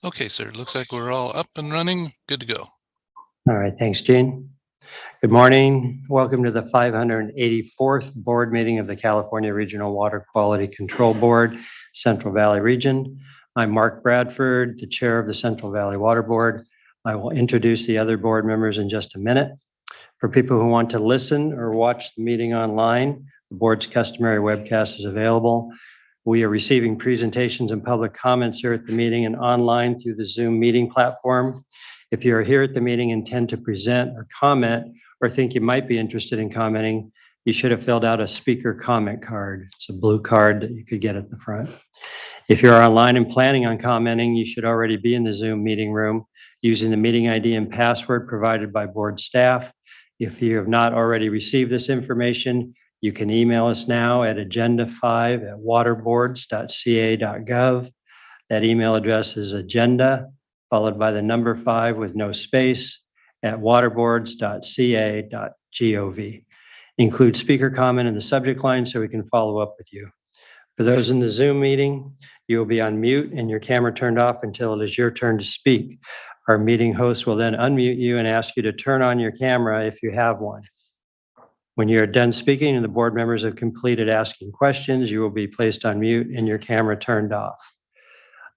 Okay, sir. Looks like we're all up and running. Good to go. All right, thanks, Gene. Good morning. Welcome to the 584th board meeting of the California Regional Water Quality Control Board, Central Valley Region. I'm Mark Bradford, the chair of the Central Valley Water Board. I will introduce the other board members in just a minute. For people who want to listen or watch the meeting online, the board's customary webcast is available. We are receiving presentations and public comments here at the meeting and online through the Zoom meeting platform. If you are here at the meeting and intend to present or comment or think you might be interested in commenting, you should have filled out a speaker comment card. It's a blue card that you could get at the front. If you're online and planning on commenting, you should already be in the Zoom meeting room using the meeting ID and password provided by board staff. If you have not already received this information, you can email us now at agenda5@waterboards.ca.gov. That email address is agenda followed by the number 5 with no space at waterboards.ca.gov. Include speaker comment in the subject line so we can follow up with you. For those in the Zoom meeting, you will be on mute and your camera turned off until it is your turn to speak. Our meeting host will then unmute you and ask you to turn on your camera if you have one. When you're done speaking and the board members have completed asking questions, you will be placed on mute and your camera turned off.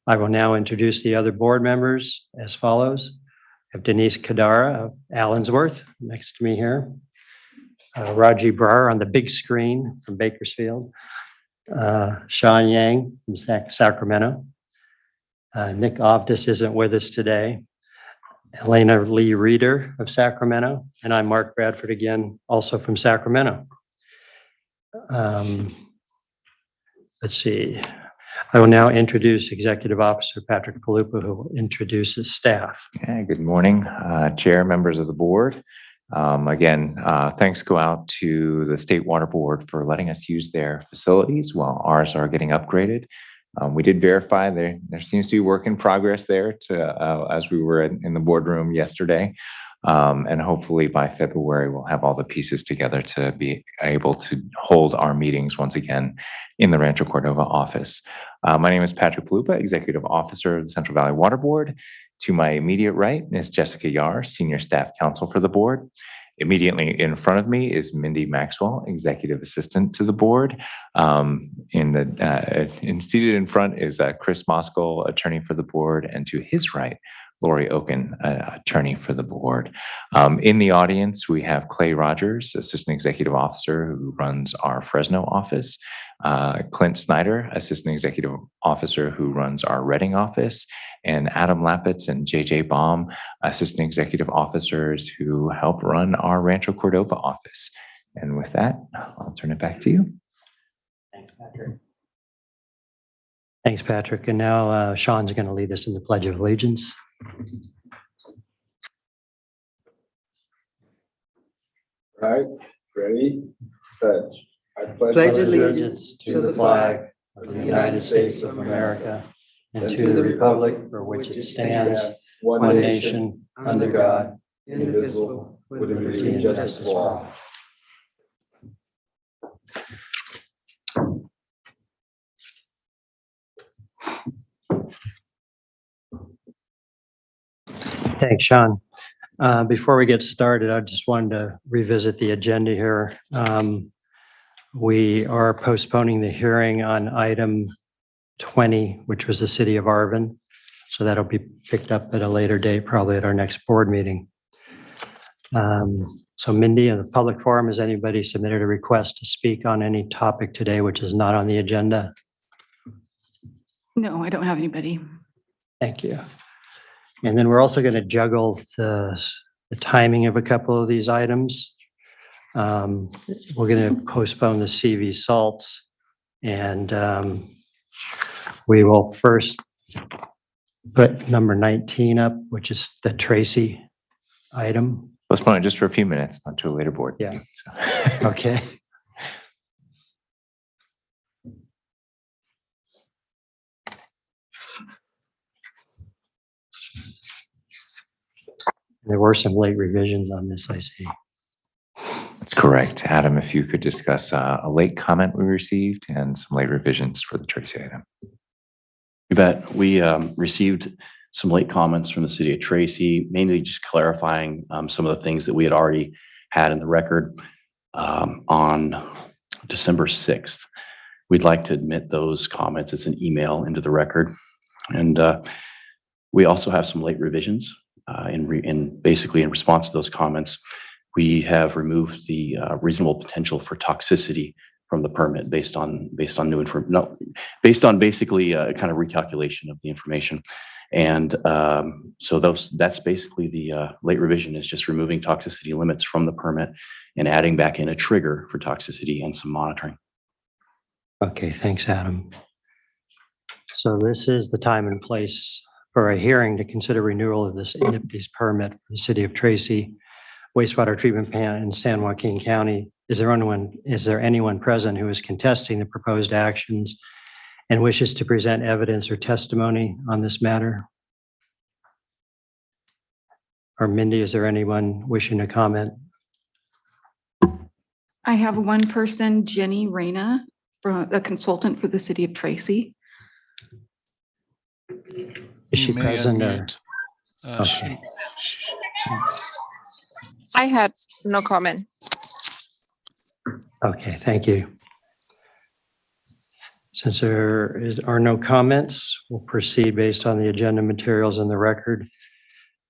I will now introduce the other board members as follows. I have Denise Kadara of Allensworth next to me here. Raji Brar on the big screen from Bakersfield. Sean Yang from Sacramento. Nick Ovdis isn't with us today. Elena Lee Reeder of Sacramento, and I'm Mark Bradford again, also from Sacramento. Let's see. I will now introduce Executive Officer Patrick Palupa, who will introduce his staff. Okay, good morning, Chair, members of the board. Again, thanks go out to the State Water Board for letting us use their facilities while ours are getting upgraded. We did verify there seems to be work in progress there as we were in the boardroom yesterday. And hopefully by February, we'll have all the pieces together to be able to hold our meetings once again in the Rancho Cordova office. My name is Patrick Palupa, Executive Officer of the Central Valley Water Board. To my immediate right is Jessica Yar, Senior Staff Counsel for the board. Immediately in front of me is Mindy Maxwell, Executive Assistant to the board. Seated in front is Chris Moskal, Attorney for the board, and to his right, Lori Oken, Attorney for the board. In the audience, we have Clay Rogers, Assistant Executive Officer who runs our Fresno office. Clint Snyder, Assistant Executive Officer who runs our Reading office, and Adam Lapitz and JJ Baum, Assistant Executive Officers who help run our Rancho Cordova office. And with that, I'll turn it back to you. Thanks, Patrick. Thanks, Patrick. And now Sean's going to lead us in the Pledge of Allegiance. Right, ready, pledge. I Pledge allegiance to the flag of the United States of America and to the republic for which it stands, one nation, under God, indivisible, with liberty and justice for all. Thanks, Sean. Before we get started, I just wanted to revisit the agenda here. We are postponing the hearing on item 20, which was the City of Arvin. So that'll be picked up at a later date, probably at our next board meeting. So Mindy, in the public forum, has anybody submitted a request to speak on any topic today which is not on the agenda? No, I don't have anybody. Thank you. And then we're also going to juggle the timing of a couple of these items. We're going to postpone the CV salts, and we will first put number 19 up, which is the Tracy item. Postpone it just for a few minutes, not to a later board. Yeah. Meeting, so. Okay. There were some late revisions on this, I see. That's correct. Adam, if you could discuss a late comment we received and some late revisions for the Tracy item. You bet. We received some late comments from the city of Tracy, mainly just clarifying some of the things that we had already had in the record on December 6th. We'd like to admit those comments as an email into the record. And we also have some late revisions basically in response to those comments. We have removed the reasonable potential for toxicity from the permit based on new information, no, based on basically a kind of recalculation of the information. And so that's basically the late revision, is just removing toxicity limits from the permit and adding back in a trigger for toxicity and some monitoring. Okay, thanks, Adam. So this is the time and place for a hearing to consider renewal of this entity's permit for the city of Tracy wastewater treatment plant in San Joaquin County. Is there anyone present who is contesting the proposed actions and wishes to present evidence or testimony on this matter? Or Mindy, is there anyone wishing to comment? I have one person, Jenny Reyna, a consultant for the city of Tracy. Is she You may present? unmute. Okay. I had no comment. Okay, thank you. Since there are no comments, we'll proceed based on the agenda materials in the record.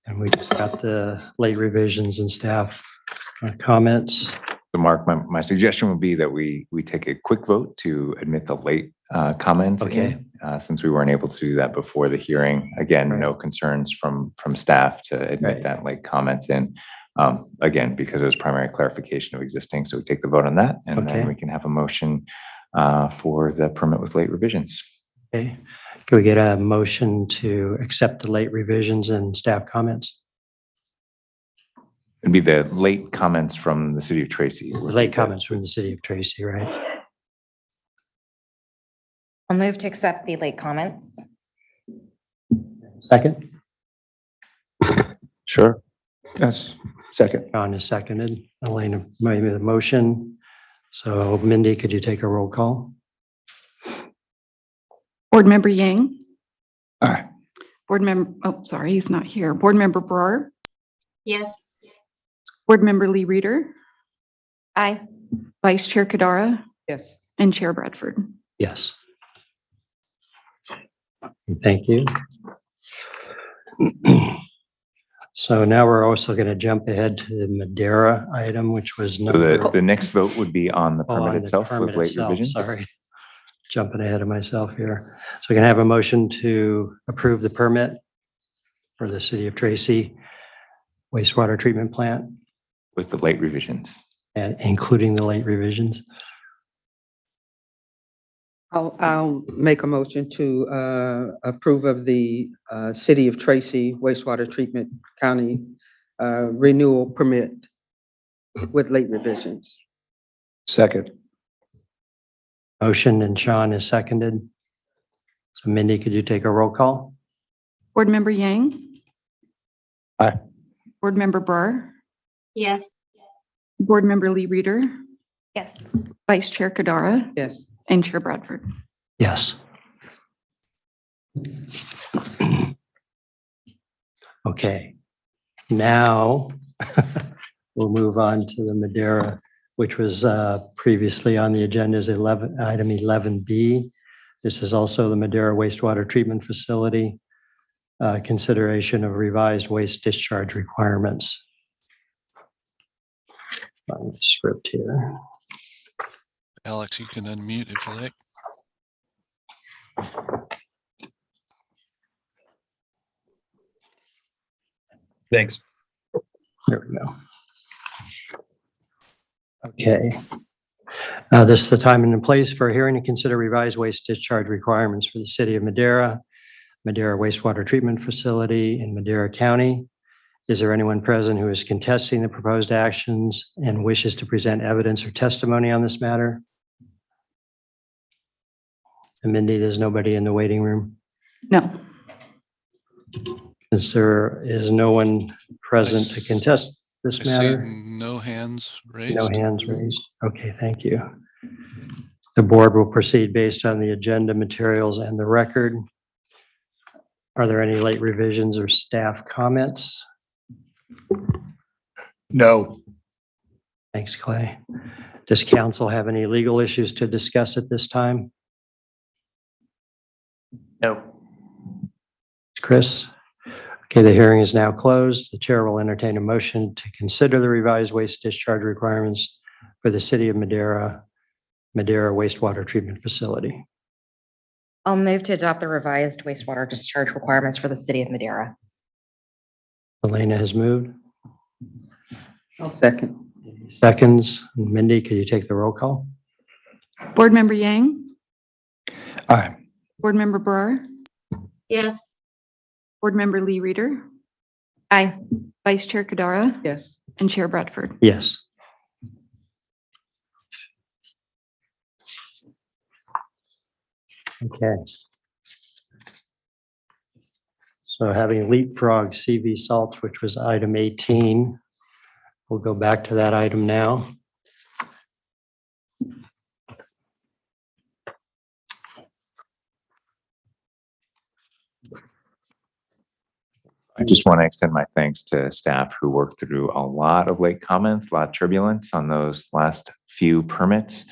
And we just got the late revisions and staff comments. So Mark, my suggestion would be that we take a quick vote to admit the late comments. Okay. Since we weren't able to do that before the hearing. Again, Right. no concerns from staff to admit Right. that late comment in. Again, because it was primary clarification of existing. So we take the vote on that, and Okay. then we can have a motion for the permit with late revisions. Okay, can we get a motion to accept the late revisions and staff comments? It'd be the late comments from the city of Tracy. Late comments from the city of Tracy, right? I'll move to accept the late comments. Second, Sure. Yes, second. John is seconded. Elena made the motion. So Mindy, could you take a roll call? Board Member Yang, Aye. he's not here. Board Member Brar, Yes. Board Member Lee Reeder, Aye. Vice Chair Kadara, Yes. and Chair Bradford. Yes. Thank you. So now we're also going to jump ahead to the Madera item, which was So number. the next vote would be on the Oh, on permit the itself permit with late itself, revisions. Sorry, jumping ahead of myself here. So we can have a motion to approve the permit for the city of Tracy wastewater treatment plant, With the late revisions. and including the late revisions. I'll make a motion to approve of the City of Tracy wastewater treatment county renewal permit with late revisions. Second. Motion, and Sean is seconded. So Mindy, could you take a roll call? Board Member Yang. Aye. Board Member Brar, Yes. Board Member Lee Reeder, Yes. Vice Chair Kadara, Yes. and Chair Bradford. Yes. Okay, now we'll move on to the Madera, which was previously on the agenda as item 11B. This is also the Madera wastewater treatment facility, consideration of revised waste discharge requirements. Find the script here. Alex, you can unmute if you like. Thanks. There we go. Okay. This is the time and the place for a hearing to consider revised waste discharge requirements for the city of Madera, Madera wastewater treatment facility in Madera County. Is there anyone present who is contesting the proposed actions and wishes to present evidence or testimony on this matter? And Mindy, there's nobody in the waiting room. No. Is there no one present to contest this I see matter? no hands raised. No hands raised. Okay, thank you. The board will proceed based on the agenda materials and the record. Are there any late revisions or staff comments? No. Thanks, Clay. Does council have any legal issues to discuss at this time? No. Chris? Okay, the hearing is now closed. The chair will entertain a motion to consider the revised waste discharge requirements for the City of Madera wastewater treatment facility. I'll move to adopt the revised wastewater discharge requirements for the city of Madera. Elena has moved. I'll second. Seconds. Mindy, could you take the roll call? Board Member Yang, Aye. Board Member Barr, Yes. Board Member Lee Reader, Aye. Vice Chair Kadara, Yes. and Chair Bradford. Yes. Okay. So having leapfrog CV salts, which was item 18, we'll go back to that item now. I just want to extend my thanks to staff who worked through a lot of late comments, a lot of turbulence on those last few permits.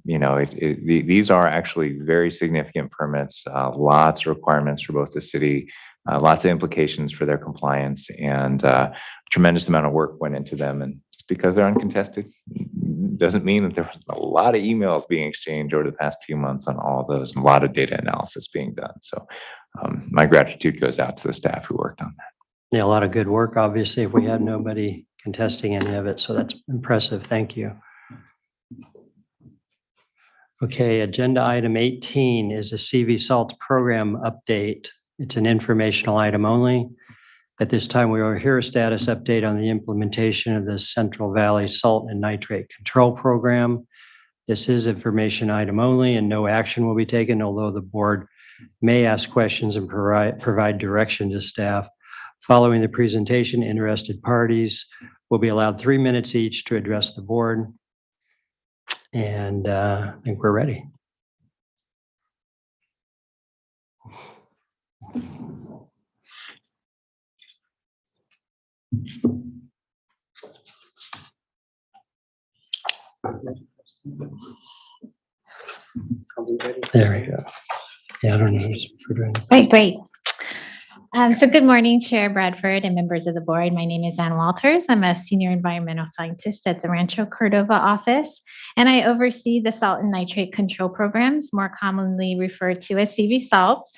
These are actually very significant permits, lots of requirements for both the city, lots of implications for their compliance, and a tremendous amount of work went into them. And just because they're uncontested doesn't mean that there was a lot of emails being exchanged over the past few months on all of those, and a lot of data analysis being done. So my gratitude goes out to the staff who worked on that. Yeah, a lot of good work, obviously, if we had nobody contesting any of it. So that's impressive. Thank you. Okay, agenda item 18 is a CV Salts program update. It's an informational item only. At this time, we will hear a status update on the implementation of the Central Valley Salt and Nitrate Control Program. This is information item only and no action will be taken, although the board may ask questions and provide direction to staff. Following the presentation, interested parties will be allowed 3 minutes each to address the board. And I think we're ready. There we go. Yeah, I don't know who's doing. Great. So good morning, Chair Bradford and members of the board. My name is Ann Walters. I'm a senior environmental scientist at the Rancho Cordova office, and I oversee the salt and nitrate control programs, more commonly referred to as CV salts.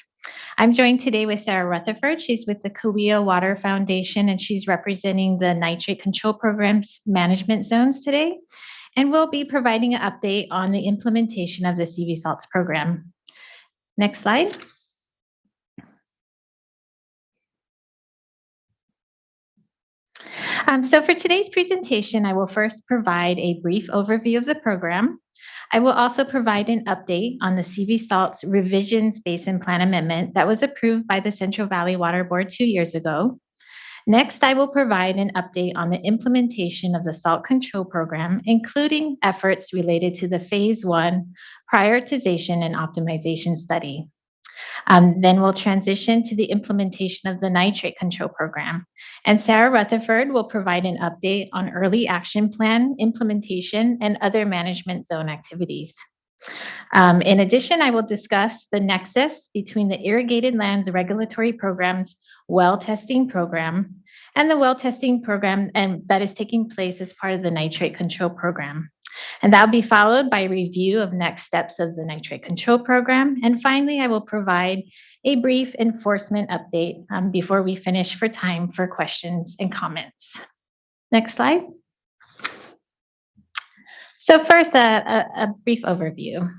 I'm joined today with Sarah Rutherford. She's with the Cahuilla Water Foundation, and she's representing the nitrate control programs management zones today. And we'll be providing an update on the implementation of the CV salts program. Next slide. So for today's presentation, I will first provide a brief overview of the program. I will also provide an update on the CV Salts Revisions Basin Plan Amendment that was approved by the Central Valley Water Board 2 years ago. Next, I will provide an update on the implementation of the Salt Control Program, including efforts related to the Phase 1 Prioritization and Optimization Study. Then we'll transition to the implementation of the Nitrate Control Program. And Sarah Rutherford will provide an update on early action plan implementation and other management zone activities. In addition, I will discuss the nexus between the Irrigated Lands Regulatory Program's well testing program and the well testing program that is taking place as part of the Nitrate Control Program. And that'll be followed by a review of next steps of the Nitrate Control Program. And finally, I will provide a brief enforcement update before we finish for time for questions and comments. Next slide. So first, a brief overview.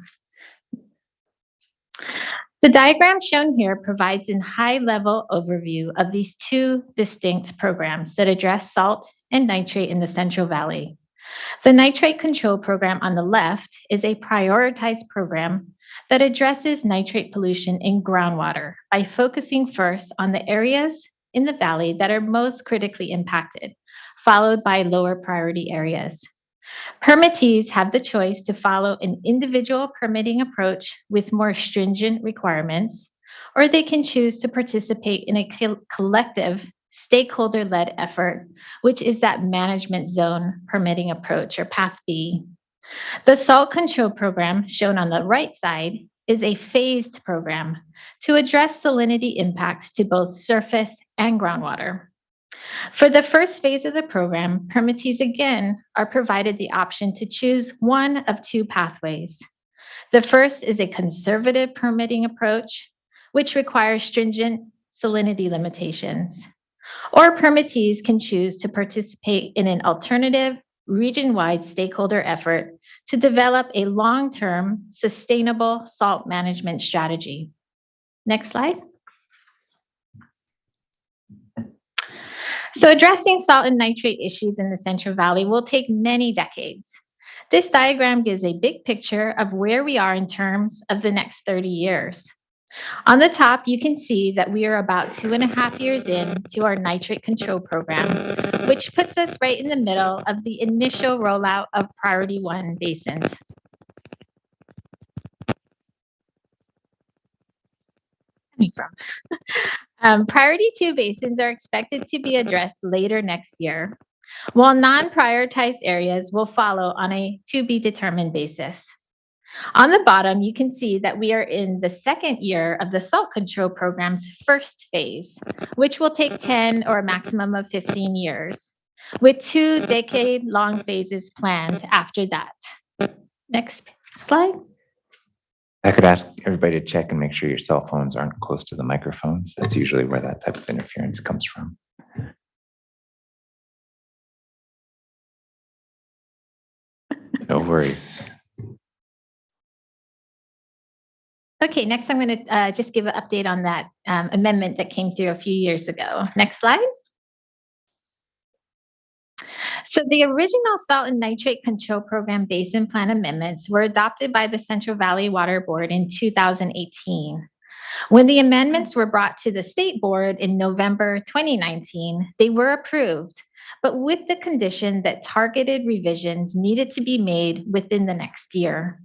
The diagram shown here provides a high-level overview of these two distinct programs that address salt and nitrate in the Central Valley. The Nitrate Control Program on the left is a prioritized program that addresses nitrate pollution in groundwater by focusing first on the areas in the valley that are most critically impacted, followed by lower priority areas. Permittees have the choice to follow an individual permitting approach with more stringent requirements, or they can choose to participate in a collective stakeholder-led effort, which is that management zone permitting approach, or Path B. The salt control program, shown on the right side, is a phased program to address salinity impacts to both surface and groundwater. For the first phase of the program, permittees again are provided the option to choose one of two pathways. The first is a conservative permitting approach, which requires stringent salinity limitations. Or permittees can choose to participate in an alternative, region-wide stakeholder effort to develop a long-term, sustainable salt management strategy. Next slide. So addressing salt and nitrate issues in the Central Valley will take many decades. This diagram gives a big picture of where we are in terms of the next 30 years. On the top, you can see that we are about 2.5 years into our nitrate control program, which puts us right in the middle of the initial rollout of Priority 1 basins. Priority 2 basins are expected to be addressed later next year, while non-prioritized areas will follow on a to-be-determined basis. On the bottom, you can see that we are in the second year of the salt control program's first phase, which will take 10 or a maximum of 15 years, with 2 decade-long phases planned after that. Next slide. I could ask everybody to check and make sure your cell phones aren't close to the microphones. That's usually where that type of interference comes from. No worries. Okay, next I'm going to just give an update on that amendment that came through a few years ago. Next slide. So the original salt and nitrate control program basin plan amendments were adopted by the Central Valley Water Board in 2018. When the amendments were brought to the state board in November 2019, they were approved, but with the condition that targeted revisions needed to be made within the next year.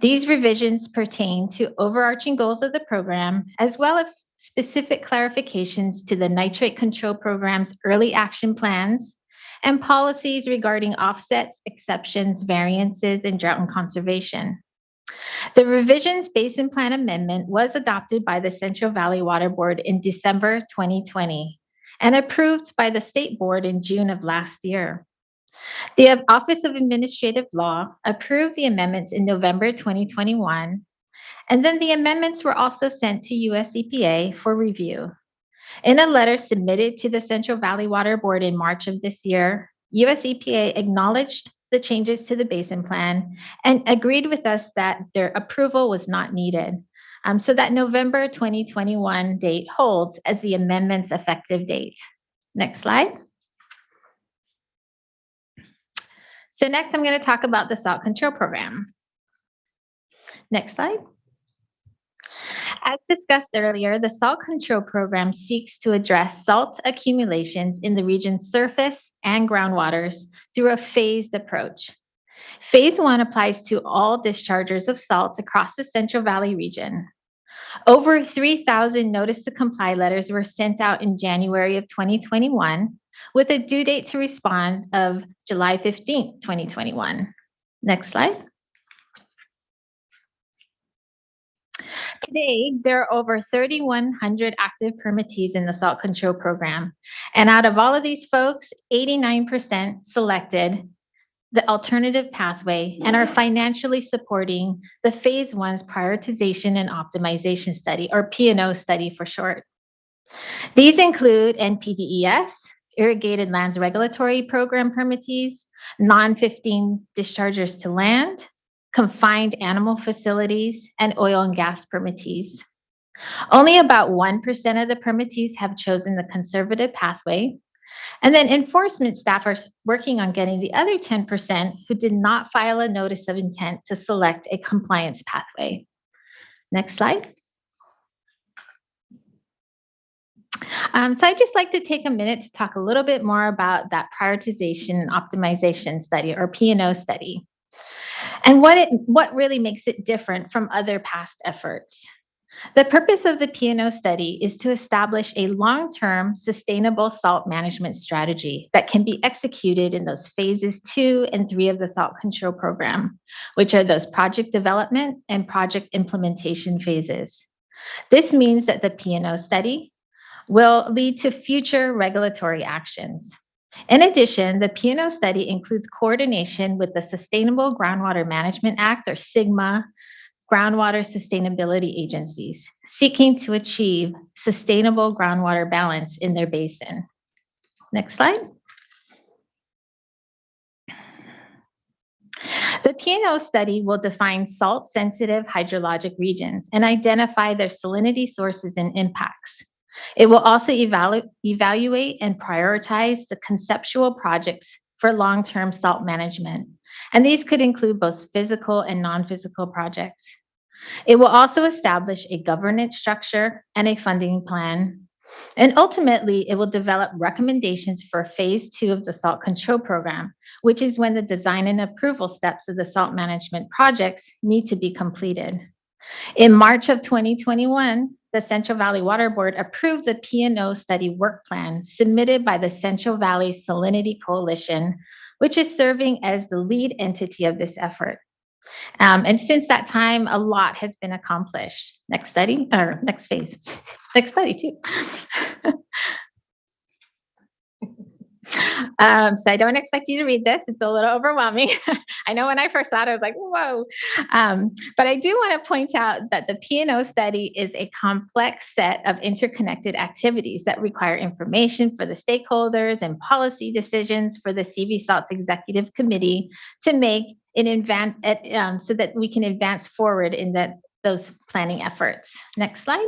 These revisions pertain to overarching goals of the program, as well as specific clarifications to the nitrate control program's early action plans and policies regarding offsets, exceptions, variances, and drought and conservation. The revisions basin plan amendment was adopted by the Central Valley Water Board in December 2020 and approved by the state board in June of last year. The Office of Administrative Law approved the amendments in November 2021, and then the amendments were also sent to US EPA for review. In a letter submitted to the Central Valley Water Board in March of this year, US EPA acknowledged the changes to the basin plan and agreed with us that their approval was not needed. So that November 2021 date holds as the amendment's effective date. Next slide. So next I'm going to talk about the salt control program. Next slide. As discussed earlier, the salt control program seeks to address salt accumulations in the region's surface and groundwaters through a phased approach. Phase 1 applies to all dischargers of salt across the Central Valley region. Over 3,000 notice to comply letters were sent out in January of 2021, with a due date to respond of July 15, 2021. Next slide. Today, there are over 3,100 active permittees in the salt control program. And out of all of these folks, 89% selected the alternative pathway and are financially supporting the phase 1's prioritization and optimization study, or P&O study for short. These include NPDES, Irrigated Lands Regulatory Program permittees, non-15 dischargers to land, confined animal facilities, and oil and gas permittees. Only about 1% of the permittees have chosen the conservative pathway, and then enforcement staff are working on getting the other 10% who did not file a notice of intent to select a compliance pathway. Next slide. So I'd just like to take a minute to talk a little bit more about that prioritization and optimization study, or P&O study, and what really makes it different from other past efforts. The purpose of the P&O study is to establish a long-term sustainable salt management strategy that can be executed in those phases 2 and 3 of the salt control program, which are those project development and project implementation phases. This means that the P&O study will lead to future regulatory actions. In addition, the P&O study includes coordination with the Sustainable Groundwater Management Act, or SGMA, groundwater sustainability agencies, seeking to achieve sustainable groundwater balance in their basin. Next slide. The P&O study will define salt-sensitive hydrologic regions and identify their salinity sources and impacts. It will also evaluate and prioritize the conceptual projects for long-term salt management, and these could include both physical and non-physical projects. It will also establish a governance structure and a funding plan. And ultimately, it will develop recommendations for phase 2 of the salt control program, which is when the design and approval steps of the salt management projects need to be completed. In March of 2021, the Central Valley Water Board approved the P&O study work plan submitted by the Central Valley Salinity Coalition, which is serving as the lead entity of this effort. And since that time, a lot has been accomplished. Next study, or next phase, next study too. So I don't expect you to read this. It's a little overwhelming. I know when I first saw it, I was like, whoa. But I do want to point out that the P&O study is a complex set of interconnected activities that require information for the stakeholders and policy decisions for the CV Salts Executive Committee to make in advance, so that we can advance forward in those planning efforts. Next slide.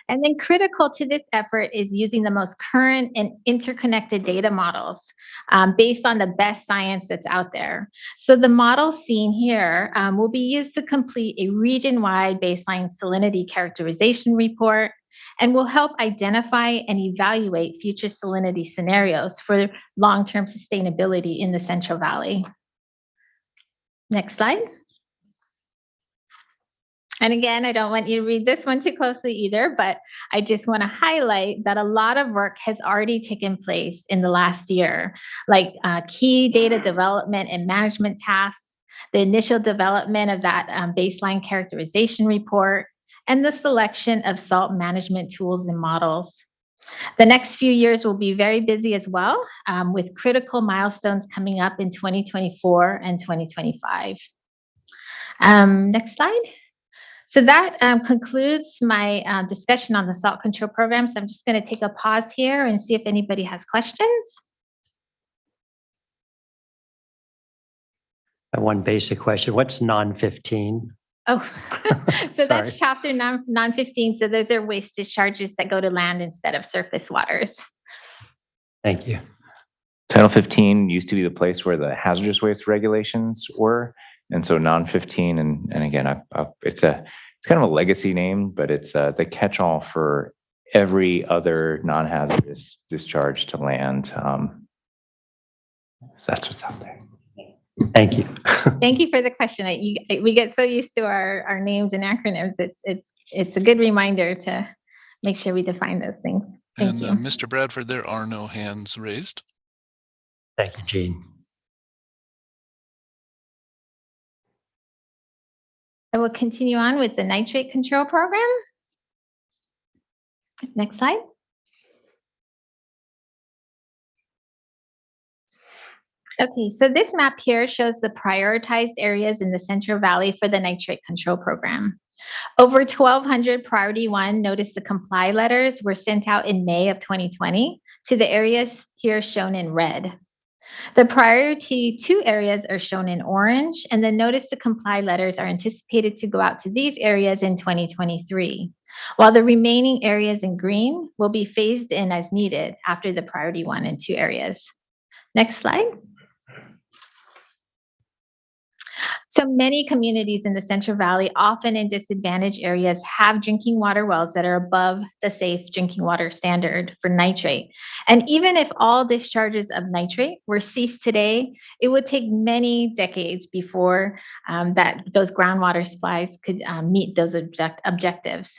And then critical to this effort is using the most current and interconnected data models based on the best science that's out there. So the models seen here will be used to complete a region-wide baseline salinity characterization report and will help identify and evaluate future salinity scenarios for long-term sustainability in the Central Valley. Next slide. And again, I don't want you to read this one too closely either, but I just want to highlight that a lot of work has already taken place in the last year, like key data development and management tasks, the initial development of that baseline characterization report, and the selection of salt management tools and models. The next few years will be very busy as well, with critical milestones coming up in 2024 and 2025. Next slide. So that concludes my discussion on the salt control program. So I'm just going to take a pause here and see if anybody has questions. One basic question. What's non-15? Oh, so that's chapter non-15. So those are waste discharges that go to land instead of surface waters. Thank you. Title 15 used to be the place where the hazardous waste regulations were. And so non-15, and again, it's kind of a legacy name, but it's the catch-all for every other non-hazardous discharge to land. So that's what's out there. Thank you. Thank you for the question. We get so used to our names and acronyms. It's a good reminder to make sure we define those things. Thank you. Mr. Bradford, there are no hands raised. Thank you, Jean. I will continue on with the nitrate control program. Next slide. Okay, so this map here shows the prioritized areas in the Central Valley for the nitrate control program. Over 1,200 priority 1 notice to comply letters were sent out in May of 2020 to the areas here shown in red. The priority 2 areas are shown in orange, and the notice to comply letters are anticipated to go out to these areas in 2023, while the remaining areas in green will be phased in as needed after the priority 1 and 2 areas. Next slide. So many communities in the Central Valley, often in disadvantaged areas, have drinking water wells that are above the safe drinking water standard for nitrate. And even if all discharges of nitrate were ceased today, it would take many decades before those groundwater supplies could meet those objectives.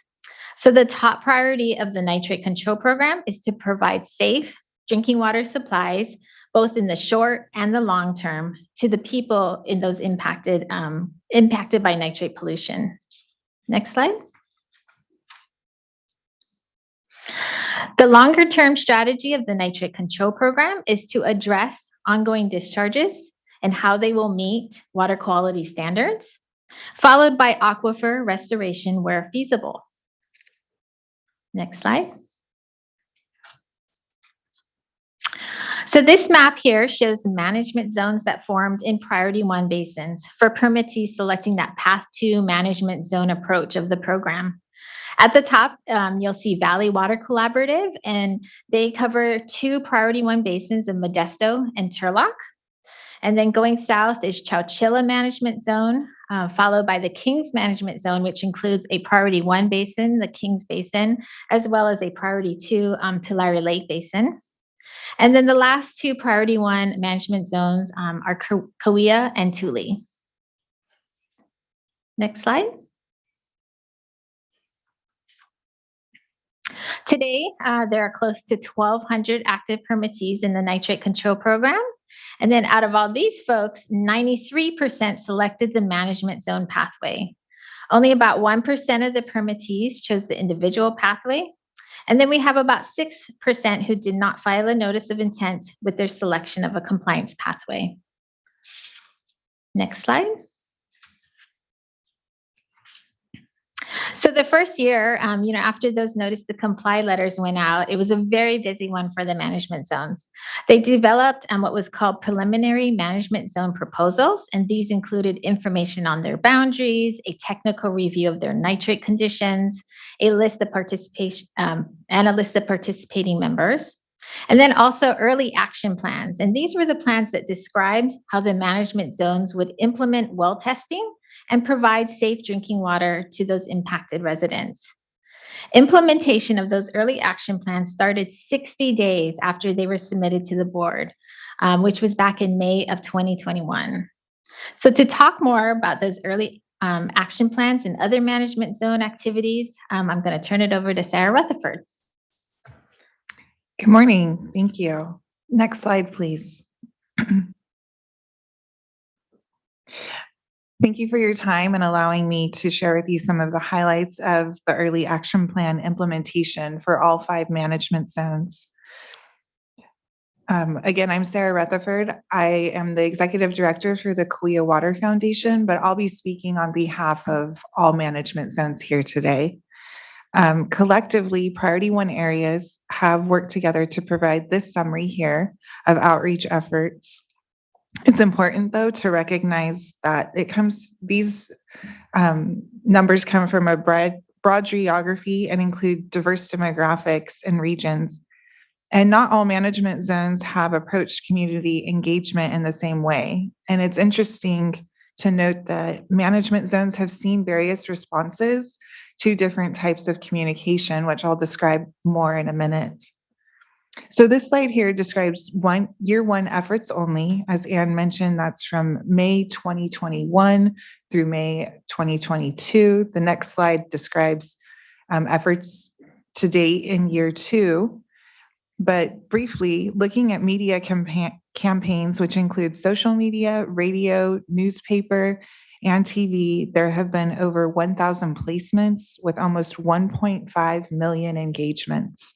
So the top priority of the nitrate control program is to provide safe drinking water supplies, both in the short and the long term, to the people in those impacted by nitrate pollution. Next slide. The longer term strategy of the nitrate control program is to address ongoing discharges and how they will meet water quality standards, followed by aquifer restoration where feasible. Next slide. So this map here shows the management zones that formed in Priority 1 basins for permittees selecting that Path 2 management zone approach of the program. At the top, you'll see Valley Water Collaborative, and they cover 2 Priority 1 basins of Modesto and Turlock. And then going south is Chowchilla Management Zone, followed by the Kings Management Zone, which includes a Priority 1 basin, the Kings Basin, as well as a Priority 2 Tulare Lake Basin. And then the last 2 Priority 1 management zones are Cahuilla and Tule. Next slide. Today, there are close to 1,200 active permittees in the nitrate control program. And then out of all these folks, 93% selected the management zone pathway. Only about 1% of the permittees chose the individual pathway. And then we have about 6% who did not file a notice of intent with their selection of a compliance pathway. Next slide. So the first year, after those notice to comply letters went out, it was a very busy one for the management zones. They developed what was called preliminary management zone proposals, and these included information on their boundaries, a technical review of their nitrate conditions, a list of participation and a list of participating members. And then also early action plans. And these were the plans that described how the management zones would implement well testing and provide safe drinking water to those impacted residents. Implementation of those early action plans started 60 days after they were submitted to the board, which was back in May of 2021. So to talk more about those early action plans and other management zone activities, I'm going to turn it over to Sarah Rutherford. Good morning. Thank you. Next slide, please. Thank you for your time and allowing me to share with you some of the highlights of the early action plan implementation for all 5 management zones. Again, I'm Sarah Rutherford. I am the executive director for the Cahuilla Water Foundation, but I'll be speaking on behalf of all management zones here today. Collectively, Priority 1 areas have worked together to provide this summary here of outreach efforts. It's important, though, to recognize that these numbers come from a broad geography and include diverse demographics and regions. And not all management zones have approached community engagement in the same way. And it's interesting to note that management zones have seen various responses to different types of communication, which I'll describe more in a minute. So this slide here describes year one efforts only. As Anne mentioned, that's from May 2021 through May 2022. The next slide describes efforts to date in year 2. But briefly, looking at media campaigns, which include social media, radio, newspaper, and TV, there have been over 1,000 placements with almost 1.5 million engagements.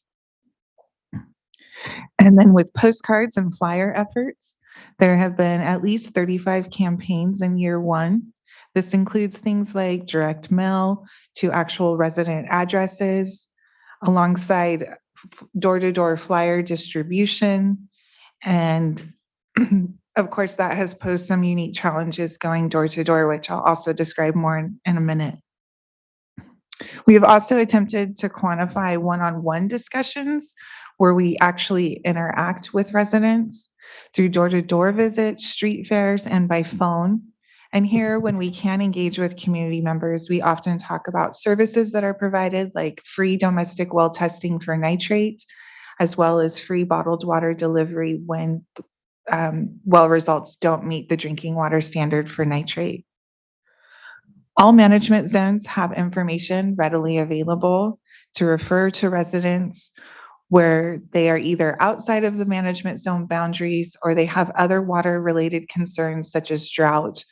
And then with postcards and flyer efforts, there have been at least 35 campaigns in year 1. This includes things like direct mail to actual resident addresses, alongside door-to-door flyer distribution. And of course, that has posed some unique challenges going door-to-door, which I'll also describe more in a minute. We have also attempted to quantify one-on-one discussions where we actually interact with residents through door-to-door visits, street fairs, and by phone. And here, when we can engage with community members, we often talk about services that are provided, like free domestic well testing for nitrate, as well as free bottled water delivery when well results don't meet the drinking water standard for nitrate. All management zones have information readily available to refer to residents where they are either outside of the management zone boundaries or they have other water related concerns such as drought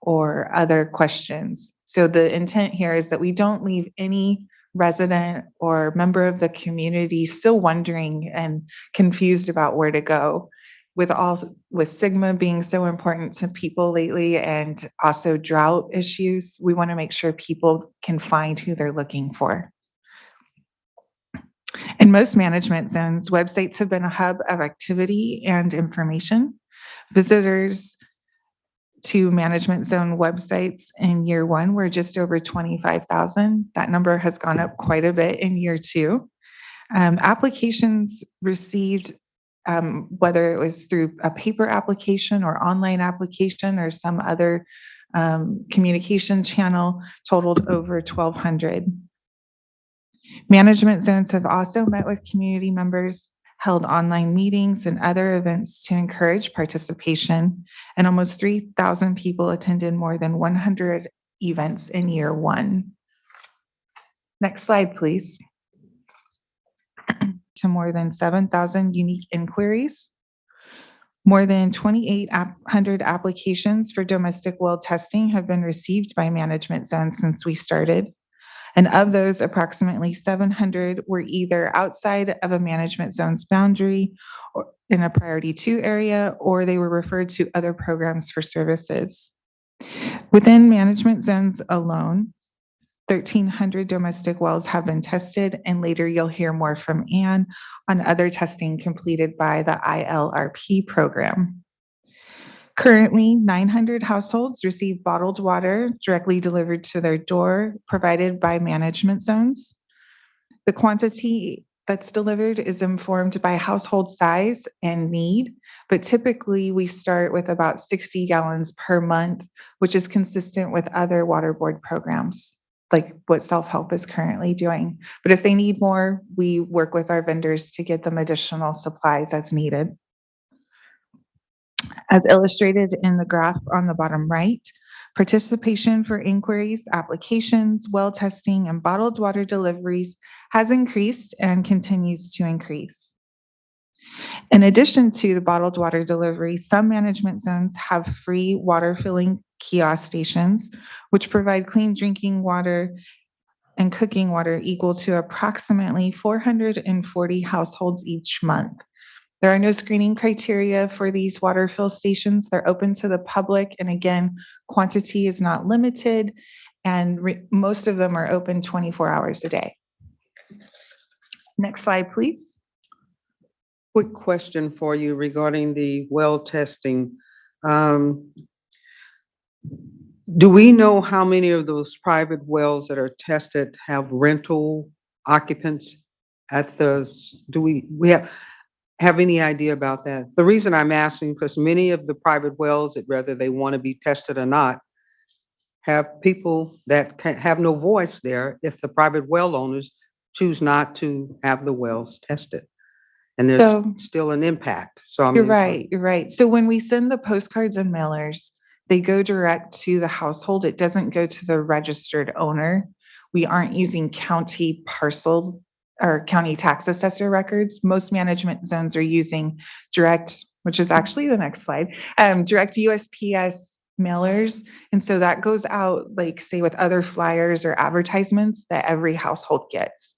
or other questions. So the intent here is that we don't leave any resident or member of the community still wondering and confused about where to go. With Sigma being so important to people lately and also drought issues, we want to make sure people can find who they're looking for. In most management zones, websites have been a hub of activity and information. Visitors to management zone websites in year one were just over 25,000. That number has gone up quite a bit in year two. Applications received, whether it was through a paper application or online application or some other communication channel, totaled over 1,200. Management zones have also met with community members, held online meetings and other events to encourage participation, and almost 3,000 people attended more than 100 events in year one. Next slide, please. To more than 7,000 unique inquiries. More than 2,800 applications for domestic well testing have been received by management zones since we started. And of those, approximately 700 were either outside of a management zone's boundary or in a priority 2 area, or they were referred to other programs for services. Within management zones alone, 1,300 domestic wells have been tested, and later you'll hear more from Ann on other testing completed by the ILRP program. Currently, 900 households receive bottled water directly delivered to their door, provided by management zones. The quantity that's delivered is informed by household size and need, but typically we start with about 60 gallons per month, which is consistent with other water board programs, like what Self-Help is currently doing. But if they need more, we work with our vendors to get them additional supplies as needed. As illustrated in the graph on the bottom right, participation for inquiries, applications, well testing, and bottled water deliveries has increased and continues to increase. In addition to the bottled water delivery, some management zones have free water filling kiosk stations, which provide clean drinking water and cooking water equal to approximately 440 households each month. There are no screening criteria for these water fill stations. They're open to the public. And again, quantity is not limited, and most of them are open 24 hours a day. Next slide, please. Quick question for you regarding the well testing. Do we know how many of those private wells that are tested have rental occupants at the, do we have any idea about that? The reason I'm asking, because many of the private wells, whether they want to be tested or not, have people that have no voice there if the private well owners choose not to have the wells tested. And there's still an impact. So You're right. So when we send the postcards and mailers, they go direct to the household. It doesn't go to the registered owner. We aren't using county parcel or county tax assessor records. Most management zones are using direct, which is actually the next slide, direct USPS mailers. And so that goes out, like say with other flyers or advertisements that every household gets.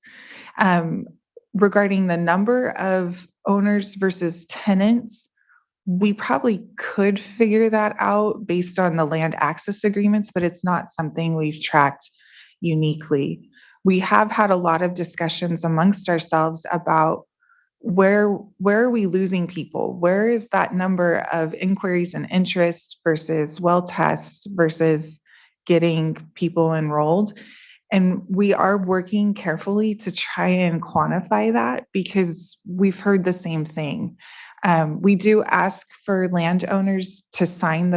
Regarding the number of owners versus tenants, we probably could figure that out based on the land access agreements, but it's not something we've tracked uniquely. We have had a lot of discussions amongst ourselves about where are we losing people? Where is that number of inquiries and interest versus well tests versus getting people enrolled? And we are working carefully to try and quantify that because we've heard the same thing. We do ask for landowners to sign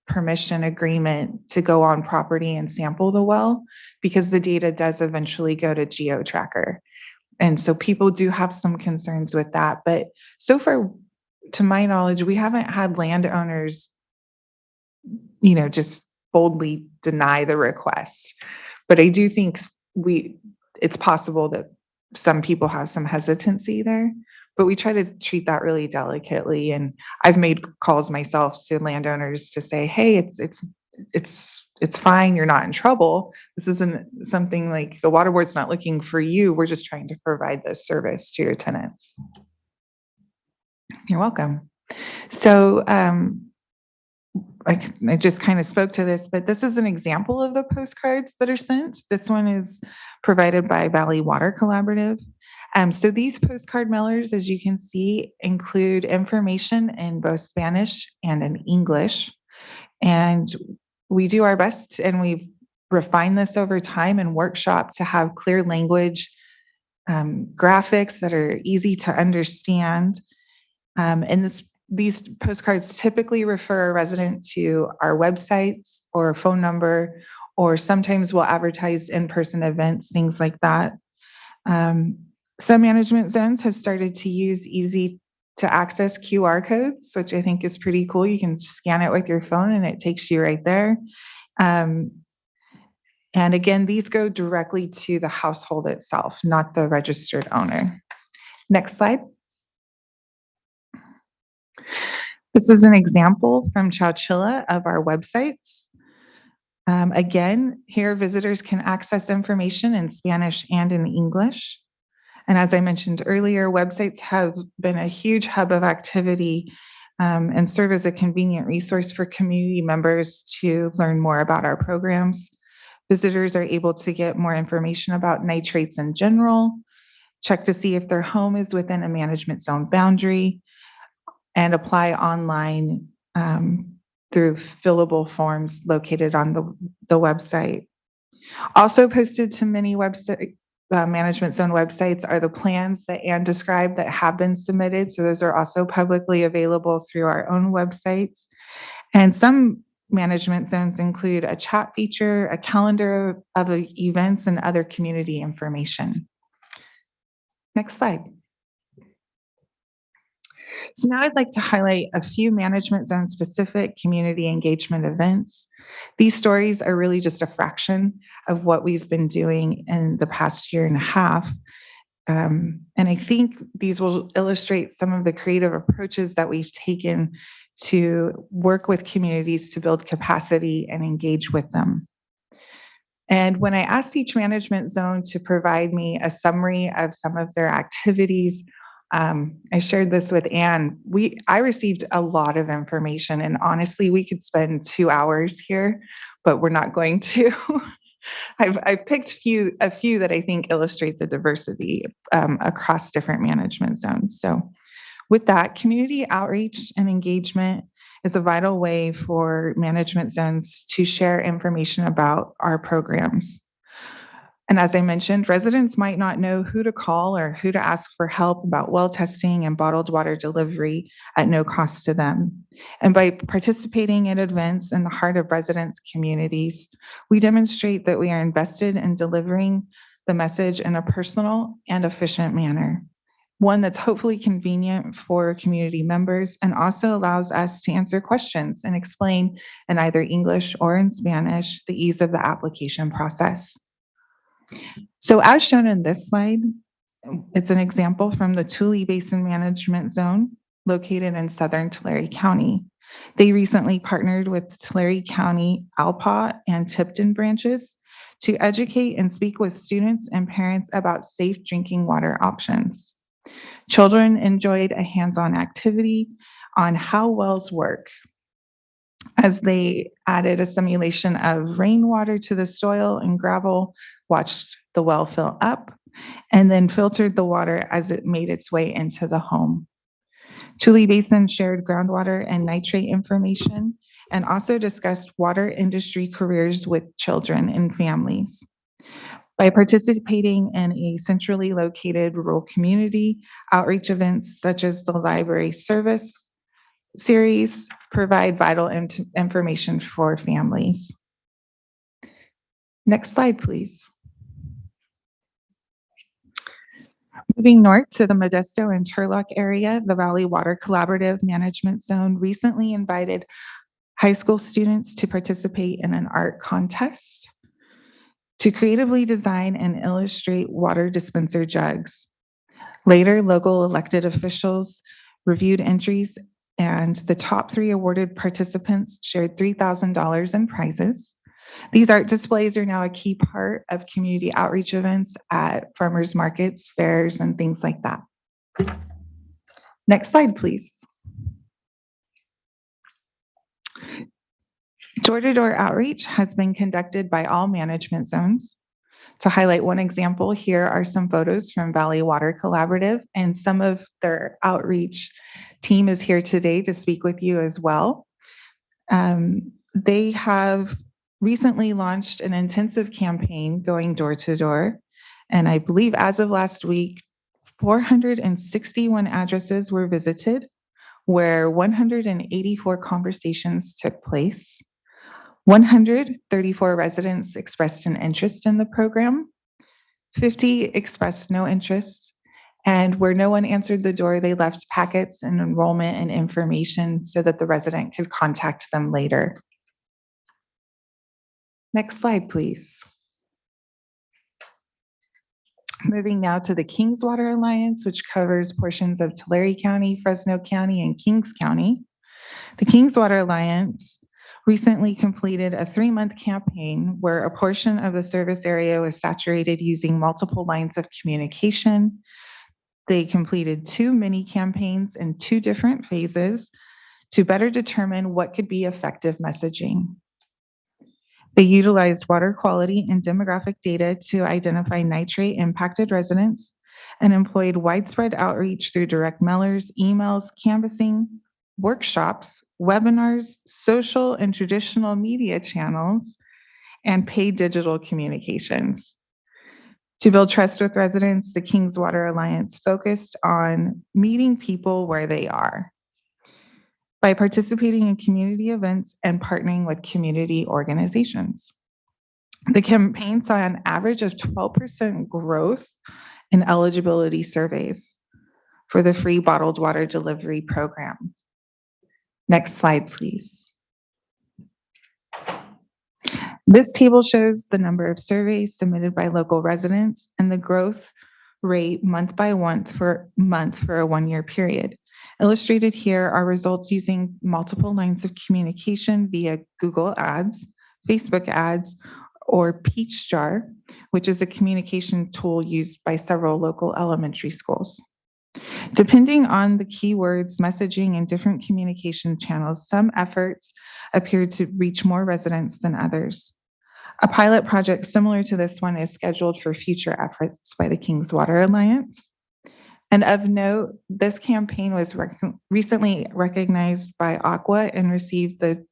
permission agreement to go on property and sample the well, because the data does eventually go to GeoTracker. And so people do have some concerns with that. But so far, to my knowledge, we haven't had landowners, just boldly deny the request. But I do think it's possible that some people have some hesitancy there, but we try to treat that really delicately. And I've made calls myself to landowners to say, hey, it's fine. You're not in trouble. This isn't something like the water board's not looking for you. We're just trying to provide this service to your tenants. You're welcome. So I just kind of spoke to this, but this is an example of the postcards that are sent. This one is provided by Valley Water Collaborative. So these postcard mailers, as you can see, include information in both Spanish and in English. And we do our best, and we've refined this over time and workshop to have clear language, graphics that are easy to understand. And these postcards typically refer a resident to our websites or phone number, or sometimes we'll advertise in-person events, things like that. Some management zones have started to use easy to access QR codes, which I think is pretty cool. You can scan it with your phone and it takes you right there. And again, these go directly to the household itself, not the registered owner. Next slide. This is an example from Chowchilla of our websites. Again, here visitors can access information in Spanish and in English. And as I mentioned earlier, websites have been a huge hub of activity and serve as a convenient resource for community members to learn more about our programs. Visitors are able to get more information about nitrates in general, check to see if their home is within a management zone boundary, and apply online through fillable forms located on the website. Also posted to many management zone websites are the plans that Ann described that have been submitted. So those are also publicly available through our own websites. And some management zones include a chat feature, a calendar of events, and other community information. Next slide. So now I'd like to highlight a few management zone specific community engagement events. These stories are really just a fraction of what we've been doing in the past year and a half. And I think these will illustrate some of the creative approaches that we've taken to work with communities to build capacity and engage with them. And when I asked each management zone to provide me a summary of some of their activities, I shared this with Ann. I received a lot of information, and honestly, we could spend 2 hours here, but we're not going to. I've picked a few that I think illustrate the diversity across different management zones. So with that, community outreach and engagement is a vital way for management zones to share information about our programs. And as I mentioned, residents might not know who to call or who to ask for help about well testing and bottled water delivery at no cost to them. And by participating in events in the heart of residents' communities, we demonstrate that we are invested in delivering the message in a personal and efficient manner, one that's hopefully convenient for community members and also allows us to answer questions and explain in either English or in Spanish the ease of the application process. So as shown in this slide, it's an example from the Tule Basin Management Zone located in southern Tulare County. They recently partnered with Tulare County Alpa and Tipton branches to educate and speak with students and parents about safe drinking water options. Children enjoyed a hands-on activity on how wells work, as they added a simulation of rainwater to the soil and gravel, watched the well fill up, and then filtered the water as it made its way into the home. Tule Basin shared groundwater and nitrate information and also discussed water industry careers with children and families. By participating in a centrally located rural community, outreach events such as the library service, series provide vital information for families. Next slide, please. Moving north to the Modesto and Turlock area, the Valley Water Collaborative Management Zone recently invited high school students to participate in an art contest to creatively design and illustrate water dispenser jugs. Later, local elected officials reviewed entries, and the top 3 awarded participants shared $3,000 in prizes. These art displays are now a key part of community outreach events at farmers markets, fairs, and things like that. Next slide, please. Door-to-door outreach has been conducted by all management zones. To highlight one example, here are some photos from Valley Water Collaborative, and some of their outreach team is here today to speak with you as well. They have recently launched an intensive campaign going door to door, and I believe as of last week, 461 addresses were visited, where 184 conversations took place. 134 residents expressed an interest in the program, 50 expressed no interest, and where no one answered the door, they left packets and enrollment and information so that the resident could contact them later. Next slide, please. Moving now to the Kings Water Alliance, which covers portions of Tulare County, Fresno County, and Kings County. The Kings Water Alliance recently completed a 3-month campaign where a portion of the service area was saturated using multiple lines of communication. They completed 2 mini campaigns in 2 different phases to better determine what could be effective messaging. They utilized water quality and demographic data to identify nitrate impacted residents and employed widespread outreach through direct mailers, emails, canvassing, workshops, webinars, social and traditional media channels, and paid digital communications. To build trust with residents, the Kings Water Alliance focused on meeting people where they are by participating in community events and partnering with community organizations. The campaign saw an average of 12% growth in eligibility surveys for the free bottled water delivery program. Next slide, please. This table shows the number of surveys submitted by local residents and the growth rate month by month for a 1-year period. Illustrated here are results using multiple lines of communication via Google Ads, Facebook Ads, or Peach Jar, which is a communication tool used by several local elementary schools. Depending on the keywords, messaging, and different communication channels, some efforts appear to reach more residents than others. A pilot project similar to this one is scheduled for future efforts by the Kings Water Alliance. And of note, this campaign was recently recognized by Aqua and received the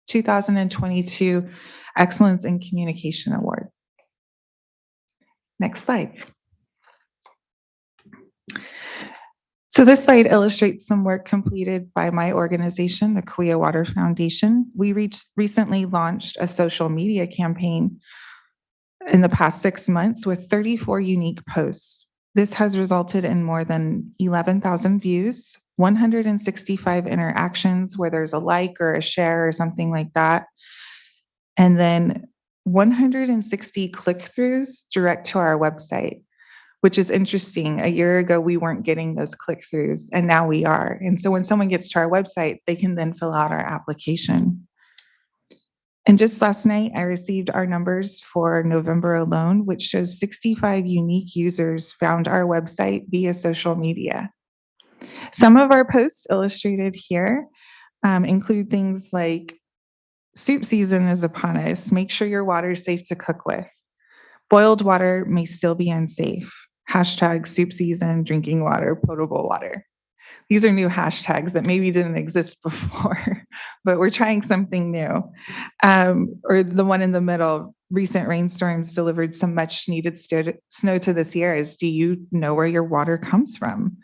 2022 Excellence in Communication Award. Next slide. So this slide illustrates some work completed by my organization, the Kauai Water Foundation. We recently launched a social media campaign in the past 6 months with 34 unique posts. This has resulted in more than 11,000 views, 165 interactions where there's a like or a share or something like that, and then 160 click-throughs direct to our website, which is interesting. A year ago, we weren't getting those click-throughs, and now we are. And so when someone gets to our website, they can then fill out our application. And just last night, I received our numbers for November alone, which shows 65 unique users found our website via social media. Some of our posts illustrated here include things like, soup season is upon us. Make sure your water is safe to cook with. Boiled water may still be unsafe. Hashtag soup season, drinking water, potable water. These are new hashtags that maybe didn't exist before, but we're trying something new. Or the one in the middle, recent rainstorms delivered some much needed snow to the Sierras. Do you know where your water comes from?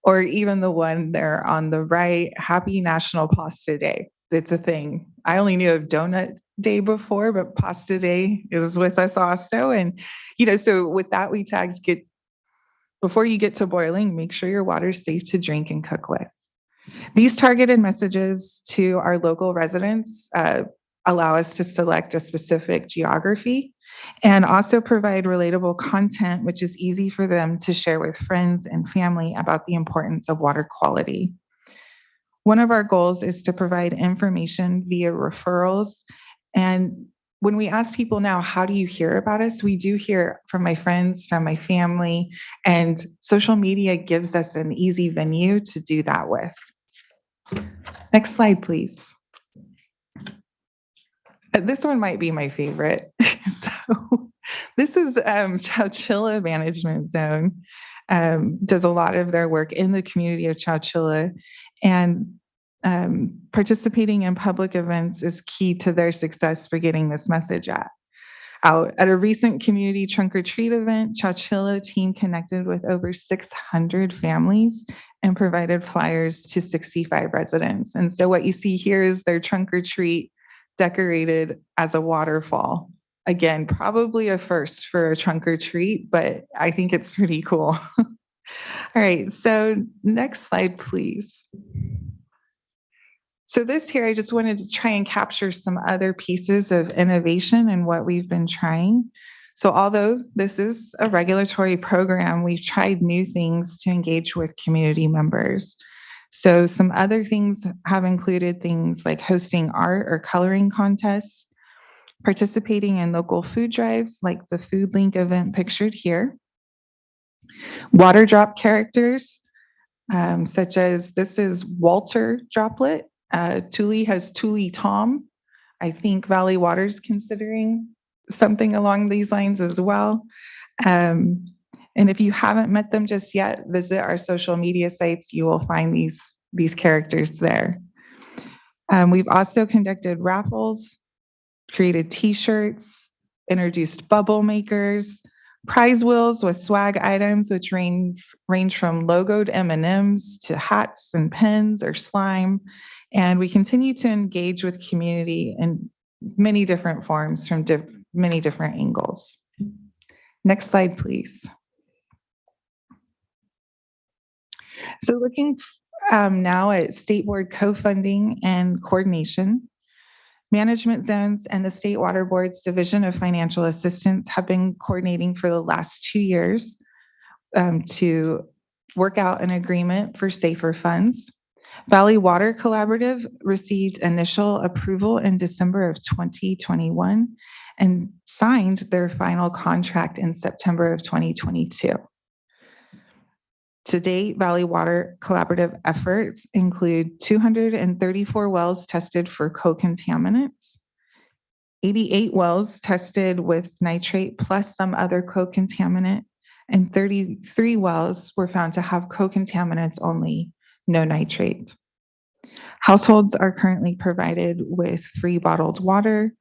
or even the one there on the right, Happy National Pasta Day. It's a thing. I only knew of Donut Day before, but Pasta Day is with us also. And, so with that, we tagged before you get to boiling, make sure your water is safe to drink and cook with. These targeted messages to our local residents allow us to select a specific geography and also provide relatable content, which is easy for them to share with friends and family about the importance of water quality. One of our goals is to provide information via referrals. And when we ask people now, how do you hear about us? We do hear from my friends, from my family, and social media gives us an easy venue to do that with. Next slide, please. This one might be my favorite. So this is Chowchilla Management Zone. Does a lot of their work in the community of Chowchilla, and participating in public events is key to their success for getting this message out. At a recent community trunk or treat event, Chowchilla team connected with over 600 families and provided flyers to 65 residents. And so what you see here is their trunk or treat decorated as a waterfall. Again, probably a first for a trunk or treat, but I think it's pretty cool. All right, so next slide, please. So this here, I just wanted to try and capture some other pieces of innovation and what we've been trying. So although this is a regulatory program, we've tried new things to engage with community members. So some other things have included things like hosting art or coloring contests, participating in local food drives like the Food Link event pictured here, water drop characters, such as this is Walter Droplet. Thule has Thule Tom. I think Valley Water's considering something along these lines as well. And if you haven't met them just yet, visit our social media sites. You will find these characters there. We've also conducted raffles, created t-shirts, introduced bubble makers, prize wheels with swag items, which range from logoed M&Ms to hats and pens or slime. And we continue to engage with community in many different forms from many different angles. Next slide, please. So looking now at state board co-funding and coordination, management zones and the State Water Board's Division of Financial Assistance have been coordinating for the last 2 years to work out an agreement for safer funds. Valley Water Collaborative received initial approval in December of 2021 and signed their final contract in September of 2022. To date, Valley Water Collaborative efforts include 234 wells tested for co-contaminants, 88 wells tested with nitrate plus some other co-contaminant, and 33 wells were found to have co-contaminants only, no nitrate. Households are currently provided with free bottled water.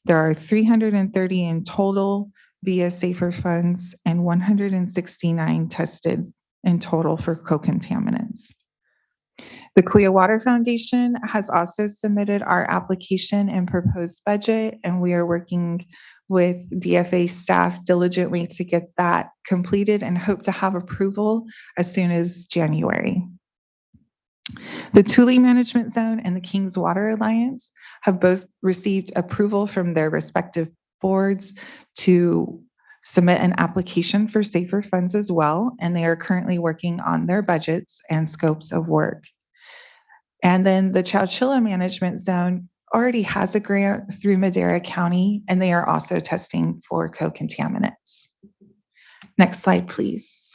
There are 330 in total via safer funds and 169 tested in total for co-contaminants. The Clear Water Foundation has also submitted our application and proposed budget, and we are working with DFA staff diligently to get that completed and hope to have approval as soon as January. The Thule Management Zone and the Kings Water Alliance have both received approval from their respective boards to submit an application for safer funds as well, and they are currently working on their budgets and scopes of work. And then the Chowchilla Management Zone already has a grant through Madera County, and they are also testing for co-contaminants. Next slide, please.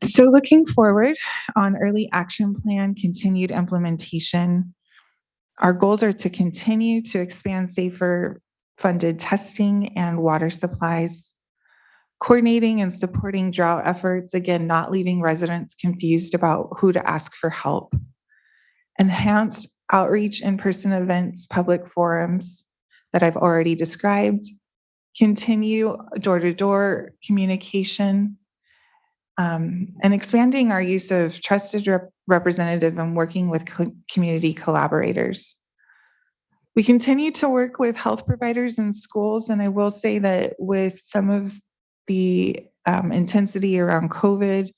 So looking forward on early action plan, continued implementation, our goals are to continue to expand safer funded testing and water supplies, coordinating and supporting drought efforts, again, not leaving residents confused about who to ask for help, enhanced outreach, in-person events, public forums that I've already described, continue door-to-door communication, and expanding our use of trusted representative and working with community collaborators. We continue to work with health providers and schools, and I will say that with some of the intensity around COVID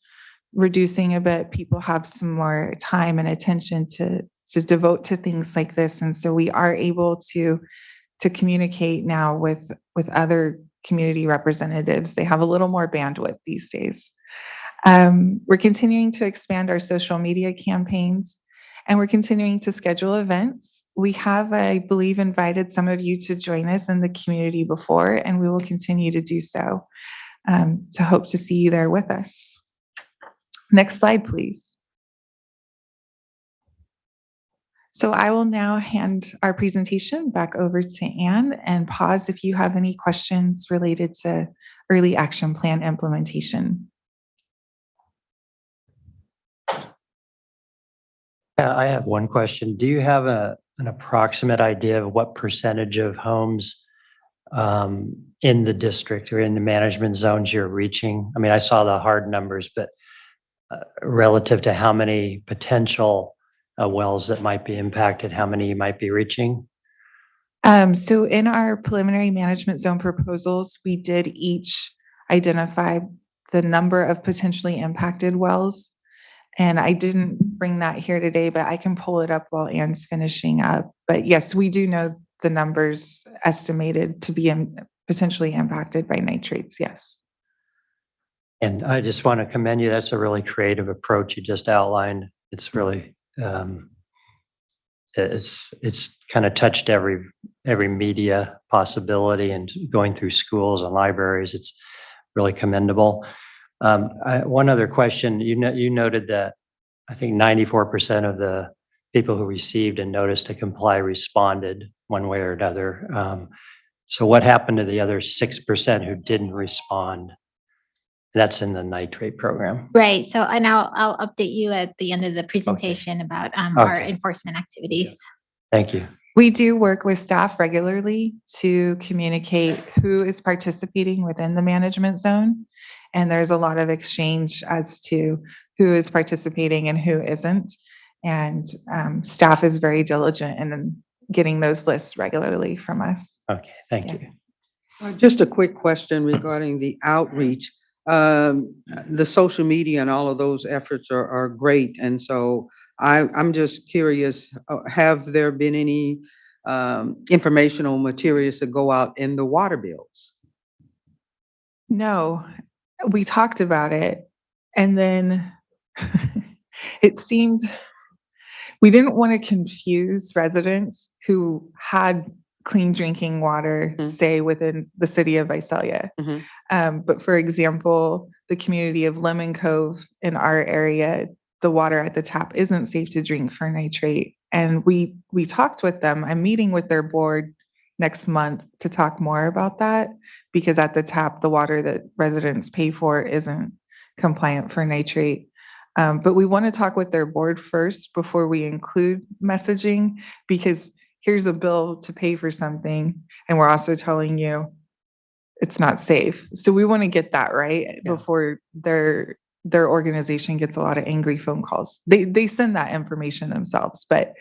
reducing a bit, people have some more time and attention to devote to things like this, and so we are able to communicate now with other community representatives. They have a little more bandwidth these days. We're continuing to expand our social media campaigns, and we're continuing to schedule events. We have, I believe, invited some of you to join us in the community before, and we will continue to do so. To hope to see you there with us. Next slide, please. So I will now hand our presentation back over to Anne and pause if you have any questions related to early action plan implementation. I have one question. Do you have an approximate idea of what percentage of homes in the district or in the management zones you're reaching? I mean, I saw the hard numbers, but relative to how many potential wells that might be impacted, how many you might be reaching? So in our preliminary management zone proposals, we did each identify the number of potentially impacted wells. And I didn't bring that here today, but I can pull it up while Anne's finishing up. But yes, we do know the numbers estimated to be potentially impacted by nitrates, yes. And I just want to commend you. That's a really creative approach you just outlined. It's really, it's kind of touched every media possibility and going through schools and libraries. It's really commendable. One other question, you noted that I think 94% of the people who received a notice to comply responded one way or another. So what happened to the other 6% who didn't respond? That's in the nitrate program. Right. So, and I'll update you at the end of the presentation about our enforcement activities. Thank you. We do work with staff regularly to communicate who is participating within the management zone. And there's a lot of exchange as to who is participating and who isn't. And staff is very diligent in getting those lists regularly from us. Okay, thank you. Just a quick question regarding the outreach. The social media and all of those efforts are great. And so I'm just curious, have there been any informational materials that go out in the water bills? No, we talked about it. And then it seemed we didn't want to confuse residents who had clean drinking water, say within the city of Visalia. But for example, the community of Lemon Cove in our area, the water at the tap isn't safe to drink for nitrate. And we talked with them. I'm meeting with their board next month to talk more about that, because at the tap, the water that residents pay for isn't compliant for nitrate. But we want to talk with their board first before we include messaging, because here's a bill to pay for something, and we're also telling you it's not safe. So we want to get that right before their organization gets a lot of angry phone calls. They send that information themselves, but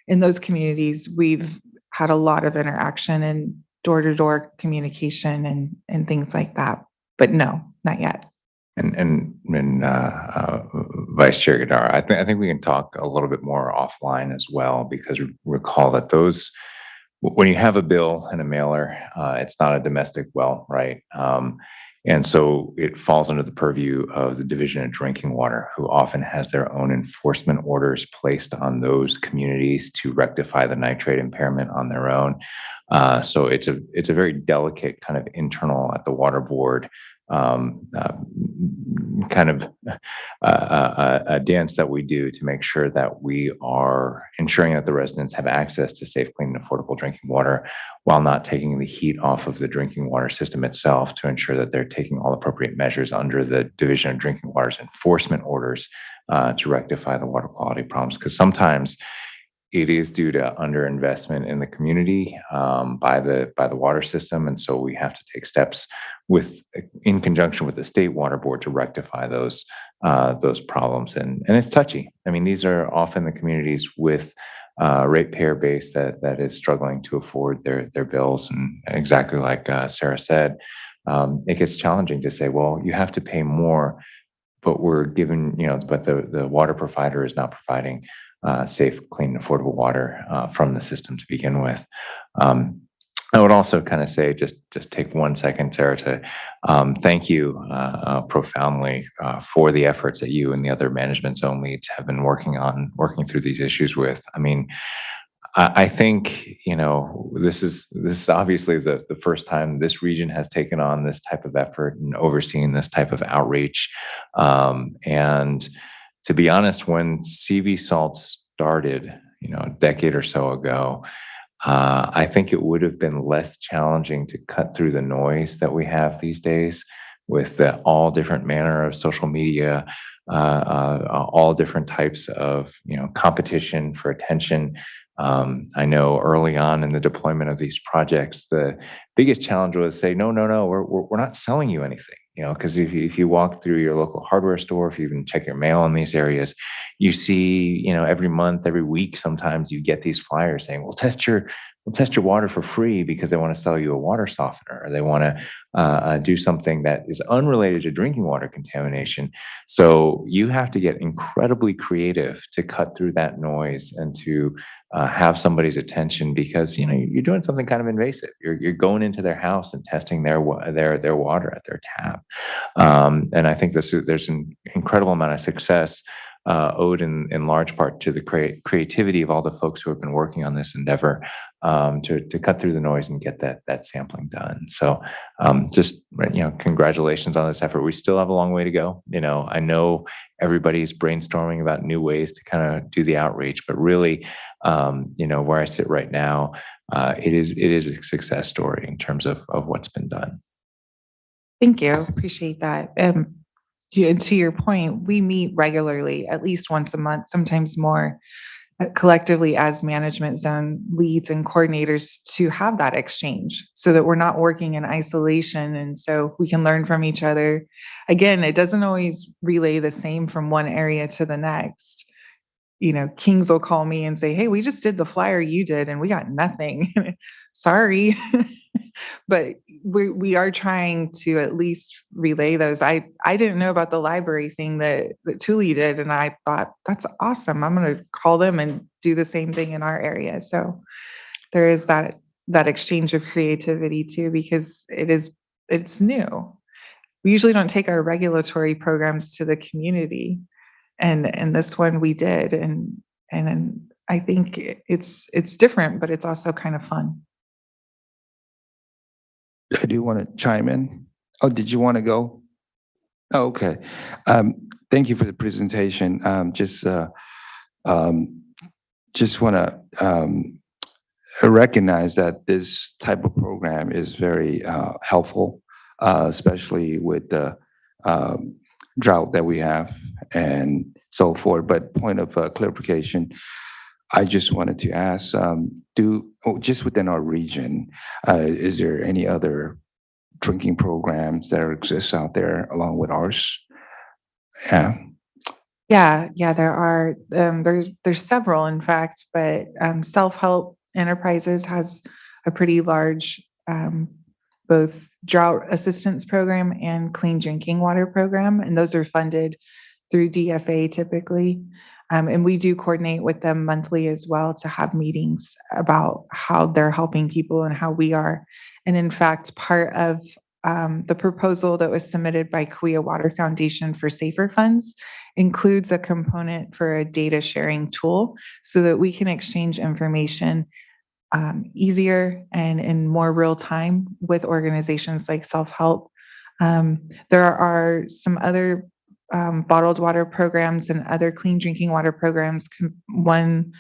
in those communities, we've had a lot of interaction and door-to-door communication and things like that. But no, not yet. And Vice Chair Gadar, I think we can talk a little bit more offline as well, because recall that when you have a bill and a mailer, it's not a domestic well, right? And so it falls under the purview of the Division of Drinking Water, who often has their own enforcement orders placed on those communities to rectify the nitrate impairment on their own. So it's a very delicate kind of internal at the water board kind of a dance that we do to make sure that we are ensuring that the residents have access to safe, clean, and affordable drinking water, while not taking the heat off of the drinking water system itself, to ensure that they're taking all appropriate measures under the Division of Drinking Water's enforcement orders to rectify the water quality problems. Because sometimes it is due to underinvestment in the community by the water system, and so we have to take steps in conjunction with the state water board to rectify those problems. And it's touchy. I mean, these are often the communities with ratepayer base that is struggling to afford their bills, and exactly like Sarah said, it gets challenging to say, well, you have to pay more, but we're given, but the water provider is not providing safe, clean, affordable water from the system to begin with. I would also kind of say, just take 1 second, Sarah, to thank you profoundly for the efforts that you and the other management zone leads have been working through these issues with. I mean, I think, this is obviously the first time this region has taken on this type of effort and overseen this type of outreach. And to be honest, when CV Salt started, a decade or so ago, I think it would have been less challenging to cut through the noise that we have these days with all different manner of social media, all different types of competition for attention. I know early on in the deployment of these projects, the biggest challenge was say, no, we're not selling you anything. Because if you walk through your local hardware store, if you even check your mail in these areas, you see, every month, every week, sometimes you get these flyers saying, we'll test your water for free, because they want to sell you a water softener, or they want to do something that is unrelated to drinking water contamination. So you have to get incredibly creative to cut through that noise and to have somebody's attention, because you're doing something kind of invasive. You're going into their house and testing their water at their tap, and I think there's an incredible amount of success owed in large part to the creativity of all the folks who have been working on this endeavor to cut through the noise and get that sampling done. So just congratulations on this effort. We still have a long way to go. I know everybody's brainstorming about new ways to kind of do the outreach, but really, where I sit right now, it is a success story in terms of what's been done. Thank you. Appreciate that. And to your point, we meet regularly, at least once a month, sometimes more, collectively as management zone leads and coordinators, to have that exchange so that we're not working in isolation, and so we can learn from each other. Again, it doesn't always relay the same from one area to the next. Kings will call me and say, hey, we just did the flyer you did and we got nothing. Sorry. But we are trying to at least relay those. I didn't know about the library thing that Thule did, and I thought, that's awesome. I'm going to call them and do the same thing in our area. So there is that exchange of creativity too, because it's new. We usually don't take our regulatory programs to the community, and this one we did, and I think it's different, but it's also kind of fun. I do want to chime in. Oh, did you want to go? Oh, okay. Thank you for the presentation. Just want to recognize that this type of program is very helpful, especially with the drought that we have and so forth. But point of clarification, I just wanted to ask, just within our region, is there any other drinking programs that exist out there along with ours? Yeah. Yeah, there are. There's several, in fact, but Self-Help Enterprises has a pretty large both drought assistance program and clean drinking water program, and those are funded through DFA typically. And we do coordinate with them monthly as well to have meetings about how they're helping people and how we are. And in fact, part of the proposal that was submitted by Kauai Water Foundation for Safer Funds includes a component for a data sharing tool so that we can exchange information easier and in more real time with organizations like Self-Help. There are some other bottled water programs and other clean drinking water programs. One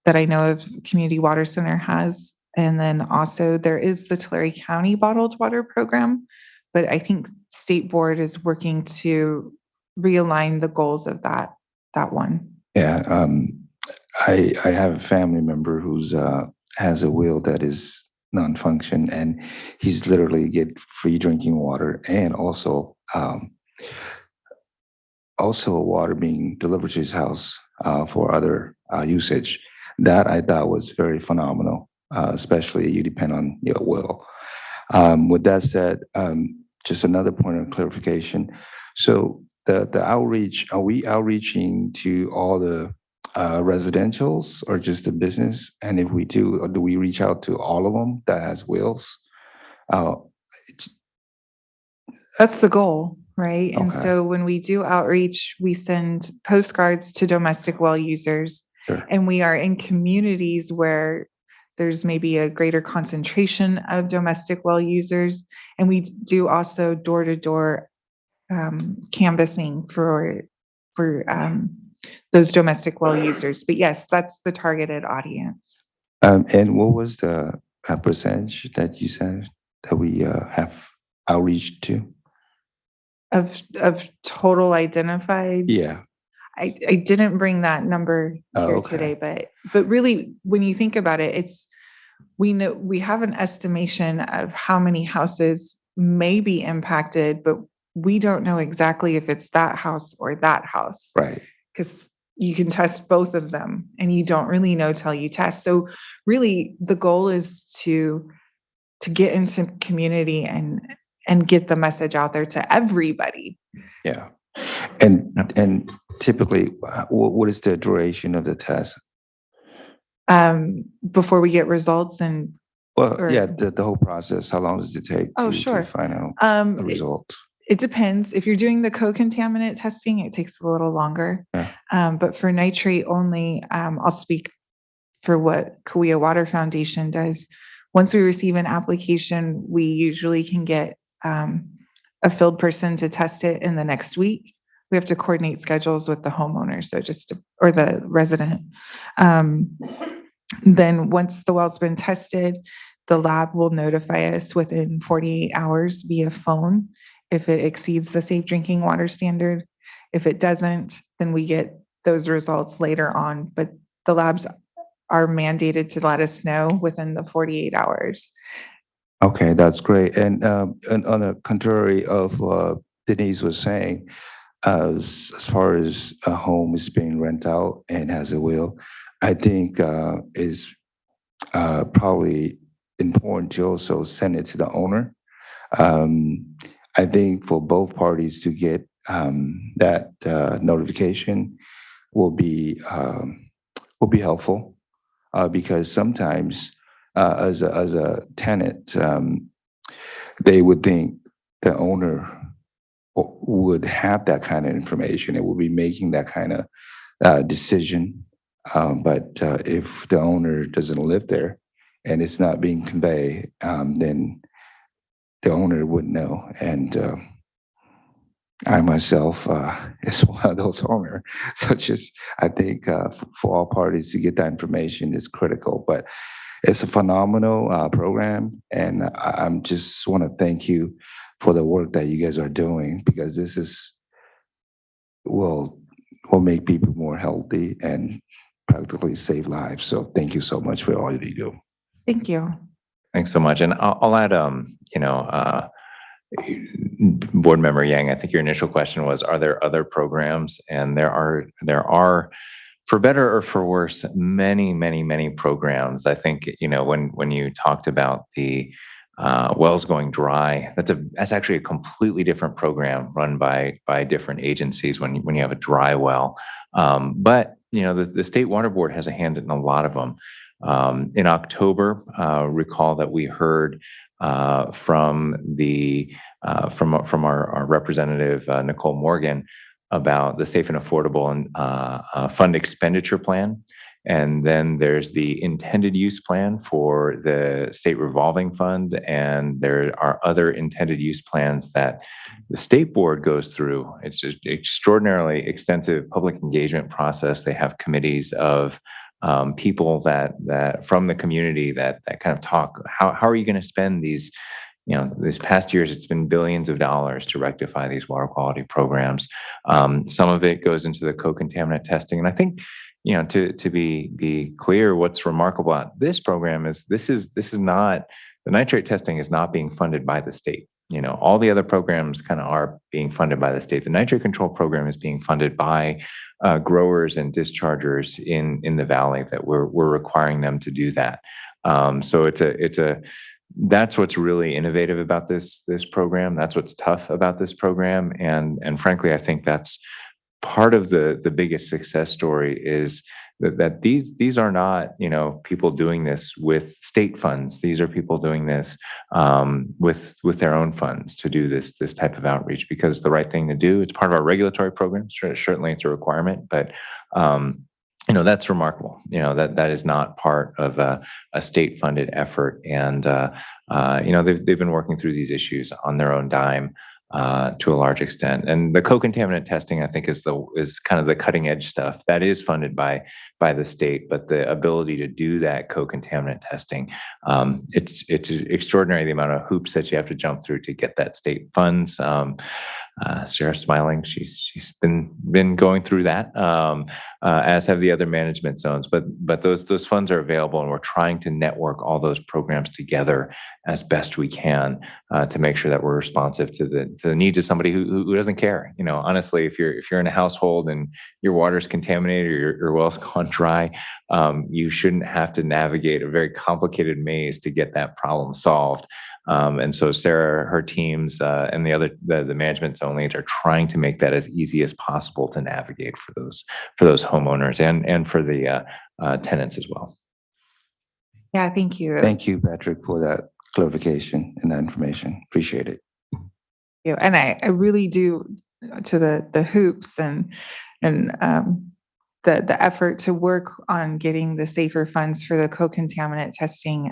that I know of, Community Water Center has, and then also there is the Tulare County bottled water program, but I think State Board is working to realign the goals of that one. Yeah. I have a family member who's has a wheel that is non-function, and he's literally get free drinking water and also water being delivered to his house for other usage. That I thought was very phenomenal, especially you depend on your will. With that said, just another point of clarification. So the outreach, are we outreaching to all the residentials or just the business? And if we do, or do we reach out to all of them that has wheels? Uh, That's the goal, right? And Okay. so when we do outreach, we send postcards to domestic well users. Sure. And we are in communities where there's maybe a greater concentration of domestic well users. And we do also door-to-door canvassing for those domestic well users. But yes, that's the targeted audience. And what was the percentage that you said that we have outreach to? Of total identified. Yeah. I didn't bring that number Oh, here okay. today, but really, when you think about it, we know we have an estimation of how many houses may be impacted, but we don't know exactly if it's that house or that house. Right. Because you can test both of them and you don't really know till you test. So really the goal is to get into community and get the message out there to everybody. Yeah. And typically, what is the duration of the test? Before we get results and Yeah, the whole process. How long does it take to find out the result? It depends. If you're doing the co-contaminant testing, it takes a little longer. Yeah. But for nitrate only, I'll speak for what Kauai Water Foundation does. Once we receive an application, we usually can get a field person to test it in the next week. We have to coordinate schedules with the homeowner, or the resident. Then once the well's been tested, the lab will notify us within 48 hours via phone if it exceeds the safe drinking water standard. If it doesn't, then we get those results later on. But the labs are mandated to let us know within the 48 hours. Okay, that's great. And on the contrary of what Denise was saying, as far as a home is being rent out and has a will, I think is probably important to also send it to the owner. I think for both parties to get that notification will be helpful because sometimes as a tenant, they would think the owner would have that kind of information. It would be making that kind of decision. But if the owner doesn't live there and it's not being conveyed, then the owner wouldn't know. And I myself is one of those owners. So just I think for all parties to get that information is critical. But it's a phenomenal program, and I'm just want to thank you for the work that you guys are doing because this will make people more healthy and practically save lives. So thank you so much for all you do. Thank you. Thanks so much. And I'll add, Board Member Yang, I think your initial question was, are there other programs? And there are, for better or for worse, many programs. I think, when you talked about the wells going dry, that's actually a completely different program run by different agencies when you have a dry well. But the State Water Board has a hand in a lot of them. In October, recall that we heard from our representative Nicole Morgan about the Safe and Affordable and Fund Expenditure Plan. And then there's the intended use plan for the state revolving fund. And there are other intended use plans that the state board goes through. It's just extraordinarily extensive public engagement process. They have committees of people that from the community that kind of talk, how are you going to spend these, these past years, it's been billions of dollars to rectify these water quality programs. Some of it goes into the co-contaminant testing. And I think, to be clear, what's remarkable about this program is this is not, the nitrate testing is not being funded by the state. All the other programs kind of are being funded by the state. The nitrate control program is being funded by growers and dischargers in the valley that we're requiring them to do that. So that's what's really innovative about this program. That's what's tough about this program, and frankly, I think that's part of the biggest success story is that these are not people doing this with state funds. These are people doing this with their own funds to do this type of outreach, because it's the right thing to do. It's part of our regulatory program. Certainly, it's a requirement, but that's remarkable. That is not part of a state funded effort, and they've been working through these issues on their own dime. To a large extent, and the co-contaminant testing, I think, is kind of the cutting edge stuff that is funded by the state. But the ability to do that co-contaminant testing, it's extraordinary the amount of hoops that you have to jump through to get that state funds. Sarah's smiling. She's been going through that, as have the other management zones. But those funds are available, and we're trying to network all those programs together as best we can to make sure that we're responsive to the needs of somebody who doesn't care. Honestly, if you're in a household and your water's contaminated or your well's gone dry, you shouldn't have to navigate a very complicated maze to get that problem solved. And so Sarah, her teams, and the management zone leads are trying to make that as easy as possible to navigate for those homeowners and for the tenants as well. Yeah, thank you. Thank you, Patrick, for that clarification and that information. Appreciate it. And I really do, to the hoops and the effort to work on getting the safer funds for the co-contaminant testing.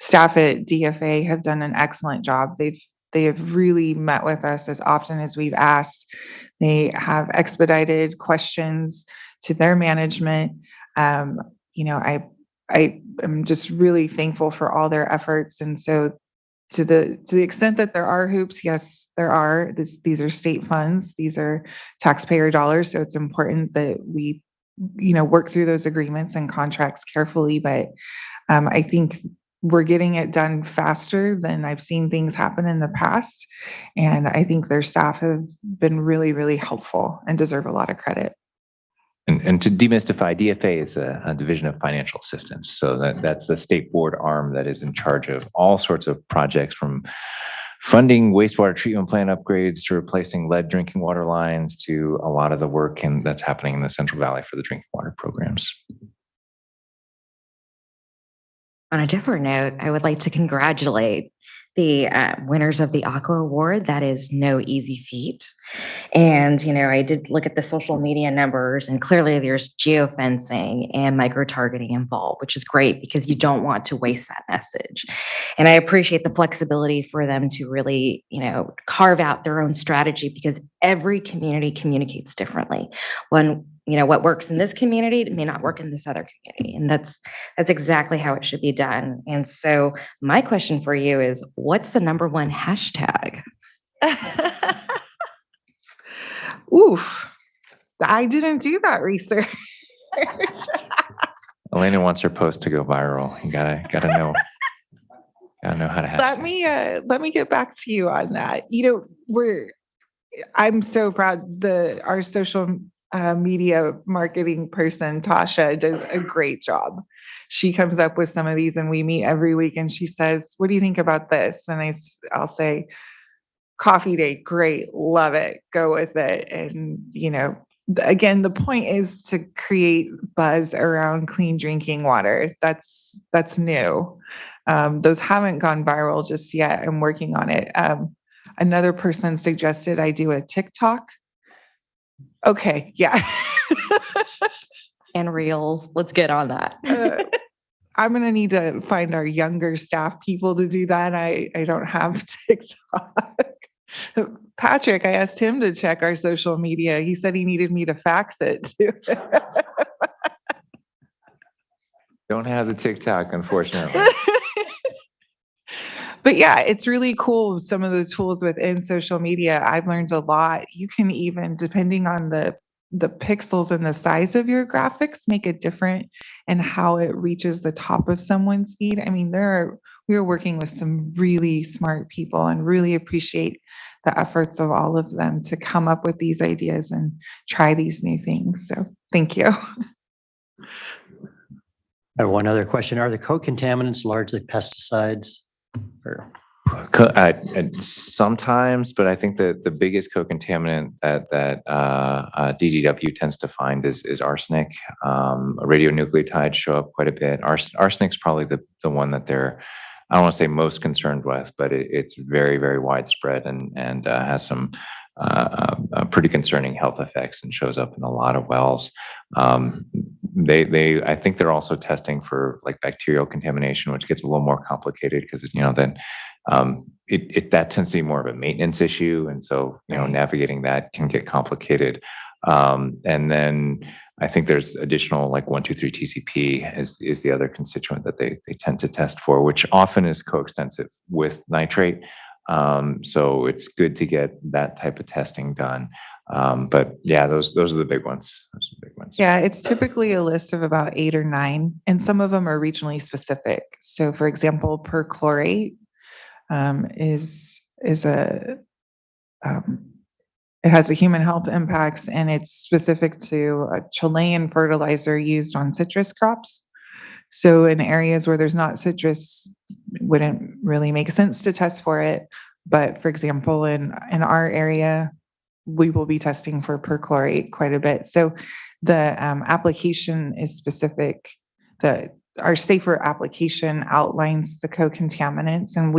Staff at DFA have done an excellent job. They have really met with us as often as we've asked. They have expedited questions to their management. I am just really thankful for all their efforts. And so to the extent that there are hoops, yes, there are. These are state funds. These are taxpayer dollars. So it's important that we, work through those agreements and contracts carefully. But I think we're getting it done faster than I've seen things happen in the past. And I think their staff have been really, really helpful and deserve a lot of credit. And to demystify, DFA is a division of financial assistance. So that's the state board arm that is in charge of all sorts of projects, from funding wastewater treatment plant upgrades to replacing lead drinking water lines to a lot of the work that's happening in the Central Valley for the drinking water programs. On a different note, I would like to congratulate the winners of the Aqua Award. That is no easy feat. And, I did look at the social media numbers, and clearly there's geofencing and micro-targeting involved, which is great because you don't want to waste that message. And I appreciate the flexibility for them to really, carve out their own strategy, because every community communicates differently. What works in this community may not work in this other community. And that's exactly how it should be done. And so my question for you is, what's the #1 hashtag? Oof, I didn't do that research. Elena wants her post to go viral. You gotta know. Gotta know how to have. Let me get back to you on that. I'm so proud. Our social media marketing person, Tasha, does a great job. She comes up with some of these, and we meet every week, and she says, "What do you think about this?" And I'll say, "Coffee date, great, love it, go with it." And again, the point is to create buzz around clean drinking water. That's new. Those haven't gone viral just yet. I'm working on it. Another person suggested I do a TikTok. Okay, yeah. And Reels. Let's get on that. I'm going to need to find our younger staff people to do that. I don't have TikTok. Patrick, I asked him to check our social media. He said he needed me to fax it too. Don't have the TikTok, unfortunately. But yeah, it's really cool. Some of the tools within social media, I've learned a lot. You can even, depending on the the pixels and the size of your graphics make a difference in how it reaches the top of someone's feed. I mean, we are working with some really smart people and really appreciate the efforts of all of them to come up with these ideas and try these new things. So thank you. I have one other question. Are the co-contaminants largely pesticides? Or Sometimes, but I think that the biggest co-contaminant that DDW tends to find is arsenic. Radionucleotides show up quite a bit. Arsenic's probably the one that they're, I don't want to say most concerned with, but it's very, very widespread and has some pretty concerning health effects and shows up in a lot of wells. I think they're also testing for like bacterial contamination, which gets a little more complicated because then that tends to be more of a maintenance issue, and so navigating that can get complicated. And then I think there's additional like 1,2,3 TCP is the other constituent that they tend to test for, which often is coextensive with nitrate. So it's good to get that type of testing done. But yeah, those are the big ones. Those are the big ones. Yeah, it's typically a list of about 8 or 9, and some of them are regionally specific. So for example, perchlorate it has a human health impacts, and it's specific to a Chilean fertilizer used on citrus crops. So in areas where there's not citrus, it wouldn't really make sense to test for it. But for example, in our area, we will be testing for perchlorate quite a bit. So the application is specific. Our safer application outlines the co-contaminants, and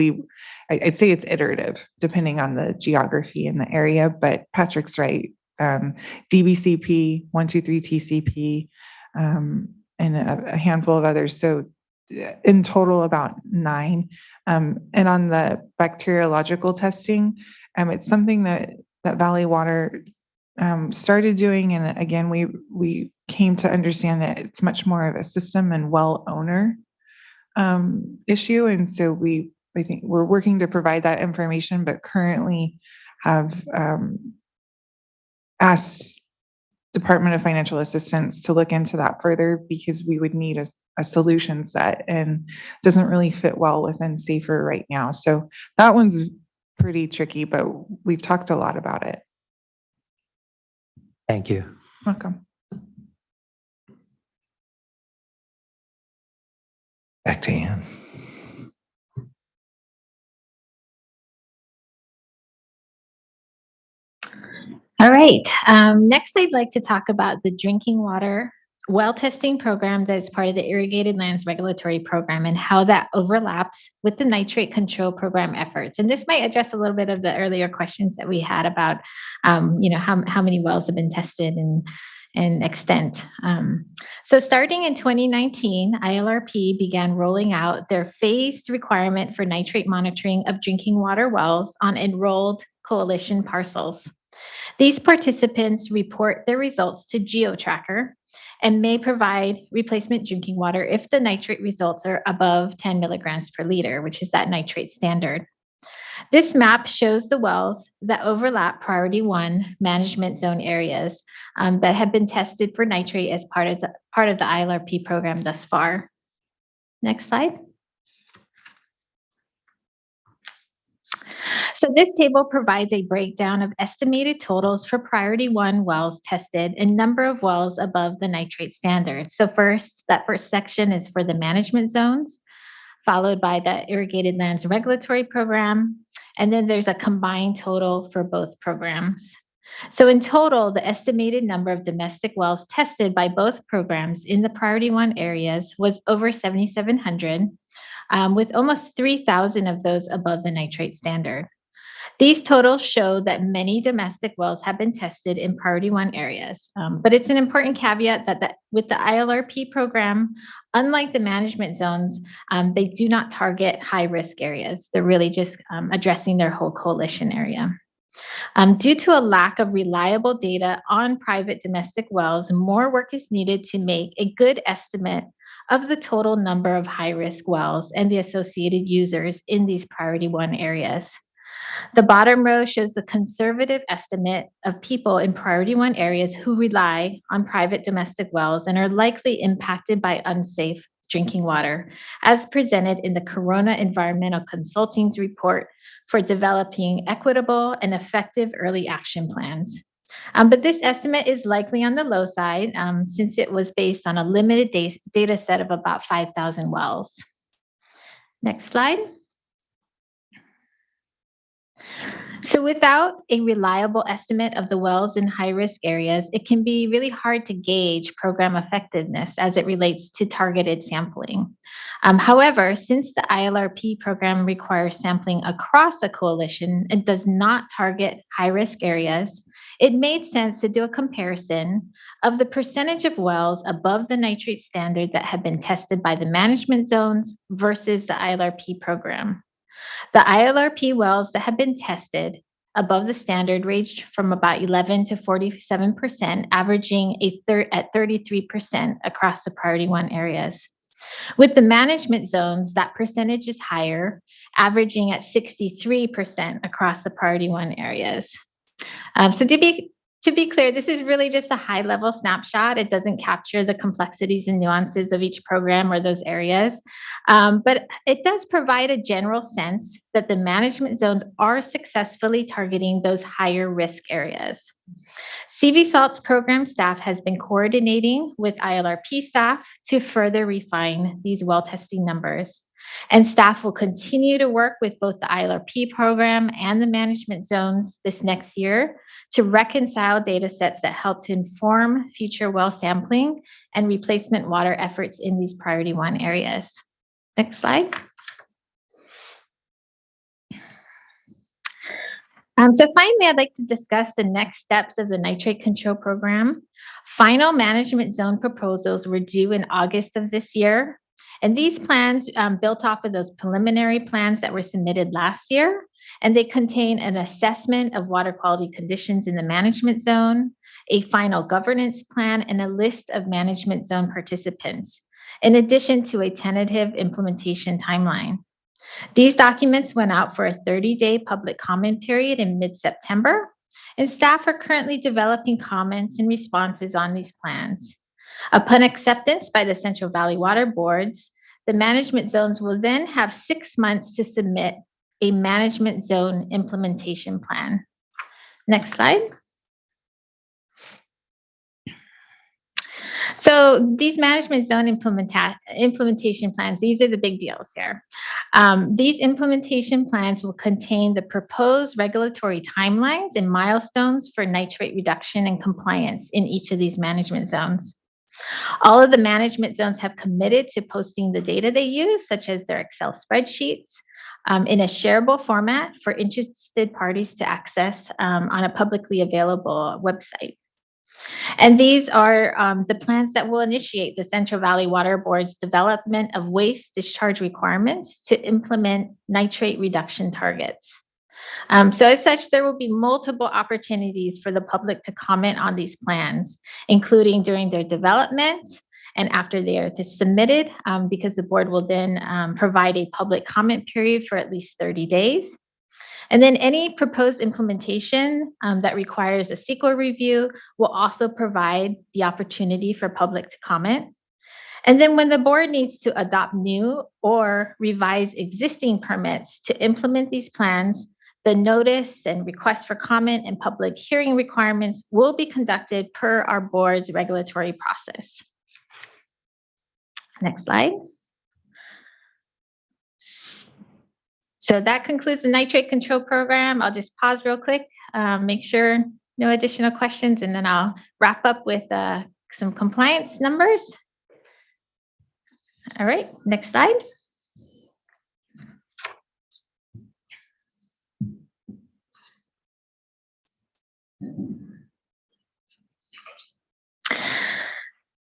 I'd say it's iterative depending on the geography in the area, but Patrick's right. DBCP, 1,2,3 TCP, and a handful of others. So in total about 9. And on the bacteriological testing, it's something that Valley Water started doing, and again, we came to understand that it's much more of a system and well owner issue, and so I think we're working to provide that information, but currently have asked Department of Financial Assistance to look into that further because we would need a solution set, and doesn't really fit well within SAFER right now. So that one's pretty tricky, but we've talked a lot about it. Thank you. Welcome. Back to Ann. All right. Next, I'd like to talk about the drinking water well testing program that is part of the Irrigated Lands Regulatory Program and how that overlaps with the nitrate control program efforts. And this might address a little bit of the earlier questions that we had about, how many wells have been tested and extent. So starting in 2019, ILRP began rolling out their phased requirement for nitrate monitoring of drinking water wells on enrolled coalition parcels. These participants report their results to GeoTracker and may provide replacement drinking water if the nitrate results are above 10 milligrams per liter, which is that nitrate standard. This map shows the wells that overlap Priority 1 management zone areas that have been tested for nitrate as part of the ILRP program thus far. Next slide. So this table provides a breakdown of estimated totals for Priority 1 wells tested and number of wells above the nitrate standard. So that first section is for the management zones, followed by the Irrigated Lands Regulatory Program, and then there's a combined total for both programs. So in total, the estimated number of domestic wells tested by both programs in the Priority 1 areas was over 7,700, with almost 3,000 of those above the nitrate standard. These totals show that many domestic wells have been tested in Priority 1 areas, but it's an important caveat that with the ILRP program, unlike the management zones, they do not target high-risk areas. They're really just addressing their whole coalition area. Due to a lack of reliable data on private domestic wells, more work is needed to make a good estimate of the total number of high-risk wells and the associated users in these Priority 1 areas. The bottom row shows the conservative estimate of people in priority 1 areas who rely on private domestic wells and are likely impacted by unsafe drinking water, as presented in the Corona Environmental Consulting's report for developing equitable and effective early action plans. But this estimate is likely on the low side since it was based on a limited data set of about 5,000 wells. Next slide. So without a reliable estimate of the wells in high-risk areas, it can be really hard to gauge program effectiveness as it relates to targeted sampling. However, since the ILRP program requires sampling across a coalition and does not target high-risk areas, it made sense to do a comparison of the percentage of wells above the nitrate standard that have been tested by the management zones versus the ILRP program. The ILRP wells that have been tested above the standard ranged from about 11 to 47%, averaging at 33% across the priority 1 areas. With the management zones, that percentage is higher, averaging at 63% across the priority 1 areas. So to be clear, this is really just a high-level snapshot. It doesn't capture the complexities and nuances of each program or those areas, but it does provide a general sense that the management zones are successfully targeting those higher risk areas. CV Salt's program staff has been coordinating with ILRP staff to further refine these well testing numbers. And staff will continue to work with both the ILRP program and the management zones this next year to reconcile data sets that help to inform future well sampling and replacement water efforts in these priority 1 areas. Next slide. So finally, I'd like to discuss the next steps of the nitrate control program. Final management zone proposals were due in August of this year. And these plans built off of those preliminary plans that were submitted last year, and they contain an assessment of water quality conditions in the management zone, a final governance plan, and a list of management zone participants, in addition to a tentative implementation timeline. These documents went out for a 30-day public comment period in mid-September, and staff are currently developing comments and responses on these plans. Upon acceptance by the Central Valley Water Boards, the management zones will then have 6 months to submit a management zone implementation plan. Next slide. So these management zone implementation plans, these are the big deals here. These implementation plans will contain the proposed regulatory timelines and milestones for nitrate reduction and compliance in each of these management zones. All of the management zones have committed to posting the data they use, such as their Excel spreadsheets, in a shareable format for interested parties to access on a publicly available website. And these are the plans that will initiate the Central Valley Water Board's development of waste discharge requirements to implement nitrate reduction targets. So as such, there will be multiple opportunities for the public to comment on these plans, including during their development and after they are submitted, because the board will then provide a public comment period for at least 30 days. And then any proposed implementation that requires a CEQA review will also provide the opportunity for public to comment. And then when the board needs to adopt new or revise existing permits to implement these plans, the notice and request for comment and public hearing requirements will be conducted per our board's regulatory process. Next slide. So that concludes the nitrate control program. I'll just pause real quick, make sure no additional questions, and then I'll wrap up with some compliance numbers. All right, next slide.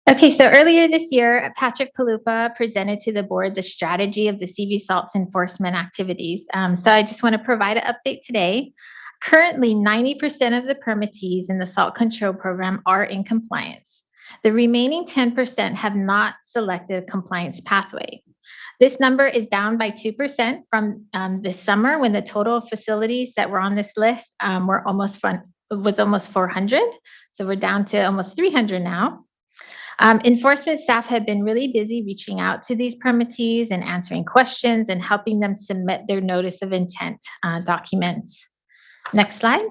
Okay, so earlier this year, Patrick Palupa presented to the board the strategy of the CV Salt's enforcement activities. So I just want to provide an update today. Currently, 90% of the permittees in the salt control program are in compliance. The remaining 10% have not selected a compliance pathway. This number is down by 2% from this summer, when the total facilities that were on this list was almost 400. So we're down to almost 300 now. Enforcement staff have been really busy reaching out to these permittees and answering questions and helping them submit their notice of intent documents. Next slide.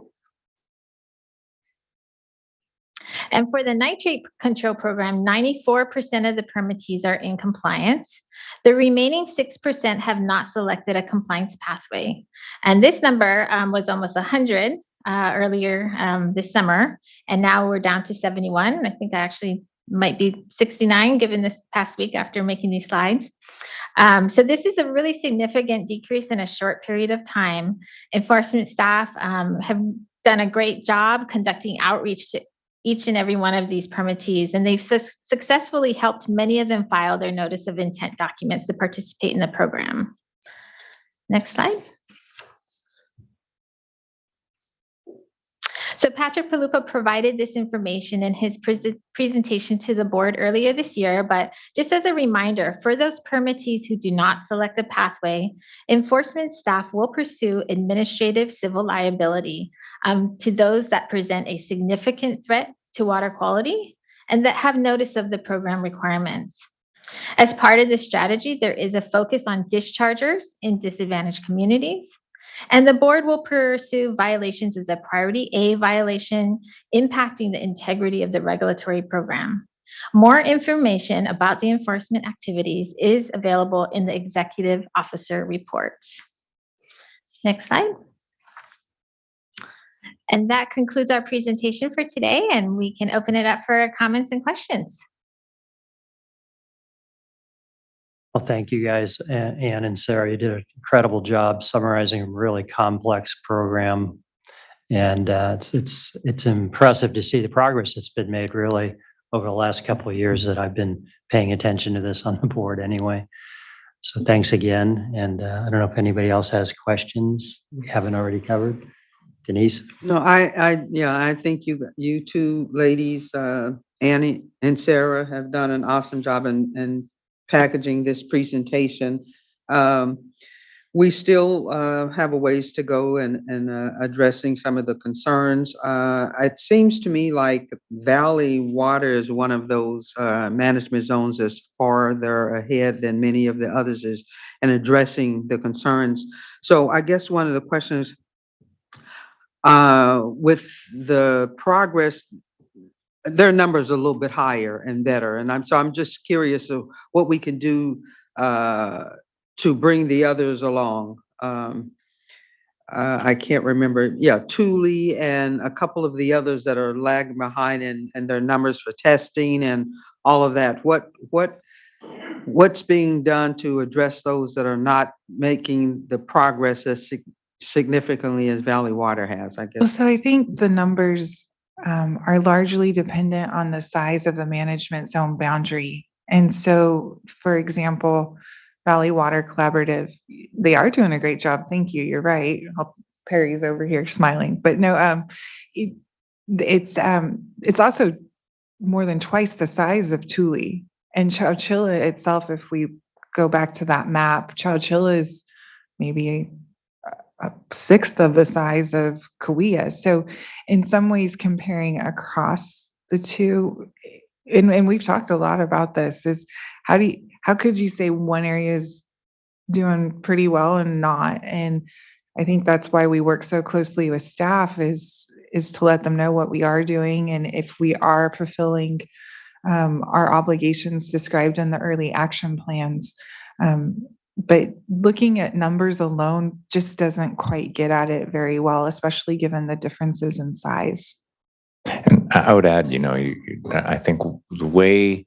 And for the nitrate control program, 94% of the permittees are in compliance. The remaining 6% have not selected a compliance pathway. And this number was almost 100 earlier this summer, and now we're down to 71. I think I actually might be 69 given this past week after making these slides. So this is a really significant decrease in a short period of time. Enforcement staff have done a great job conducting outreach to each and every one of these permittees, and they've successfully helped many of them file their notice of intent documents to participate in the program. Next slide. So Patrick Palupa provided this information in his presentation to the board earlier this year, but just as a reminder, for those permittees who do not select a pathway, enforcement staff will pursue administrative civil liability to those that present a significant threat to water quality and that have notice of the program requirements. As part of this strategy, there is a focus on dischargers in disadvantaged communities. And the board will pursue violations as a priority A violation, impacting the integrity of the regulatory program. More information about the enforcement activities is available in the executive officer reports. Next slide. And that concludes our presentation for today, and we can open it up for comments and questions. Well, thank you guys, Ann and Sarah. You did an incredible job summarizing a really complex program, and it's impressive to see the progress that's been made really over the last couple of years that I've been paying attention to this on the board anyway. So thanks again, and I don't know if anybody else has questions we haven't already covered. Denise? No, I think you two ladies, Annie and Sarah, have done an awesome job in packaging this presentation. We still have a ways to go in addressing some of the concerns. It seems to me like Valley Water is one of those management zones that's farther ahead than many of the others is in addressing the concerns. So I guess one of the questions with the progress, their numbers are a little bit higher and better. And I'm just curious of what we can do to bring the others along. I can't remember. Yeah, Thule and a couple of the others that are lagging behind in their numbers for testing and all of that. What's being done to address those that are not making the progress as significantly as Valley Water has, I guess? Well, so I think the numbers are largely dependent on the size of the management zone boundary. And so, for example, Valley Water Collaborative, they are doing a great job. Thank you. You're right. Perry's over here smiling, but no, it's also more than twice the size of Thule. And Chowchilla itself, if we go back to that map, Chowchilla is maybe a sixth of the size of Kauai. So in some ways, comparing across the two, and we've talked a lot about this, is how could you say one area is doing pretty well and not? And I think that's why we work so closely with staff is to let them know what we are doing and if we are fulfilling our obligations described in the early action plans. But looking at numbers alone just doesn't quite get at it very well, especially given the differences in size. And I would add, I think the way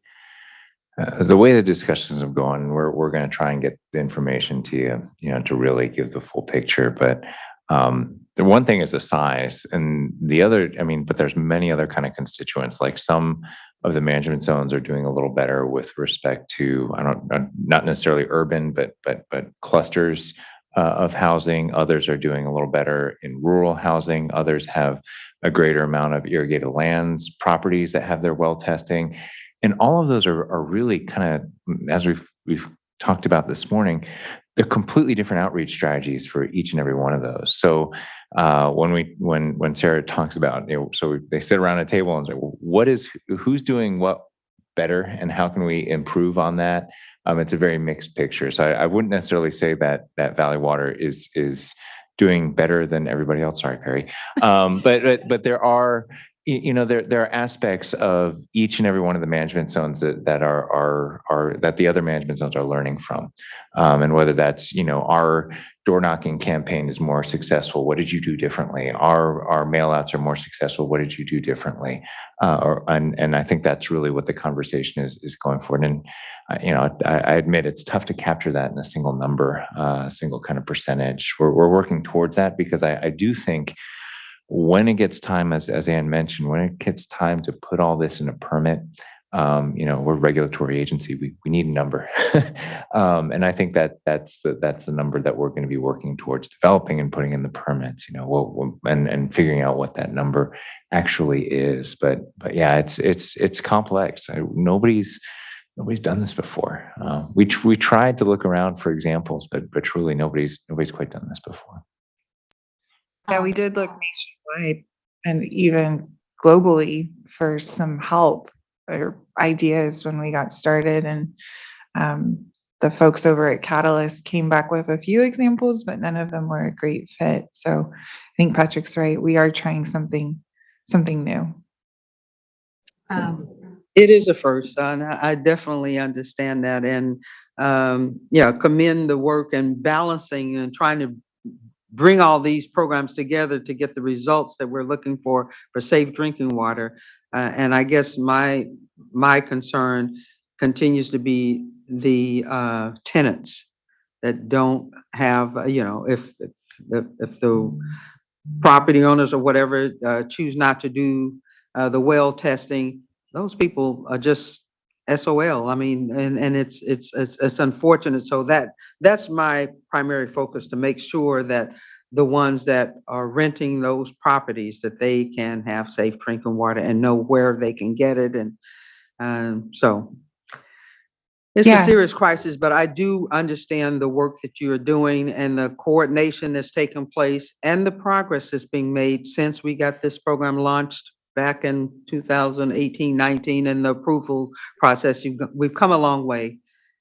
the discussions have gone, we're going to try and get the information to you, to really give the full picture. But the one thing is the size, and the other, but there's many other kind of constituents. Like some of the management zones are doing a little better with respect to, not necessarily urban, but clusters of housing. Others are doing a little better in rural housing. Others have a greater amount of irrigated lands, properties that have their well testing. And all of those are really kind of, as we've talked about this morning, they're completely different outreach strategies for each and every one of those. So when Sarah talks about, so they sit around a table and say, well, who's doing what better and how can we improve on that? It's a very mixed picture. So I wouldn't necessarily say that Valley Water is doing better than everybody else. Sorry, Perry. But there are, there are aspects of each and every one of the management zones that are that the other management zones are learning from, and whether that's our door knocking campaign is more successful. What did you do differently? Our mail outs are more successful. What did you do differently? And I think that's really what the conversation is going for. And I admit it's tough to capture that in a single number, single kind of percentage. We're working towards that because I do think when it gets time, as Ann mentioned, when it gets time to put all this in a permit, we're a regulatory agency. We need a number, and I think that's the number that we're going to be working towards developing and putting in the permits. And figuring out what that number actually is. But yeah, it's complex. Nobody's done this before. We tried to look around for examples, but truly nobody's quite done this before. Yeah, we did look nationwide and even globally for some help or ideas when we got started. And the folks over at Catalyst came back with a few examples, but none of them were a great fit. So I think Patrick's right. We are trying something new. It is a first, and I definitely understand that. And commend the work and balancing and trying to bring all these programs together to get the results that we're looking for safe drinking water. And I guess my concern continues to be the tenants that don't have, if the property owners or whatever choose not to do the well testing, those people are just SOL. I mean, and it's unfortunate. So that's my primary focus, to make sure that the ones that are renting those properties, that they can have safe drinking water and know where they can get it. And so it's a serious crisis, but I do understand the work that you are doing and the coordination that's taken place and the progress that's being made since we got this program launched back in 2018, 19, and the approval process. We've come a long way.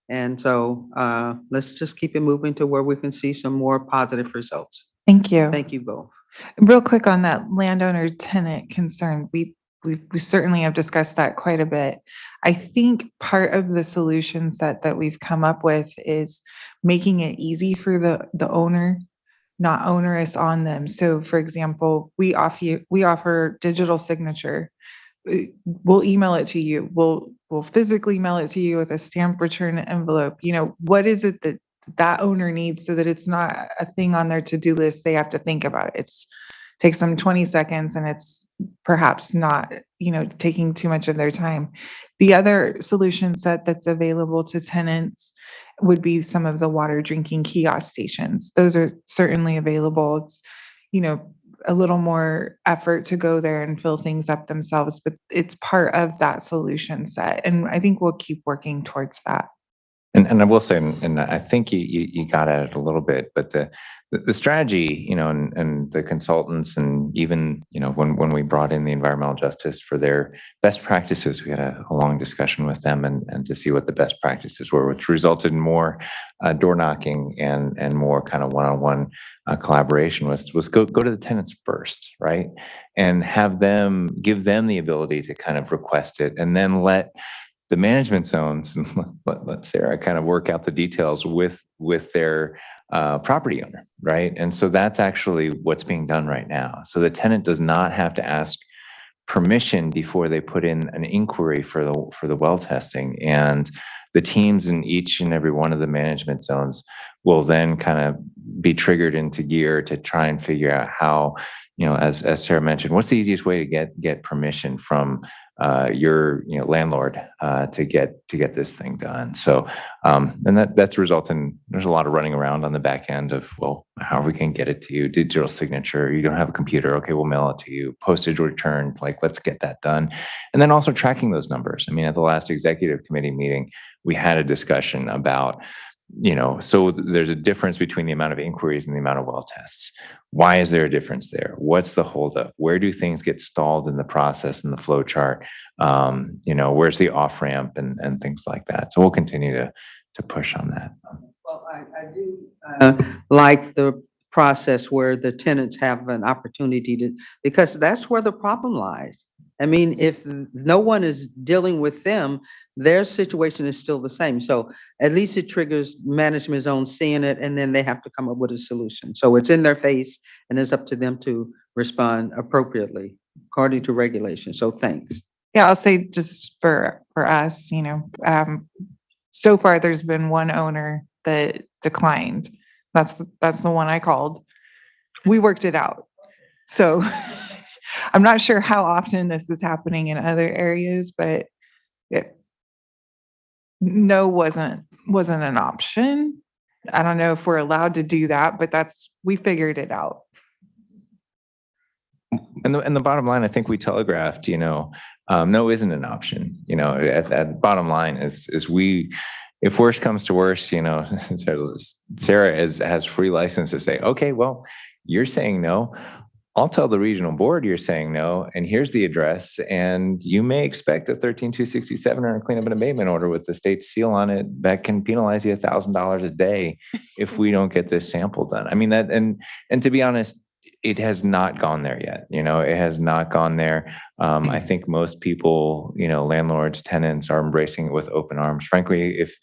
And so let's just keep it moving to where we can see some more positive results. Thank you. Thank you both. Real quick on that landowner tenant concern, we certainly have discussed that quite a bit. I think part of the solution set that we've come up with is making it easy for the owner, not onerous on them. So for example, we offer digital signature. We'll email it to you. We'll physically mail it to you with a stamp return envelope. What is it that owner needs so that it's not a thing on their to-do list they have to think about? It takes them 20 seconds and it's perhaps not, taking too much of their time. The other solution set that's available to tenants would be some of the water drinking kiosk stations. Those are certainly available. It's, a little more effort to go there and fill things up themselves, but it's part of that solution set. And I think we'll keep working towards that. And I will say, and I think you got at it a little bit, but the strategy, and the consultants, and even, when we brought in the environmental justice for their best practices, we had a long discussion with them and to see what the best practices were, which resulted in more door knocking and more kind of one-on-one collaboration was go to the tenants first, right? And give them the ability to kind of request it, and then let the management zones and let Sarah kind of work out the details with their property owner, right? And so that's actually what's being done right now. So the tenant does not have to ask permission before they put in an inquiry for the well testing, and the teams in each and every one of the management zones will then kind of be triggered into gear to try and figure out how, as Sarah mentioned, what's the easiest way to get permission from your landlord to get this thing done. So and that's resulting, there's a lot of running around on the back end of, well, how we can get it to you, digital signature, you don't have a computer, okay, we'll mail it to you, postage return, like, let's get that done. And then also tracking those numbers. I mean, at the last executive committee meeting, we had a discussion about So there's a difference between the amount of inquiries and the amount of well tests. Why is there a difference there? What's the holdup? Where do things get stalled in the process and the flow chart? Where's the off ramp and things like that? So we'll continue to push on that. Well, I do like the process where the tenants have an opportunity to, because that's where the problem lies. I mean, if no one is dealing with them, their situation is still the same. So at least it triggers management's own seeing it, and then they have to come up with a solution. So it's in their face, and it's up to them to respond appropriately according to regulation. So thanks. Yeah, I'll say just for us, so far there's been one owner that declined. That's the one I called. We worked it out. So I'm not sure how often this is happening in other areas, but no wasn't an option. I don't know if we're allowed to do that, but we figured it out. And the bottom line, I think we telegraphed, no isn't an option. At the bottom line is if worse comes to worse, Sarah has free license to say, okay, well, you're saying no. I'll tell the regional board you're saying no, and here's the address, and you may expect a 13-267 or a cleanup and abatement order with the state seal on it that can penalize you $1,000 a day if we don't get this sample done. I mean, that, and to be honest, it has not gone there yet. It has not gone there. I think most people, landlords, tenants are embracing it with open arms. Frankly, if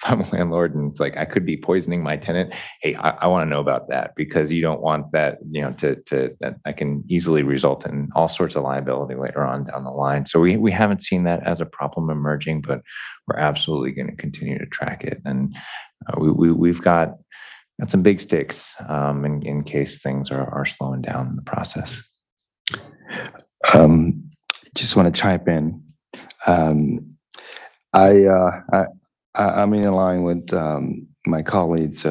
I'm a landlord and it's like, I could be poisoning my tenant, hey, I want to know about that, because you don't want that, that can easily result in all sorts of liability later on down the line. So we haven't seen that as a problem emerging, but we're absolutely going to continue to track it. And we've got some big sticks in case things are slowing down in the process. Just want to chime in. I'm in line with my colleagues'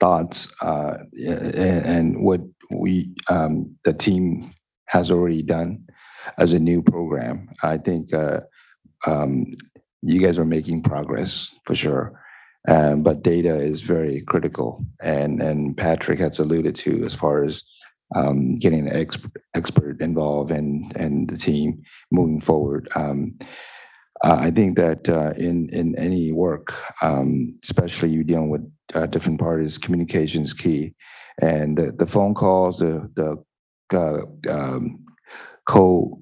thoughts and what the team has already done as a new program. I think you guys are making progress for sure. But data is very critical, and Patrick has alluded to as far as getting an expert involved and the team moving forward. I think that in any work, especially you dealing with different parties, communication is key, and the phone calls, the cold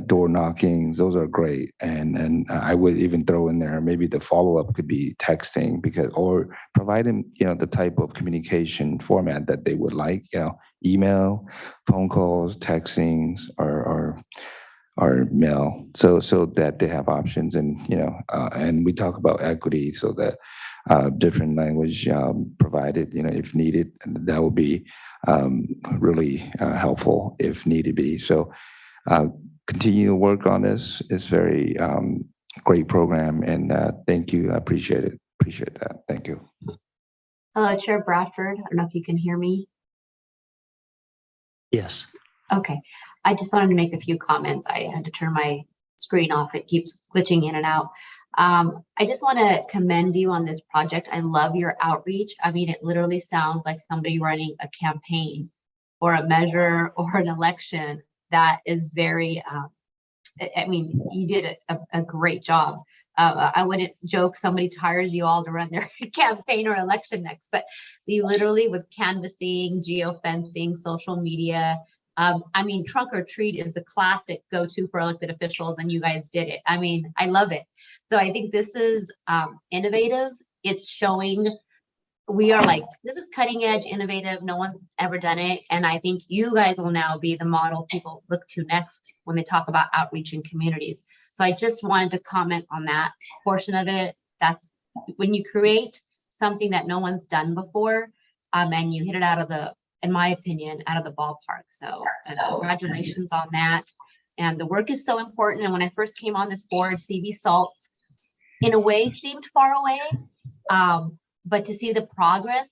door knockings, those are great, and I would even throw in there maybe the follow-up could be texting, or provide them the type of communication format that they would like, email, phone calls, textings, or mail, so that they have options. And and we talk about equity, so that different language provided, if needed, that would be really helpful if needed be. So continue to work on this. It's very great program, and thank you. I appreciate it. Appreciate that. Thank you. Hello, Chair Bradford. I don't know if you can hear me. Yes. Okay. I just wanted to make a few comments. I had to turn my screen off. It keeps glitching in and out. I just want to commend you on this project. I love your outreach. I mean, it literally sounds like somebody running a campaign or a measure or an election. That is very, I mean, you did a great job. I wouldn't joke somebody hires you all to run their campaign or election next, but you literally, with canvassing, geofencing, social media, I mean, trunk or treat is the classic go-to for elected officials, and you guys did it. I mean, I love it. So I think this is innovative. It's showing we are like, this is cutting edge, innovative. No one's ever done it. And I think you guys will now be the model people look to next when they talk about outreach in communities. So I just wanted to comment on that portion of it. That's when you create something that no one's done before, and you hit it out of the, in my opinion, out of the ballpark. So congratulations on that. And the work is so important. And when I first came on this board, CV Salts in a way seemed far away. But to see the progress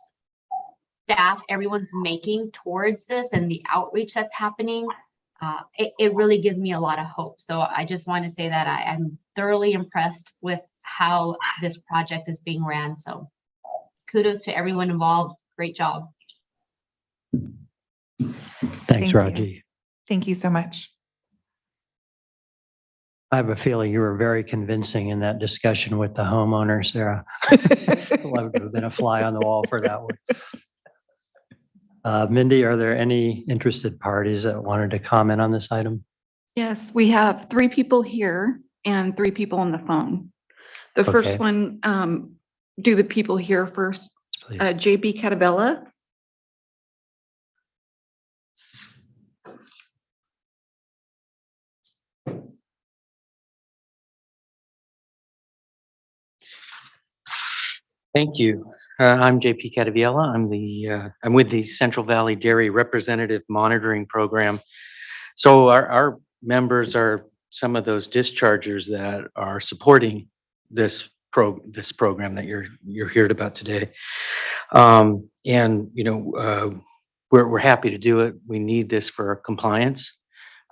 staff, everyone's making towards this and the outreach that's happening, it really gives me a lot of hope. So I just want to say that I'm thoroughly impressed with how this project is being ran. So kudos to everyone involved. Great job. Thanks, Thank you. Raji. Thank you so much. I have a feeling you were very convincing in that discussion with the homeowner, Sarah. Love to have been a fly on the wall for that one. Mindy, are there any interested parties that wanted to comment on this item? Yes, we have 3 people here and 3 people on the phone. The Okay. first one, do the people here first. Please. JB Catabella. Thank you. I'm JP Cataviella. I'm with the Central Valley Dairy Representative Monitoring Program. So our members are some of those dischargers that are supporting this program that you're heard about today. And we're happy to do it. We need this for compliance.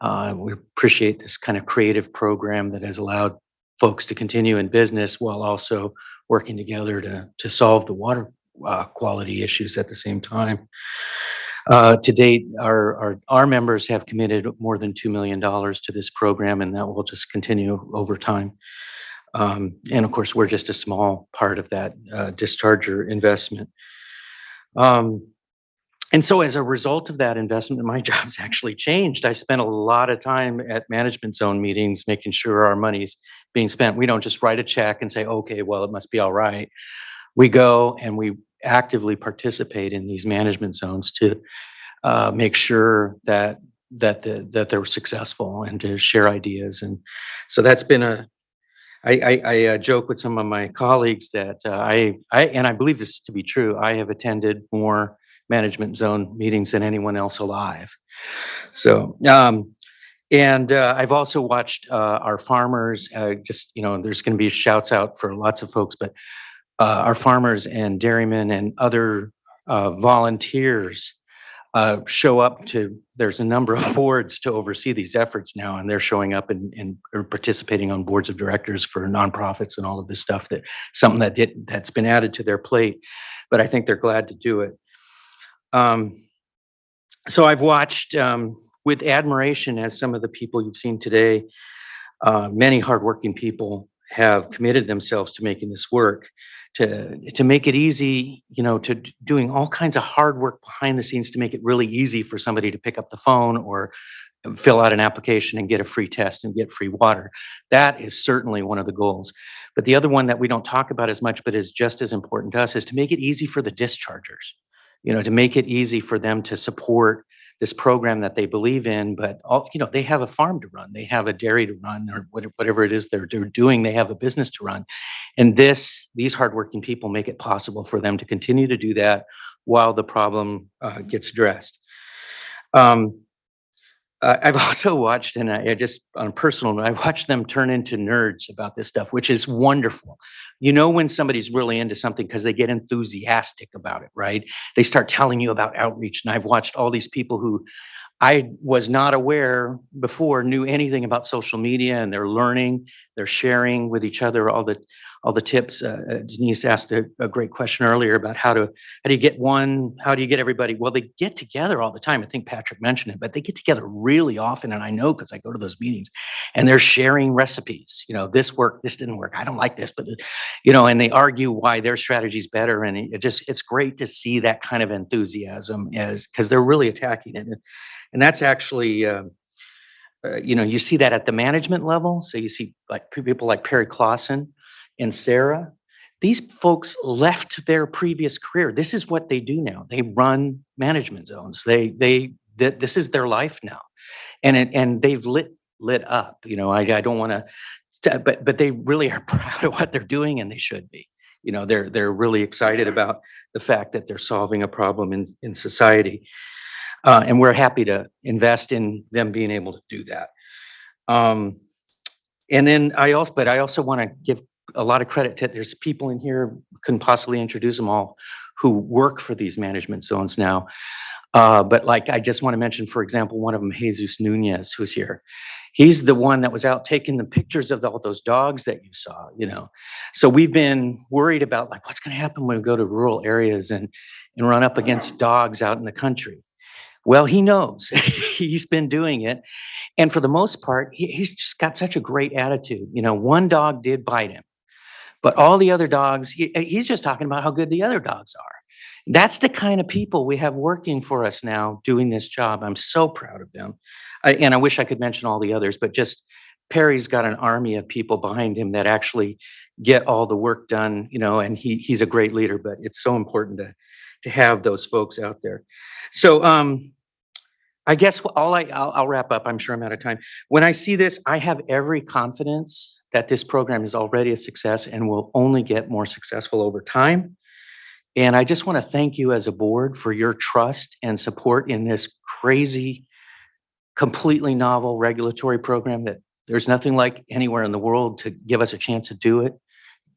We appreciate this kind of creative program that has allowed folks to continue in business while also working together to solve the water quality issues at the same time. To date, our members have committed more than $2 million to this program, and that will just continue over time. And of course, we're just a small part of that discharger investment. And so as a result of that investment, my job's actually changed. I spent a lot of time at management zone meetings, making sure our money's being spent. We don't just write a check and say, okay, well, it must be all right. We go and we actively participate in these management zones to make sure that they're successful and to share ideas. And so that's been I joke with some of my colleagues that and I believe this to be true, I have attended more management zone meetings than anyone else alive. So, and I've also watched our farmers, there's going to be shouts out for lots of folks, but our farmers and dairymen and other volunteers show up there's a number of boards to oversee these efforts now, and they're showing up and participating on boards of directors for nonprofits and all of this stuff, something that's been added to their plate, but I think they're glad to do it. So I've watched with admiration as some of the people you've seen today, many hardworking people have committed themselves to making this work, to make it easy, to doing all kinds of hard work behind the scenes to make it really easy for somebody to pick up the phone or fill out an application and get a free test and get free water. That is certainly one of the goals. But the other one that we don't talk about as much, but is just as important to us, is to make it easy for the dischargers. To make it easy for them to support this program that they believe in, but they have a farm to run, they have a dairy to run, or whatever it is they're doing, they have a business to run. And these hardworking people make it possible for them to continue to do that while the problem gets addressed. I've also watched, and I just on a personal note, I watched them turn into nerds about this stuff, which is wonderful. When somebody's really into something because they get enthusiastic about it, right? They start telling you about outreach. And I've watched all these people who I was not aware before knew anything about social media, and they're learning, they're sharing with each other all the tips. Denise asked a great question earlier about how do you get everybody? Well, they get together all the time. I think Patrick mentioned it, but they get together really often. And I know because I go to those meetings and they're sharing recipes. This worked, this didn't work. I don't like this, but and they argue why their strategy is better. And it's great to see that kind of enthusiasm because they're really attacking it. And that's actually, you see that at the management level. So you see like people like Perry Clausen and Sarah. These folks left their previous career. This is what they do now. They run management zones. This is their life now, and they've lit up. I don't want to, but they really are proud of what they're doing, and they should be. They're really excited about the fact that they're solving a problem in society. And we're happy to invest in them being able to do that. And then I also want to give a lot of credit to, there's people in here, couldn't possibly introduce them all, who work for these management zones now. But like, I just want to mention, for example, one of them, Jesus Nunez, who's here. He's the one that was out taking the pictures of all those dogs that you saw, So we've been worried about like what's going to happen when we go to rural areas and run up against dogs out in the country. Well, he knows. He's been doing it. And for the most part, he's just got such a great attitude. One dog did bite him, but all the other dogs, he's just talking about how good the other dogs are. That's the kind of people we have working for us now doing this job. I'm so proud of them. And I wish I could mention all the others, but just Perry's got an army of people behind him that actually get all the work done, and he's a great leader, but it's so important to have those folks out there. So I guess I'll wrap up. I'm sure I'm out of time. When I see this, I have every confidence that this program is already a success and will only get more successful over time. And I just want to thank you as a board for your trust and support in this crazy, completely novel regulatory program that there's nothing like anywhere in the world to give us a chance to do it.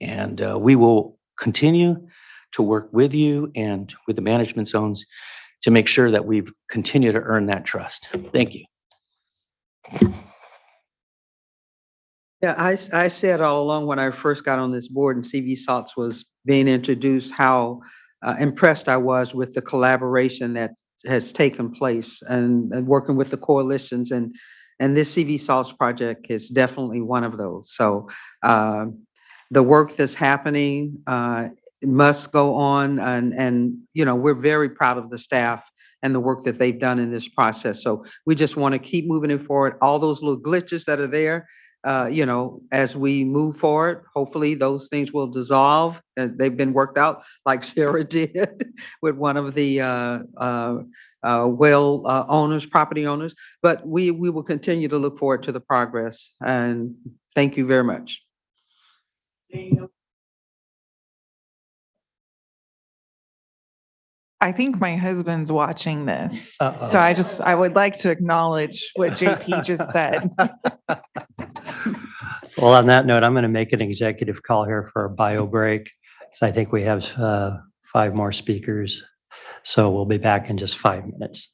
And we will continue to work with you and with the management zones to make sure that we continue to earn that trust. Thank you. Yeah, I said all along when I first got on this board and CV Salts was being introduced, how impressed I was with the collaboration that has taken place and working with the coalitions, and this CV Salts project is definitely one of those. So the work that's happening must go on, and we're very proud of the staff and the work that they've done in this process. So we just want to keep moving it forward. All those little glitches that are there, as we move forward, hopefully those things will dissolve. They've been worked out, like Sarah did with one of the owners, property owners. But we will continue to look forward to the progress. And thank you very much. I think my husband's watching this. Uh-oh. So I would like to acknowledge what JP just said. Well, on that note, I'm going to make an executive call here for a bio break. So I think we have 5 more speakers. So we'll be back in just 5 minutes.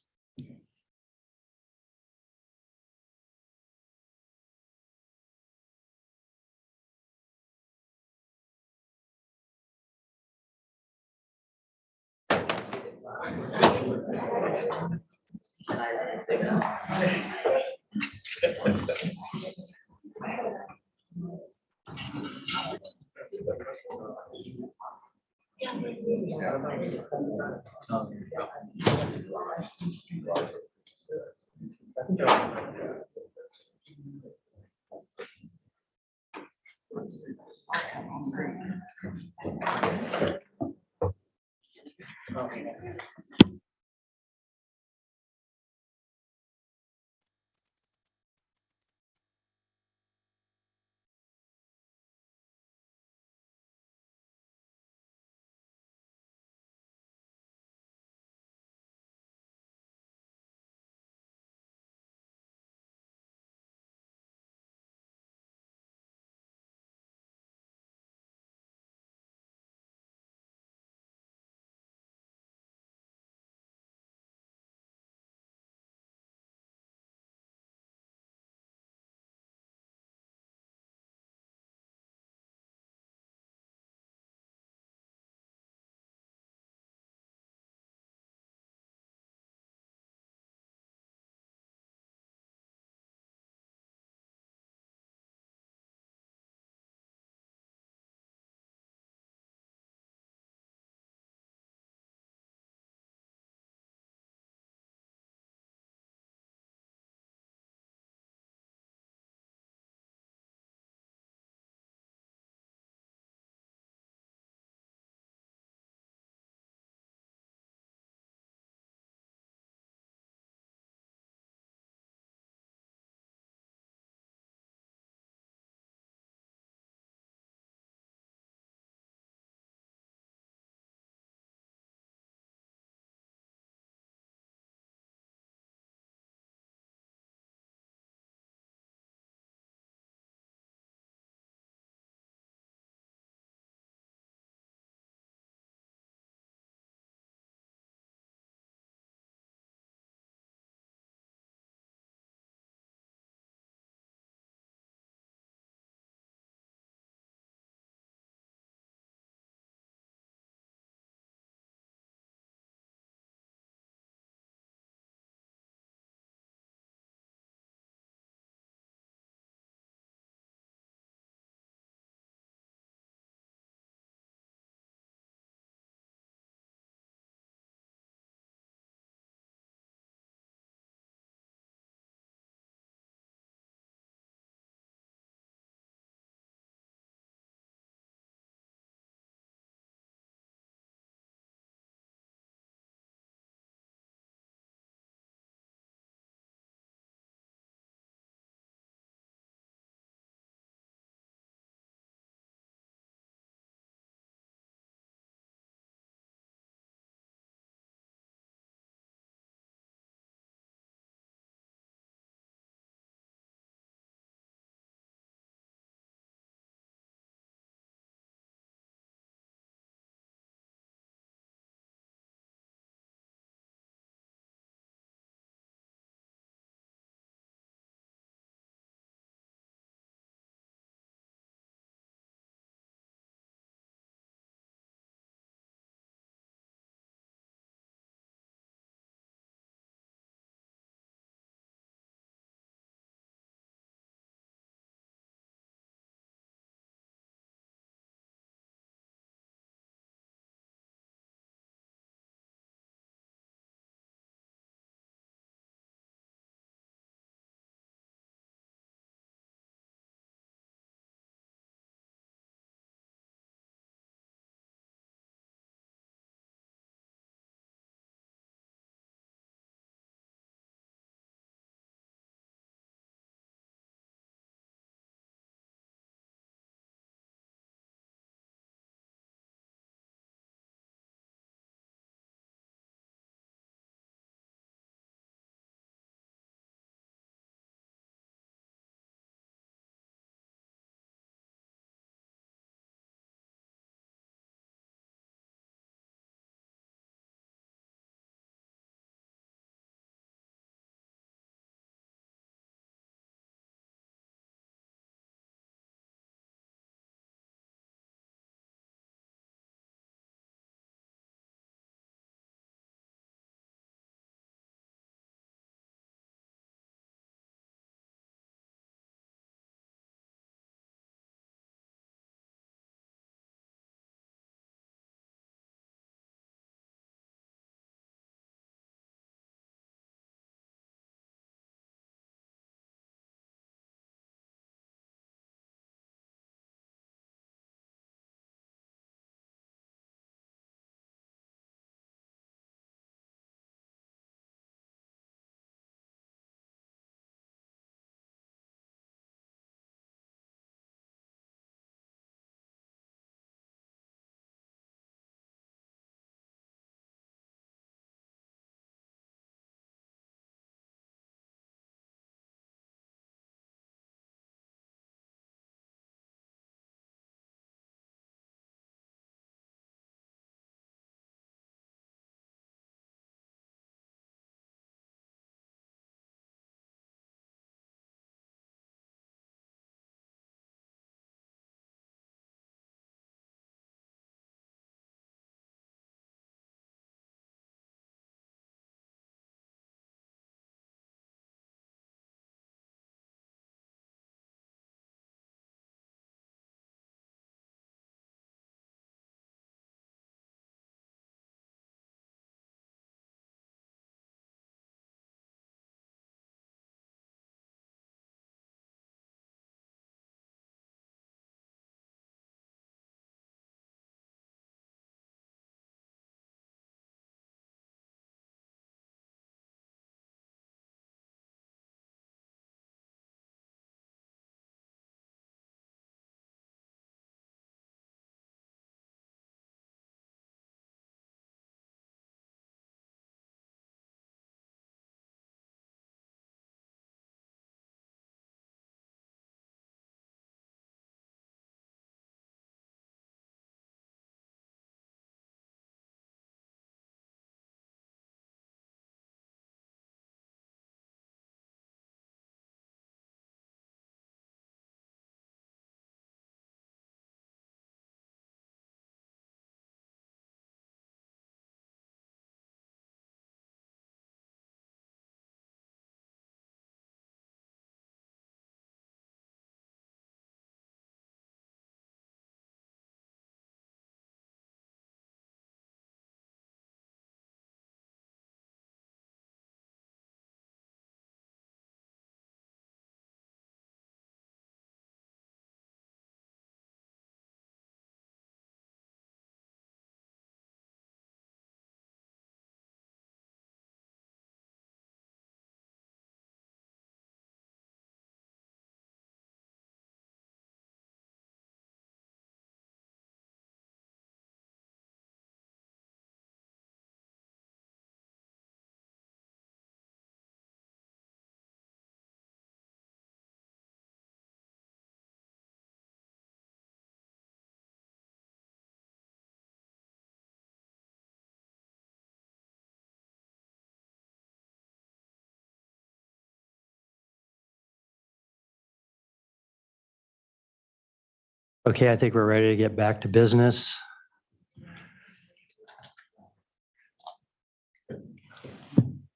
Okay, I think we're ready to get back to business.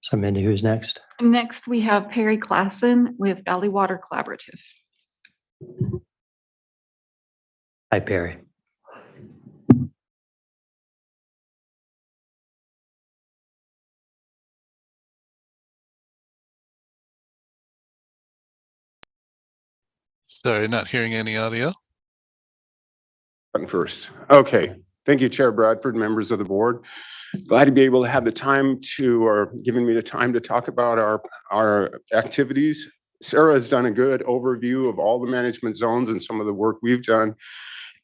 So Mindy, who's next? Next, we have Perry Klassen with Valley Water Collaborative. Hi, Perry. Sorry, not hearing any audio. Button first. Okay. Thank you, Chair Bradford, members of the board. Glad to be able to have the time to, or giving me the time to talk about our activities. Sarah has done a good overview of all the management zones and some of the work we've done.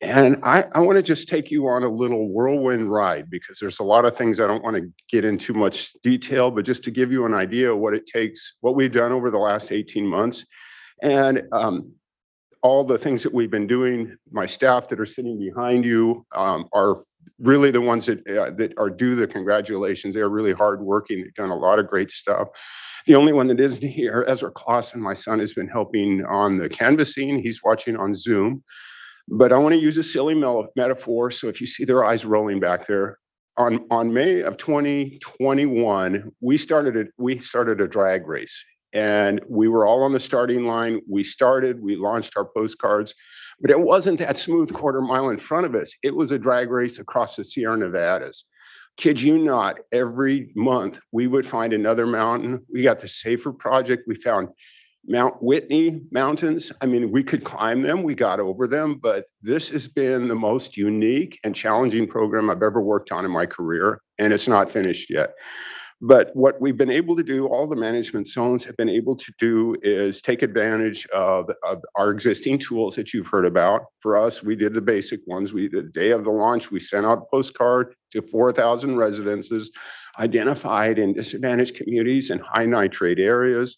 And I want to just take you on a little whirlwind ride because there's a lot of things I don't want to get into much detail, but just to give you an idea of what it takes, what we've done over the last 18 months. And all the things that we've been doing, my staff that are sitting behind you are really the ones that are due the congratulations. They're really hardworking. They've done a lot of great stuff. The only one that isn't here, Ezra Clausen, my son, has been helping on the canvassing. He's watching on Zoom. But I want to use a silly metaphor. So if you see their eyes rolling back there, on May of 2021, we started a drag race. And we were all on the starting line. We launched our postcards, but it wasn't that smooth quarter mile in front of us. It was a drag race across the Sierra Nevadas. Kid you not, every month we would find another mountain. We got the Safer Project. We found Mount Whitney mountains. I mean, we could climb them. We got over them, but this has been the most unique and challenging program I've ever worked on in my career, and it's not finished yet. But what we've been able to do, all the management zones have been able to do is take advantage of our existing tools that you've heard about. For us, we did the basic ones. The day of the launch, we sent out a postcard to 4,000 residences identified in disadvantaged communities and high nitrate areas.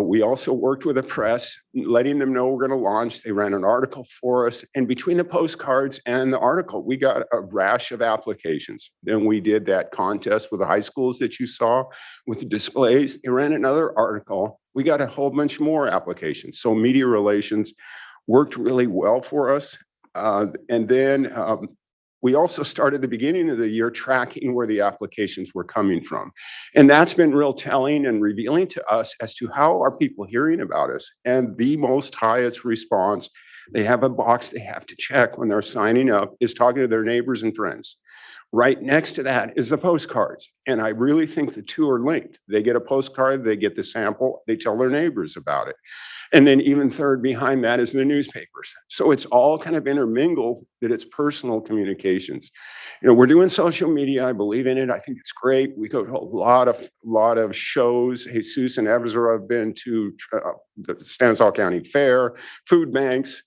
We also worked with the press, letting them know we're going to launch. They ran an article for us. And between the postcards and the article, we got a rash of applications. Then we did that contest with the high schools that you saw with the displays. They ran another article. We got a whole bunch more applications. So media relations worked really well for us. And then we also started the beginning of the year tracking where the applications were coming from. And that's been real telling and revealing to us as to how are people hearing about us. And the most highest response, they have a box they have to check when they're signing up, is talking to their neighbors and friends. Right next to that is the postcards. And I really think the two are linked. They get a postcard, they get the sample, they tell their neighbors about it. And then even third behind that is the newspapers. So it's all kind of intermingled, that it's personal communications. You know, we're doing social media. I believe in it. I think it's great. We go to a lot of shows. Jesus and Ezra have been to the Stanislaus County Fair, food banks.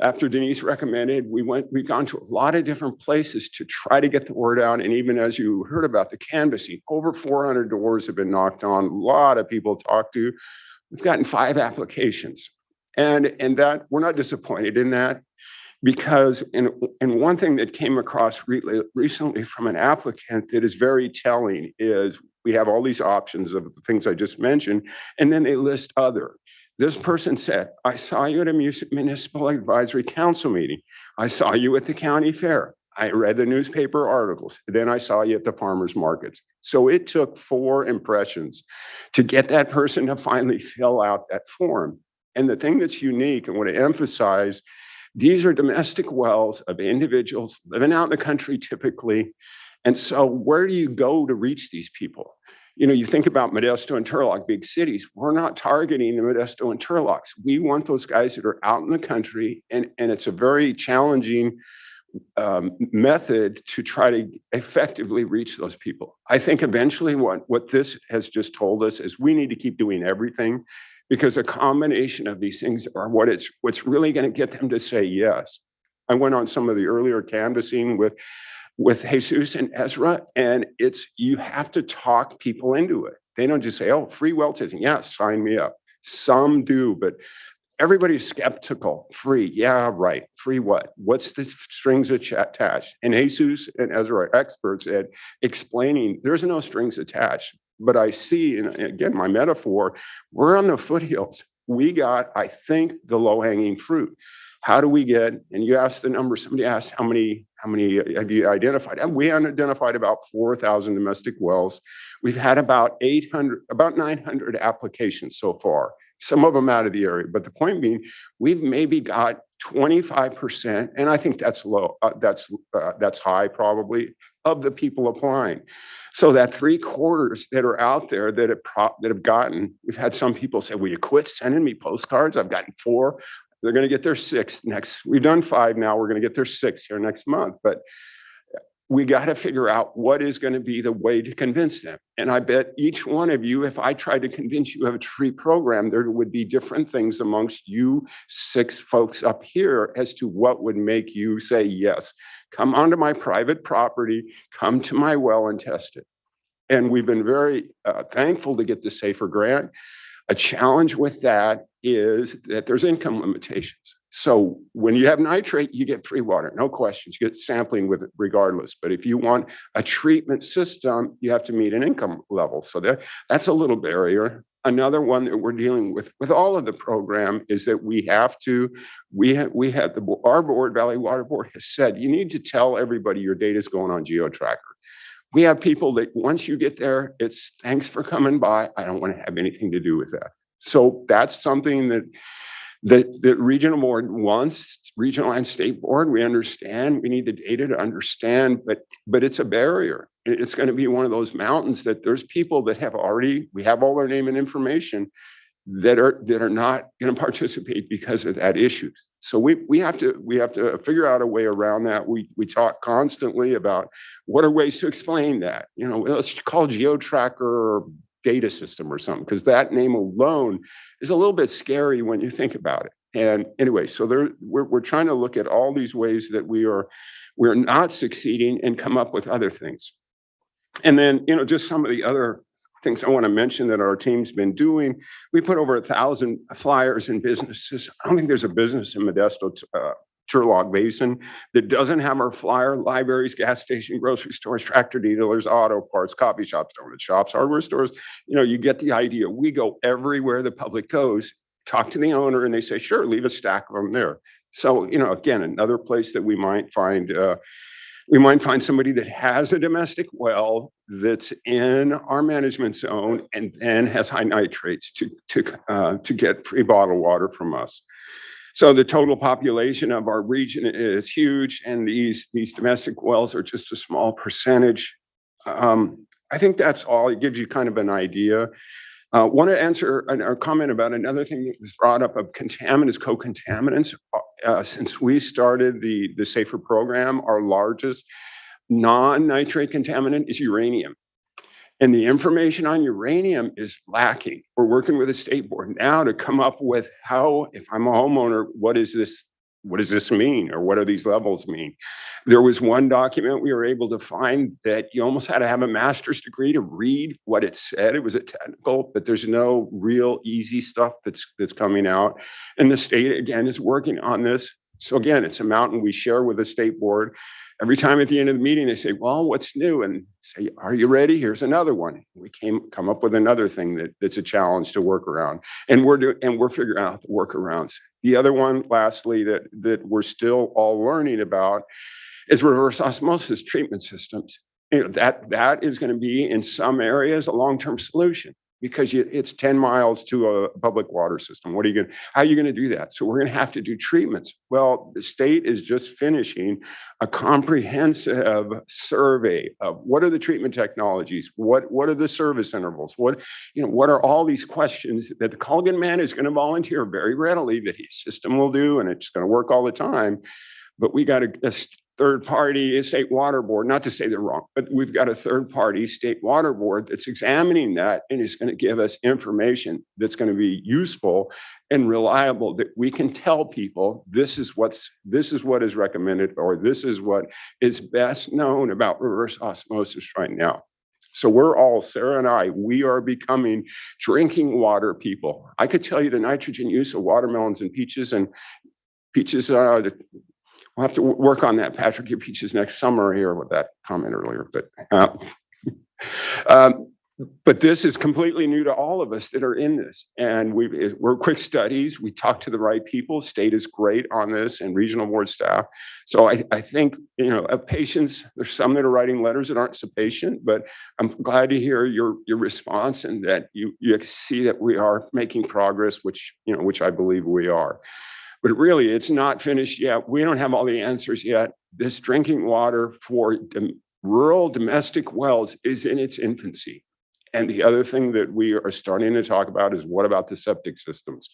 After Denise recommended, we've gone to a lot of different places to try to get the word out. And even as you heard about the canvassing, over 400 doors have been knocked on, a lot of people talked to. We've gotten 5 applications, and that we're not disappointed in that, because and one thing that came across recently from an applicant that is very telling is we have all these options of the things I just mentioned, and then they list other. This person said, I saw you at a municipal advisory council meeting. I saw you at the county fair. I read the newspaper articles. Then I saw you at the farmers markets. So it took 4 impressions to get that person to finally fill out that form. And the thing that's unique, I want to emphasize, these are domestic wells of individuals living out in the country typically. And so where do you go to reach these people? You know, you think about Modesto and Turlock, big cities. We're not targeting the Modesto and Turlocks. We want those guys that are out in the country, and it's a very challenging method to try to effectively reach those people. I think eventually what this has just told us is we need to keep doing everything, because a combination of these things are what's really going to get them to say yes. I went on some of the earlier canvassing with Jesus and Ezra, and you have to talk people into it. They don't just say, oh, free well testing. Yeah, sign me up. Some do, but everybody's skeptical. Free, yeah, right. Free what? What's the strings attached? And Jesus and Ezra are experts at explaining there's no strings attached. But I see, and again, my metaphor, we're on the foothills. We got, I think, the low-hanging fruit. How do we get, and you asked the number, somebody asked how many have you identified? And we identified about 4,000 domestic wells. We've had about 900 applications so far, some of them out of the area. But the point being, we've maybe got 25%, and I think that's low, that's high probably, of the people applying. So that 3/4 that are out there that have gotten, we've had some people say, will you quit sending me postcards? I've gotten 4. They're going to get their 6th next. We've done 5 now. We're going to get their 6th here next month. But we got to figure out what is going to be the way to convince them. And I bet each one of you, if I tried to convince you of a tree program, there would be different things amongst you 6 folks up here as to what would make you say, yes, come onto my private property, come to my well and test it. And we've been very thankful to get the SAFER grant. A challenge with that is that there's income limitations. So when you have nitrate, you get free water, no questions. You get sampling with it regardless. But if you want a treatment system, you have to meet an income level. So that's a little barrier. Another one that we're dealing with all of the program is that our board, Valley Water Board, has said you need to tell everybody your data is going on GeoTracker. We have people that once you get there, it's thanks for coming by. I don't want to have anything to do with that. So that's something that the regional board wants, regional and state board. We understand we need the data to understand, but it's a barrier. It's going to be one of those mountains that there's people that we have all their name and information that are not going to participate because of that issue. So we have to figure out a way around that. We talk constantly about what are ways to explain that. You know, let's call GeoTracker or data system or something, because that name alone is a little bit scary when you think about it. And anyway, so we're trying to look at all these ways that we're not succeeding and come up with other things. And then, you know, just some of the other things I want to mention that our team's been doing. We put over 1,000 flyers in businesses. I don't think there's a business in Modesto, Turlock Basin that doesn't have our flyer. Libraries, gas station, grocery stores, tractor dealers, auto parts, coffee shops, donut shops, hardware stores. You know, you get the idea. We go everywhere the public goes, talk to the owner, and they say, sure, leave a stack of them there. So, you know, again, another place that we might find somebody that has a domestic well that's in our management zone and then has high nitrates to get free bottled water from us. So the total population of our region is huge, and these domestic wells are just a small percentage. I think that's all. It gives you kind of an idea. Want to answer a comment about another thing that was brought up of contaminants, co-contaminants. Since we started the SAFER program, our largest non-nitrate contaminant is uranium. And the information on uranium is lacking. We're working with the state board now to come up with how, if I'm a homeowner, what does this mean? Or what do these levels mean? There was one document we were able to find that you almost had to have a master's degree to read what it said. It was a technical, but there's no real easy stuff that's coming out. And the state, again, is working on this. So again, it's a mountain we share with the state board. Every time at the end of the meeting, they say, well, what's new? And say, are you ready? Here's another one. We come up with another thing that's a challenge to work around. And we're figuring out the workarounds. The other one, lastly, that we're still all learning about is reverse osmosis treatment systems. You know, that is going to be in some areas a long-term solution, because it's 10 miles to a public water system. How are you going to do that? So we're going to have to do treatments. Well, the state is just finishing a comprehensive survey of what are the treatment technologies, what are the service intervals, what are all these questions that the Culligan man is going to volunteer very readily that his system will do, and it's going to work all the time. But we got a third-party state water board, not to say they're wrong, but we've got a third-party state water board that's examining that and is going to give us information that's going to be useful and reliable, that we can tell people this is what is recommended, or this is what is best known about reverse osmosis right now. So we're all, Sarah and I, we are becoming drinking water people. I could tell you the nitrogen use of watermelons and peaches. We'll have to work on that, Patrick. Your peaches next summer here with that comment earlier. But But this is completely new to all of us that are in this. And we're quick studies. We talk to the right people. State is great on this and regional board staff. So I think, of patience, there's some that are writing letters that aren't so patient, but I'm glad to hear your response and that you see that we are making progress, which I believe we are. But really, it's not finished yet. We don't have all the answers yet. This drinking water for rural domestic wells is in its infancy. And the other thing that we are starting to talk about is what about the septic systems?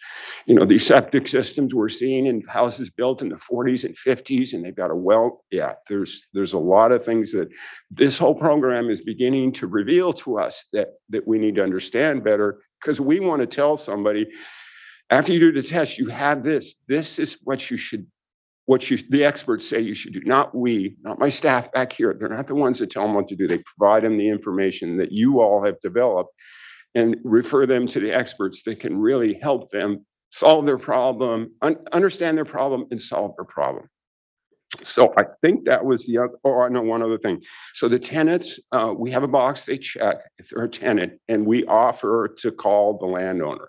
These septic systems we're seeing in houses built in the 40s and 50s, and they've got a well. Yeah, there's a lot of things that this whole program is beginning to reveal to us that we need to understand better, because we want to tell somebody, after you do the test, you have this. This is what the experts say you should do, not my staff back here. They're not the ones that tell them what to do. They provide them the information that you all have developed and refer them to the experts that can really help them solve their problem, understand their problem, and solve their problem. So I think that was the other, I know one other thing. So the tenants, we have a box they check if they're a tenant, and we offer to call the landowner.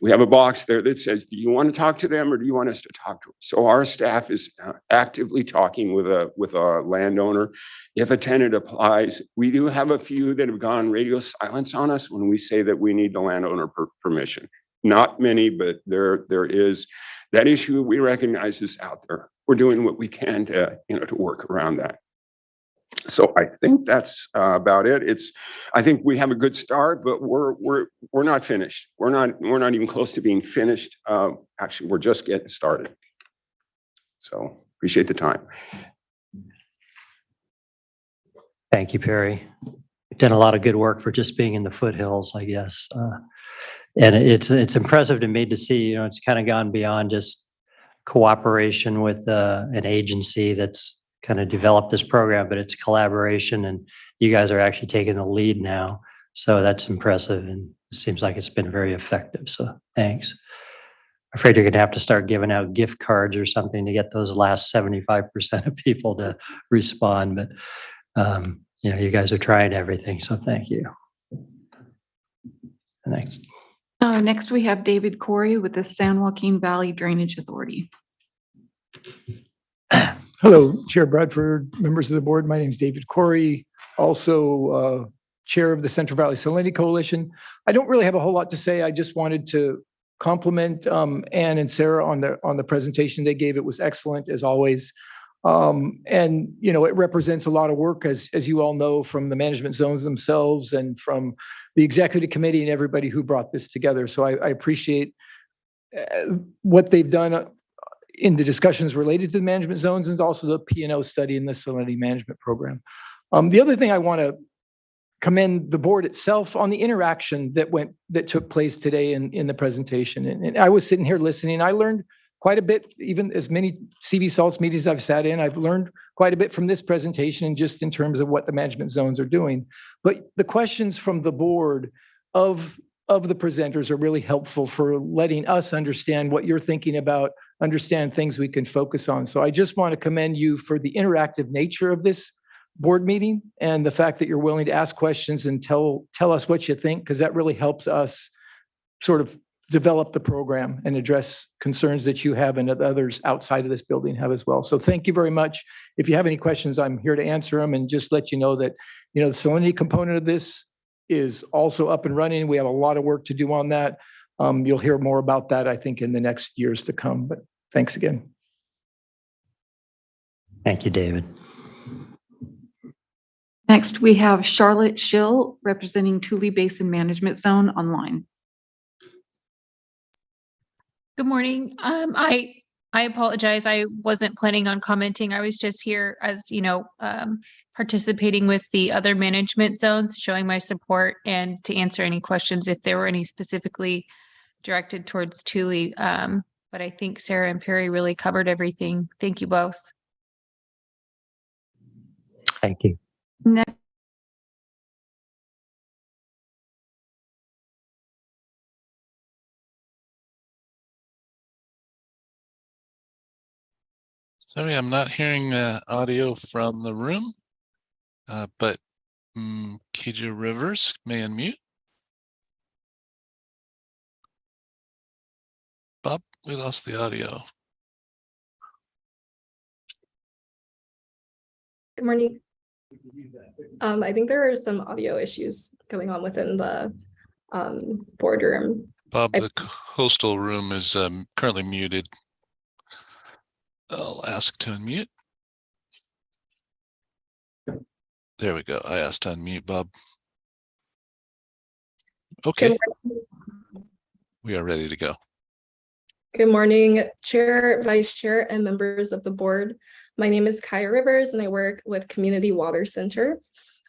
We have a box there that says, do you want to talk to them or do you want us to talk to them? So our staff is actively talking with a landowner. If a tenant applies, we do have a few that have gone radio silence on us when we say that we need the landowner permission. Not many, but there is that issue. We recognize is out there. We're doing what we can to work around that. So I think that's about it. I think we have a good start, but we're not finished. We're not even close to being finished. Actually, we're just getting started. So appreciate the time. Thank you, Perry. You've done a lot of good work for just being in the foothills, I guess. And it's impressive to me to see, it's kind of gone beyond just cooperation with an agency that's kind of developed this program, but it's collaboration, and you guys are actually taking the lead now. So that's impressive, and it seems like it's been very effective. So thanks. I'm afraid you're going to have to start giving out gift cards or something to get those last 75% of people to respond. But you guys are trying everything, so thank you. Next. Next, we have David Corey with the San Joaquin Valley Drainage Authority. Hello, Chair Bradford, members of the board. My name is David Corey, also chair of the Central Valley Salinity Coalition. I don't really have a whole lot to say. I just wanted to compliment Ann and Sarah on the presentation they gave. It was excellent as always. And it represents a lot of work, as you all know, from the management zones themselves and from the executive committee and everybody who brought this together. So I appreciate what they've done in the discussions related to the management zones, and also the P&O study in the salinity management program. The other thing I want to commend the board itself on the interaction that took place today in the presentation. And I was sitting here listening. I learned quite a bit, even as many CV Salts meetings I've sat in. I've learned quite a bit from this presentation, and just in terms of what the management zones are doing. But the questions from the board of the presenters are really helpful for letting us understand what you're thinking about, understand things we can focus on. So I just want to commend you for the interactive nature of this board meeting and the fact that you're willing to ask questions and tell us what you think, because that really helps us sort of develop the program and address concerns that you have and that others outside of this building have as well. So thank you very much. If you have any questions, I'm here to answer them, and just let you know that, the salinity component of this is also up and running. We have a lot of work to do on that. You'll hear more about that, I think, in the next years to come, but thanks again. Thank you, David. Next, we have Charlotte Schill representing Tule Basin Management Zone online. Good morning. I apologize. I wasn't planning on commenting. I was just here as, participating with the other management zones, showing my support and to answer any questions if there were any specifically directed towards Tule. But I think Sarah and Perry really covered everything. Thank you both. Thank you. Next. Sorry, I'm not hearing audio from the room, but Keja Rivers may unmute. Bob, we lost the audio. Good morning. I think there are some audio issues going on within the boardroom. Bob, the coastal room is currently muted. I'll ask to unmute. There we go. I asked to unmute Bob. Okay. We are ready to go. Good morning, Chair, Vice Chair, and members of the board. My name is Kaya Rivers, and I work with Community Water Center.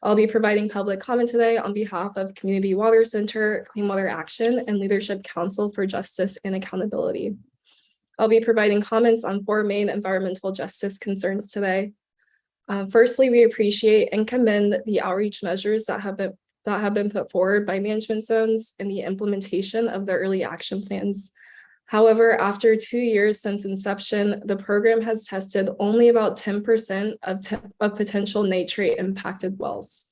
I'll be providing public comment today on behalf of Community Water Center, Clean Water Action, and Leadership Council for Justice and Accountability. I'll be providing comments on 4 main environmental justice concerns today. Firstly, we appreciate and commend the outreach measures that have been put forward by management zones and the implementation of the early action plans. However, after 2 years since inception, the program has tested only about 10% of potential nitrate impacted wells.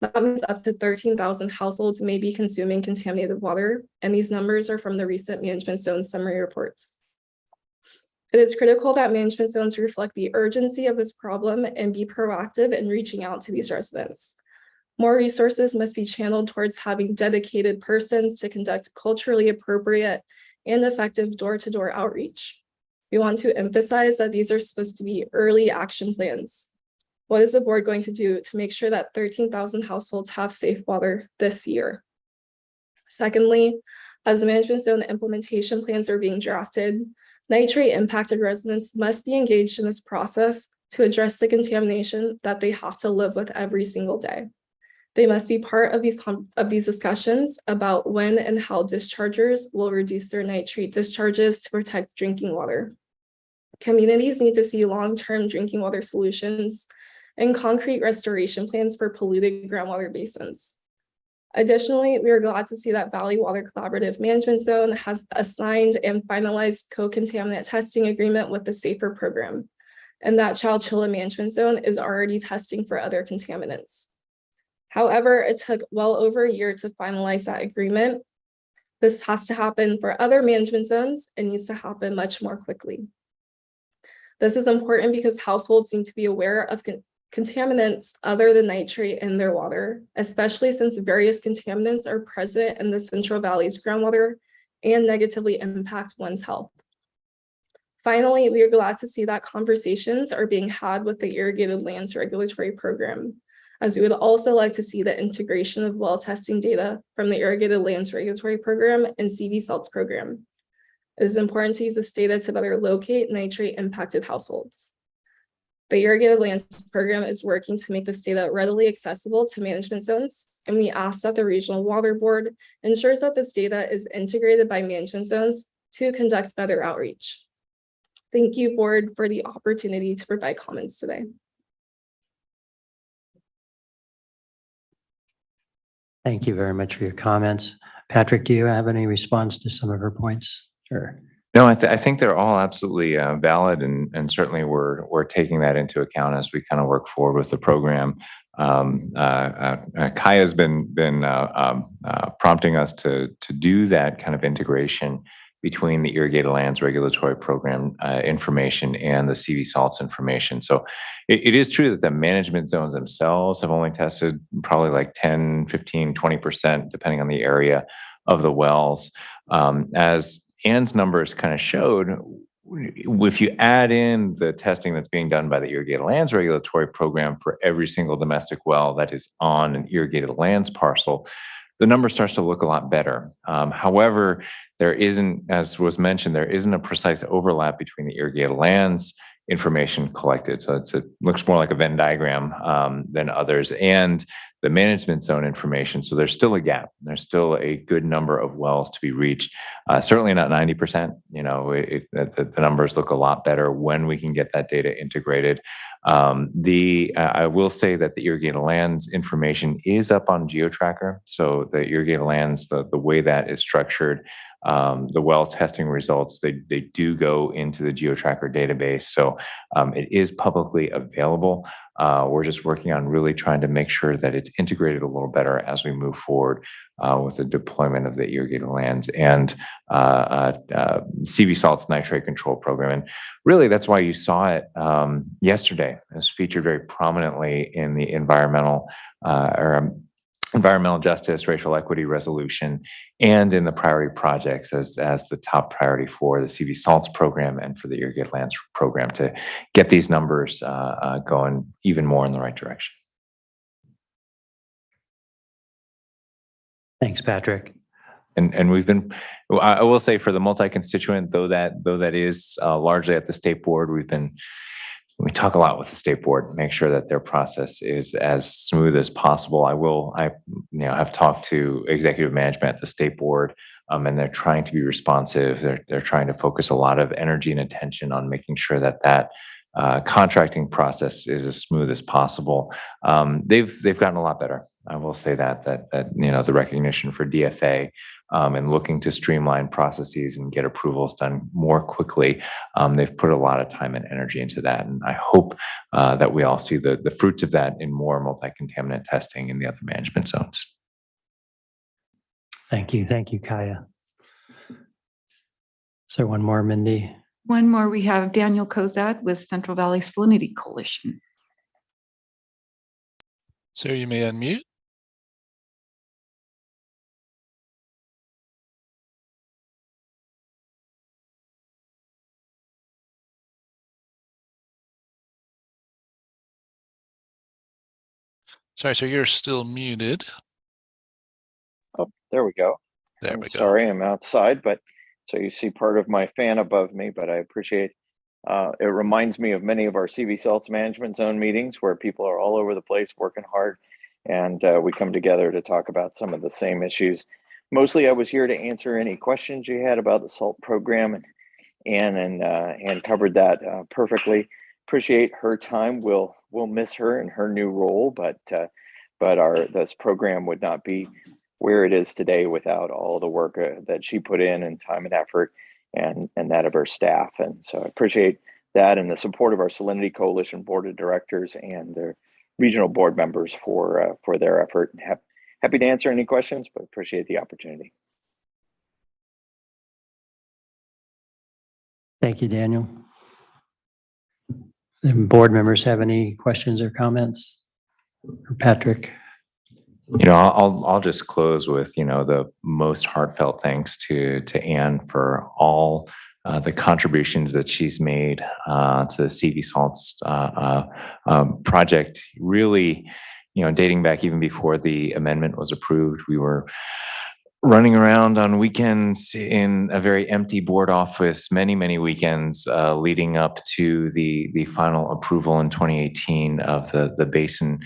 That means up to 13,000 households may be consuming contaminated water, and these numbers are from the recent management zone summary reports. It is critical that management zones reflect the urgency of this problem and be proactive in reaching out to these residents. More resources must be channeled towards having dedicated persons to conduct culturally appropriate and effective door-to-door outreach. We want to emphasize that these are supposed to be early action plans. What is the board going to do to make sure that 13,000 households have safe water this year? Secondly, as the management zone implementation plans are being drafted, nitrate impacted residents must be engaged in this process to address the contamination that they have to live with every single day. They must be part of these discussions about when and how dischargers will reduce their nitrate discharges to protect drinking water. Communities need to see long-term drinking water solutions and concrete restoration plans for polluted groundwater basins. Additionally, we are glad to see that Valley Water Collaborative Management Zone has assigned and finalized co-contaminant testing agreement with the SAFER program, and that Chowchilla Management Zone is already testing for other contaminants. However, it took well over a year to finalize that agreement. This has to happen for other management zones and needs to happen much more quickly. This is important because households need to be aware of contaminants other than nitrate in their water, especially since various contaminants are present in the Central Valley's groundwater and negatively impact one's health. Finally, we are glad to see that conversations are being had with the Irrigated Lands Regulatory Program, as we would also like to see the integration of well testing data from the Irrigated Lands Regulatory Program and CV Salts Program. It is important to use this data to better locate nitrate impacted households. The Irrigated Lands Program is working to make this data readily accessible to management zones, and we ask that the Regional Water Board ensures that this data is integrated by management zones to conduct better outreach. Thank you, Board, for the opportunity to provide comments today. Thank you very much for your comments. Patrick, do you have any response to some of her points? Sure. No, I think they're all absolutely valid, and certainly we're taking that into account as we kind of work forward with the program. Kaya's been prompting us to do that kind of integration between the Irrigated Lands Regulatory Program information and the CV Salts information. So it is true that the management zones themselves have only tested probably like 10, 15, 20%, depending on the area of the wells. As Ann's numbers kind of showed, if you add in the testing that's being done by the Irrigated Lands Regulatory Program for every single domestic well that is on an irrigated lands parcel, the number starts to look a lot better. However, there isn't, as was mentioned, there isn't a precise overlap between the irrigated lands information collected. So it looks more like a Venn diagram than others, and the management zone information. So there's still a gap. There's still a good number of wells to be reached. Certainly not 90%. You know, the numbers look a lot better when we can get that data integrated. I will say that the irrigated lands information is up on GeoTracker. So the irrigated lands, the way that is structured, the well testing results, they do go into the GeoTracker database. So it is publicly available. We're just working on really trying to make sure that it's integrated a little better as we move forward with the deployment of the irrigated lands and CV Salt's nitrate control program. And really, that's why you saw it yesterday. It was featured very prominently in the environmental justice, racial equity resolution, and in the priority projects as the top priority for the CV Salts program and for the irrigated lands program to get these numbers going even more in the right direction. Thanks, Patrick. And we've been, I will say, for the multi-constituent, though that is largely at the state board, we talk a lot with the state board, make sure that their process is as smooth as possible. I have talked to executive management at the state board, and they're trying to be responsive. They're trying to focus a lot of energy and attention on making sure that contracting process is as smooth as possible. They've gotten a lot better. I will say that the recognition for DFA and looking to streamline processes and get approvals done more quickly. They've put a lot of time and energy into that, and I hope that we all see the fruits of that in more multi-contaminant testing in the other management zones. Thank you, Kaya. So one more, Mindy. One more, we have Daniel Kozad with Central Valley Salinity Coalition. Sir, you may unmute. Sorry, so you're still muted. Oh, there we go. There we go. Sorry, I'm outside, but so you see part of my fan above me, but I appreciate it. Reminds me of many of our CV Salts management zone meetings where people are all over the place working hard, and we come together to talk about some of the same issues. Mostly, I was here to answer any questions you had about the SALT program, and covered that perfectly. Appreciate her time. We'll miss her in her new role, but this program would not be where it is today without all the work that she put in and time and effort and that of her staff. And so I appreciate that and the support of our Salinity Coalition Board of Directors and their regional board members for their effort. Happy to answer any questions, but appreciate the opportunity. Thank you, Daniel. Board members have any questions or comments for Patrick? I'll just close with the most heartfelt thanks to Anne for all the contributions that she's made to the CV Salts project. Really, dating back even before the amendment was approved, we were running around on weekends in a very empty board office, many weekends leading up to the final approval in 2018 of the basin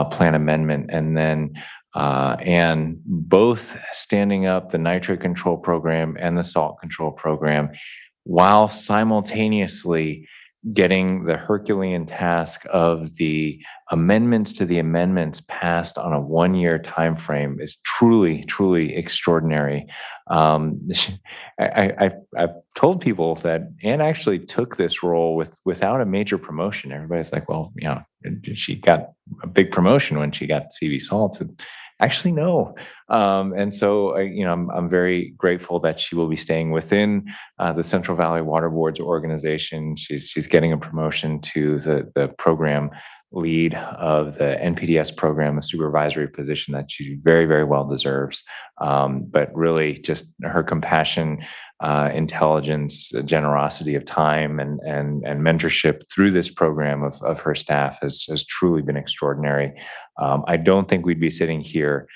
plan amendment, and then and both standing up the nitrate control program and the salt control program while simultaneously getting the Herculean task of the amendments to the amendments passed on a 1-year time frame is truly extraordinary. I've told people that Anne actually took this role without a major promotion. Everybody's like, well, she got a big promotion when she got CV Salts. Actually, no. And so, I'm very grateful that she will be staying within the Central Valley Water Board's organization. She's getting a promotion to the program lead of the NPDES program, a supervisory position that she very well deserves. But really, just her compassion, intelligence, generosity of time, and mentorship through this program of her staff has truly been extraordinary. I don't think we'd be sitting here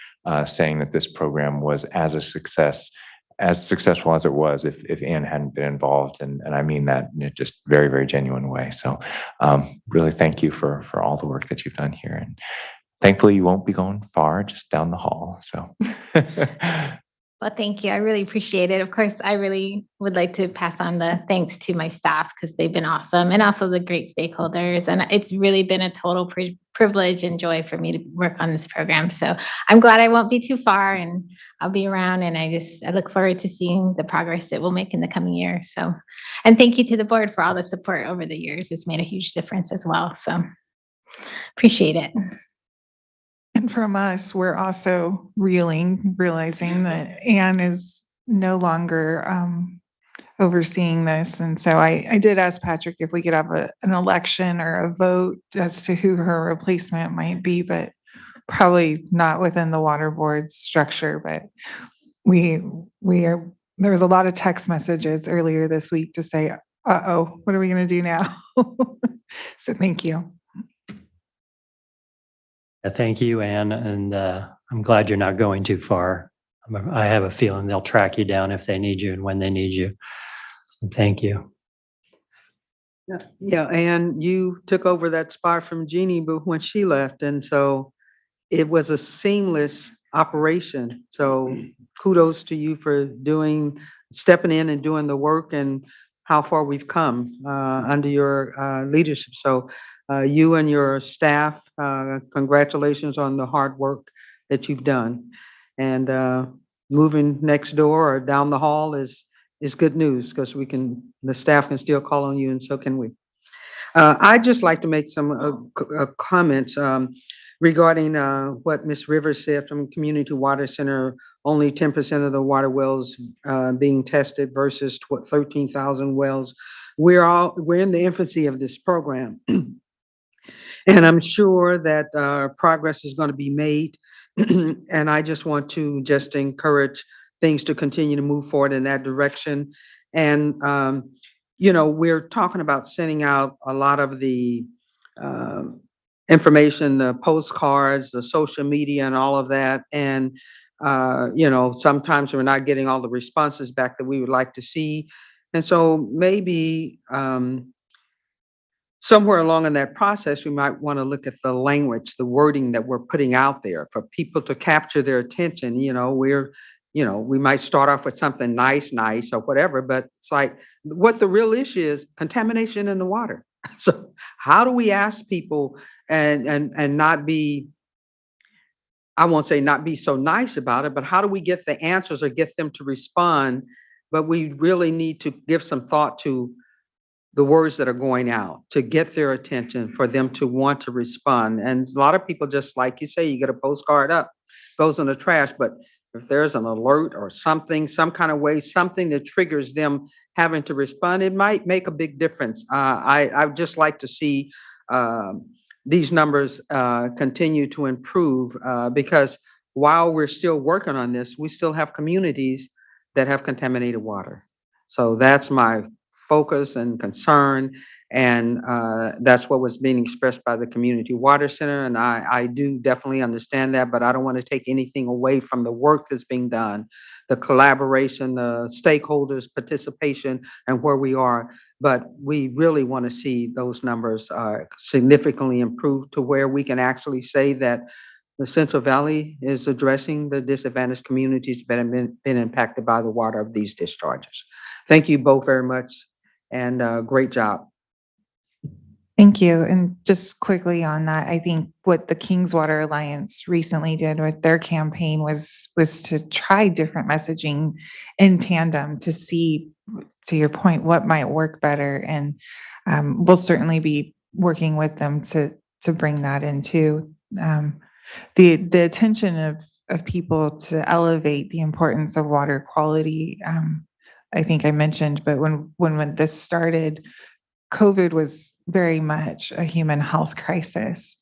saying that this program was as successful as it was if Anne hadn't been involved, and I mean that in a just very genuine way. So really thank you for all the work that you've done here, and thankfully you won't be going far, just down the hall. So Well, thank you. I really appreciate it. Of course, I really would like to pass on the thanks to my staff because they've been awesome, and also the great stakeholders. And it's really been a total privilege and joy for me to work on this program. So I'm glad I won't be too far, and I'll be around. And I look forward to seeing the progress it will make in the coming year. So, and thank you to the board for all the support over the years. It's made a huge difference as well. So Appreciate it. And from us, we're also realizing that Anne is no longer overseeing this. And so I did ask Patrick if we could have an election or a vote as to who her replacement might be, but probably not within the water board structure. But there was a lot of text messages earlier this week to say, uh-oh, what are we going to do now? So thank you. Thank you, Anne, and I'm glad you're not going too far. I have a feeling they'll track you down if they need you and when they need you. Thank you. Yeah, and you took over that spot from Jeannie but when she left, and so it was a seamless operation. So kudos to you for stepping in and doing the work and how far we've come under your leadership. So you and your staff, congratulations on the hard work that you've done. And moving next door or down the hall is good news because the staff can still call on you and so can we. I'd just like to make some comments regarding what Ms. Rivers said from Community Water Center, only 10% of the water wells being tested versus 13,000 wells. We're in the infancy of this program. And I'm sure that progress is going to be made. And I just want to encourage things to continue to move forward in that direction. And, we're talking about sending out a lot of the information, the postcards, the social media and all of that. And, sometimes we're not getting all the responses back that we would like to see. And so maybe somewhere along in that process, we might want to look at the language, the wording that we're putting out there for people to capture their attention. We might start off with something nice or whatever, but it's like what the real issue is contamination in the water. So how do we ask people and not be, I won't say not be so nice about it, but how do we get the answers or get them to respond? But we really need to give some thought to the words that are going out to get their attention for them to want to respond. And a lot of people, just like you say, you get a postcard up, goes in the trash. But if there's an alert or something, some kind of way, something that triggers them having to respond, it might make a big difference. I would just like to see these numbers continue to improve because while we're still working on this, we still have communities that have contaminated water. So that's my focus and concern, and that's what was being expressed by the Community Water Center, and I do definitely understand that, but I don't want to take anything away from the work that's being done, the collaboration, the stakeholders' participation, and where we are. But we really want to see those numbers significantly improve to where we can actually say that the Central Valley is addressing the disadvantaged communities that have been impacted by the water of these discharges. Thank you both very much. And great job. Thank you. And just quickly on that, I think what the Kings Water Alliance recently did with their campaign was to try different messaging in tandem to see, to your point, what might work better. And we'll certainly be working with them to bring that into the attention of people to elevate the importance of water quality. I think I mentioned, but when this started, COVID was very much a human health crisis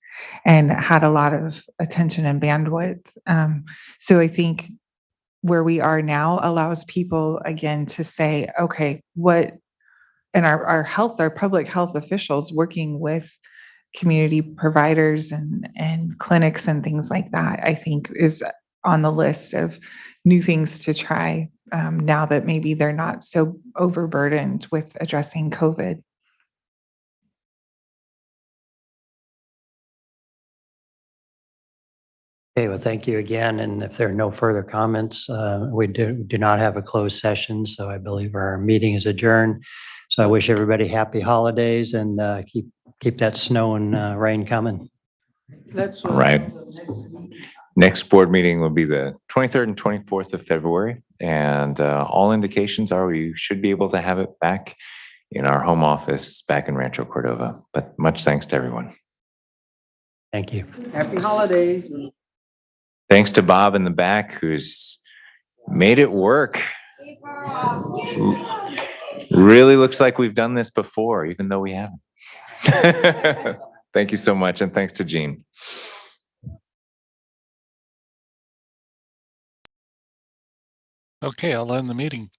and had a lot of attention and bandwidth. So I think where we are now allows people again to say, okay, and our public health officials working with community providers and clinics and things like that, I think is on the list of new things to try now that maybe they're not so overburdened with addressing COVID. Okay, well, thank you again. And if there are no further comments, we do not have a closed session, so I believe our meeting is adjourned. So I wish everybody happy holidays and keep that snow and rain coming. That's Right. Next board meeting will be the 23rd and 24th of February, and all indications are we should be able to have it back in our home office back in Rancho Cordova. But much thanks to everyone. Thank you. Happy holidays. Thanks to Bob in the back who's made it work. Really looks like we've done this before, even though we haven't. Thank you so much, and thanks to Jean. Okay, I'll end the meeting.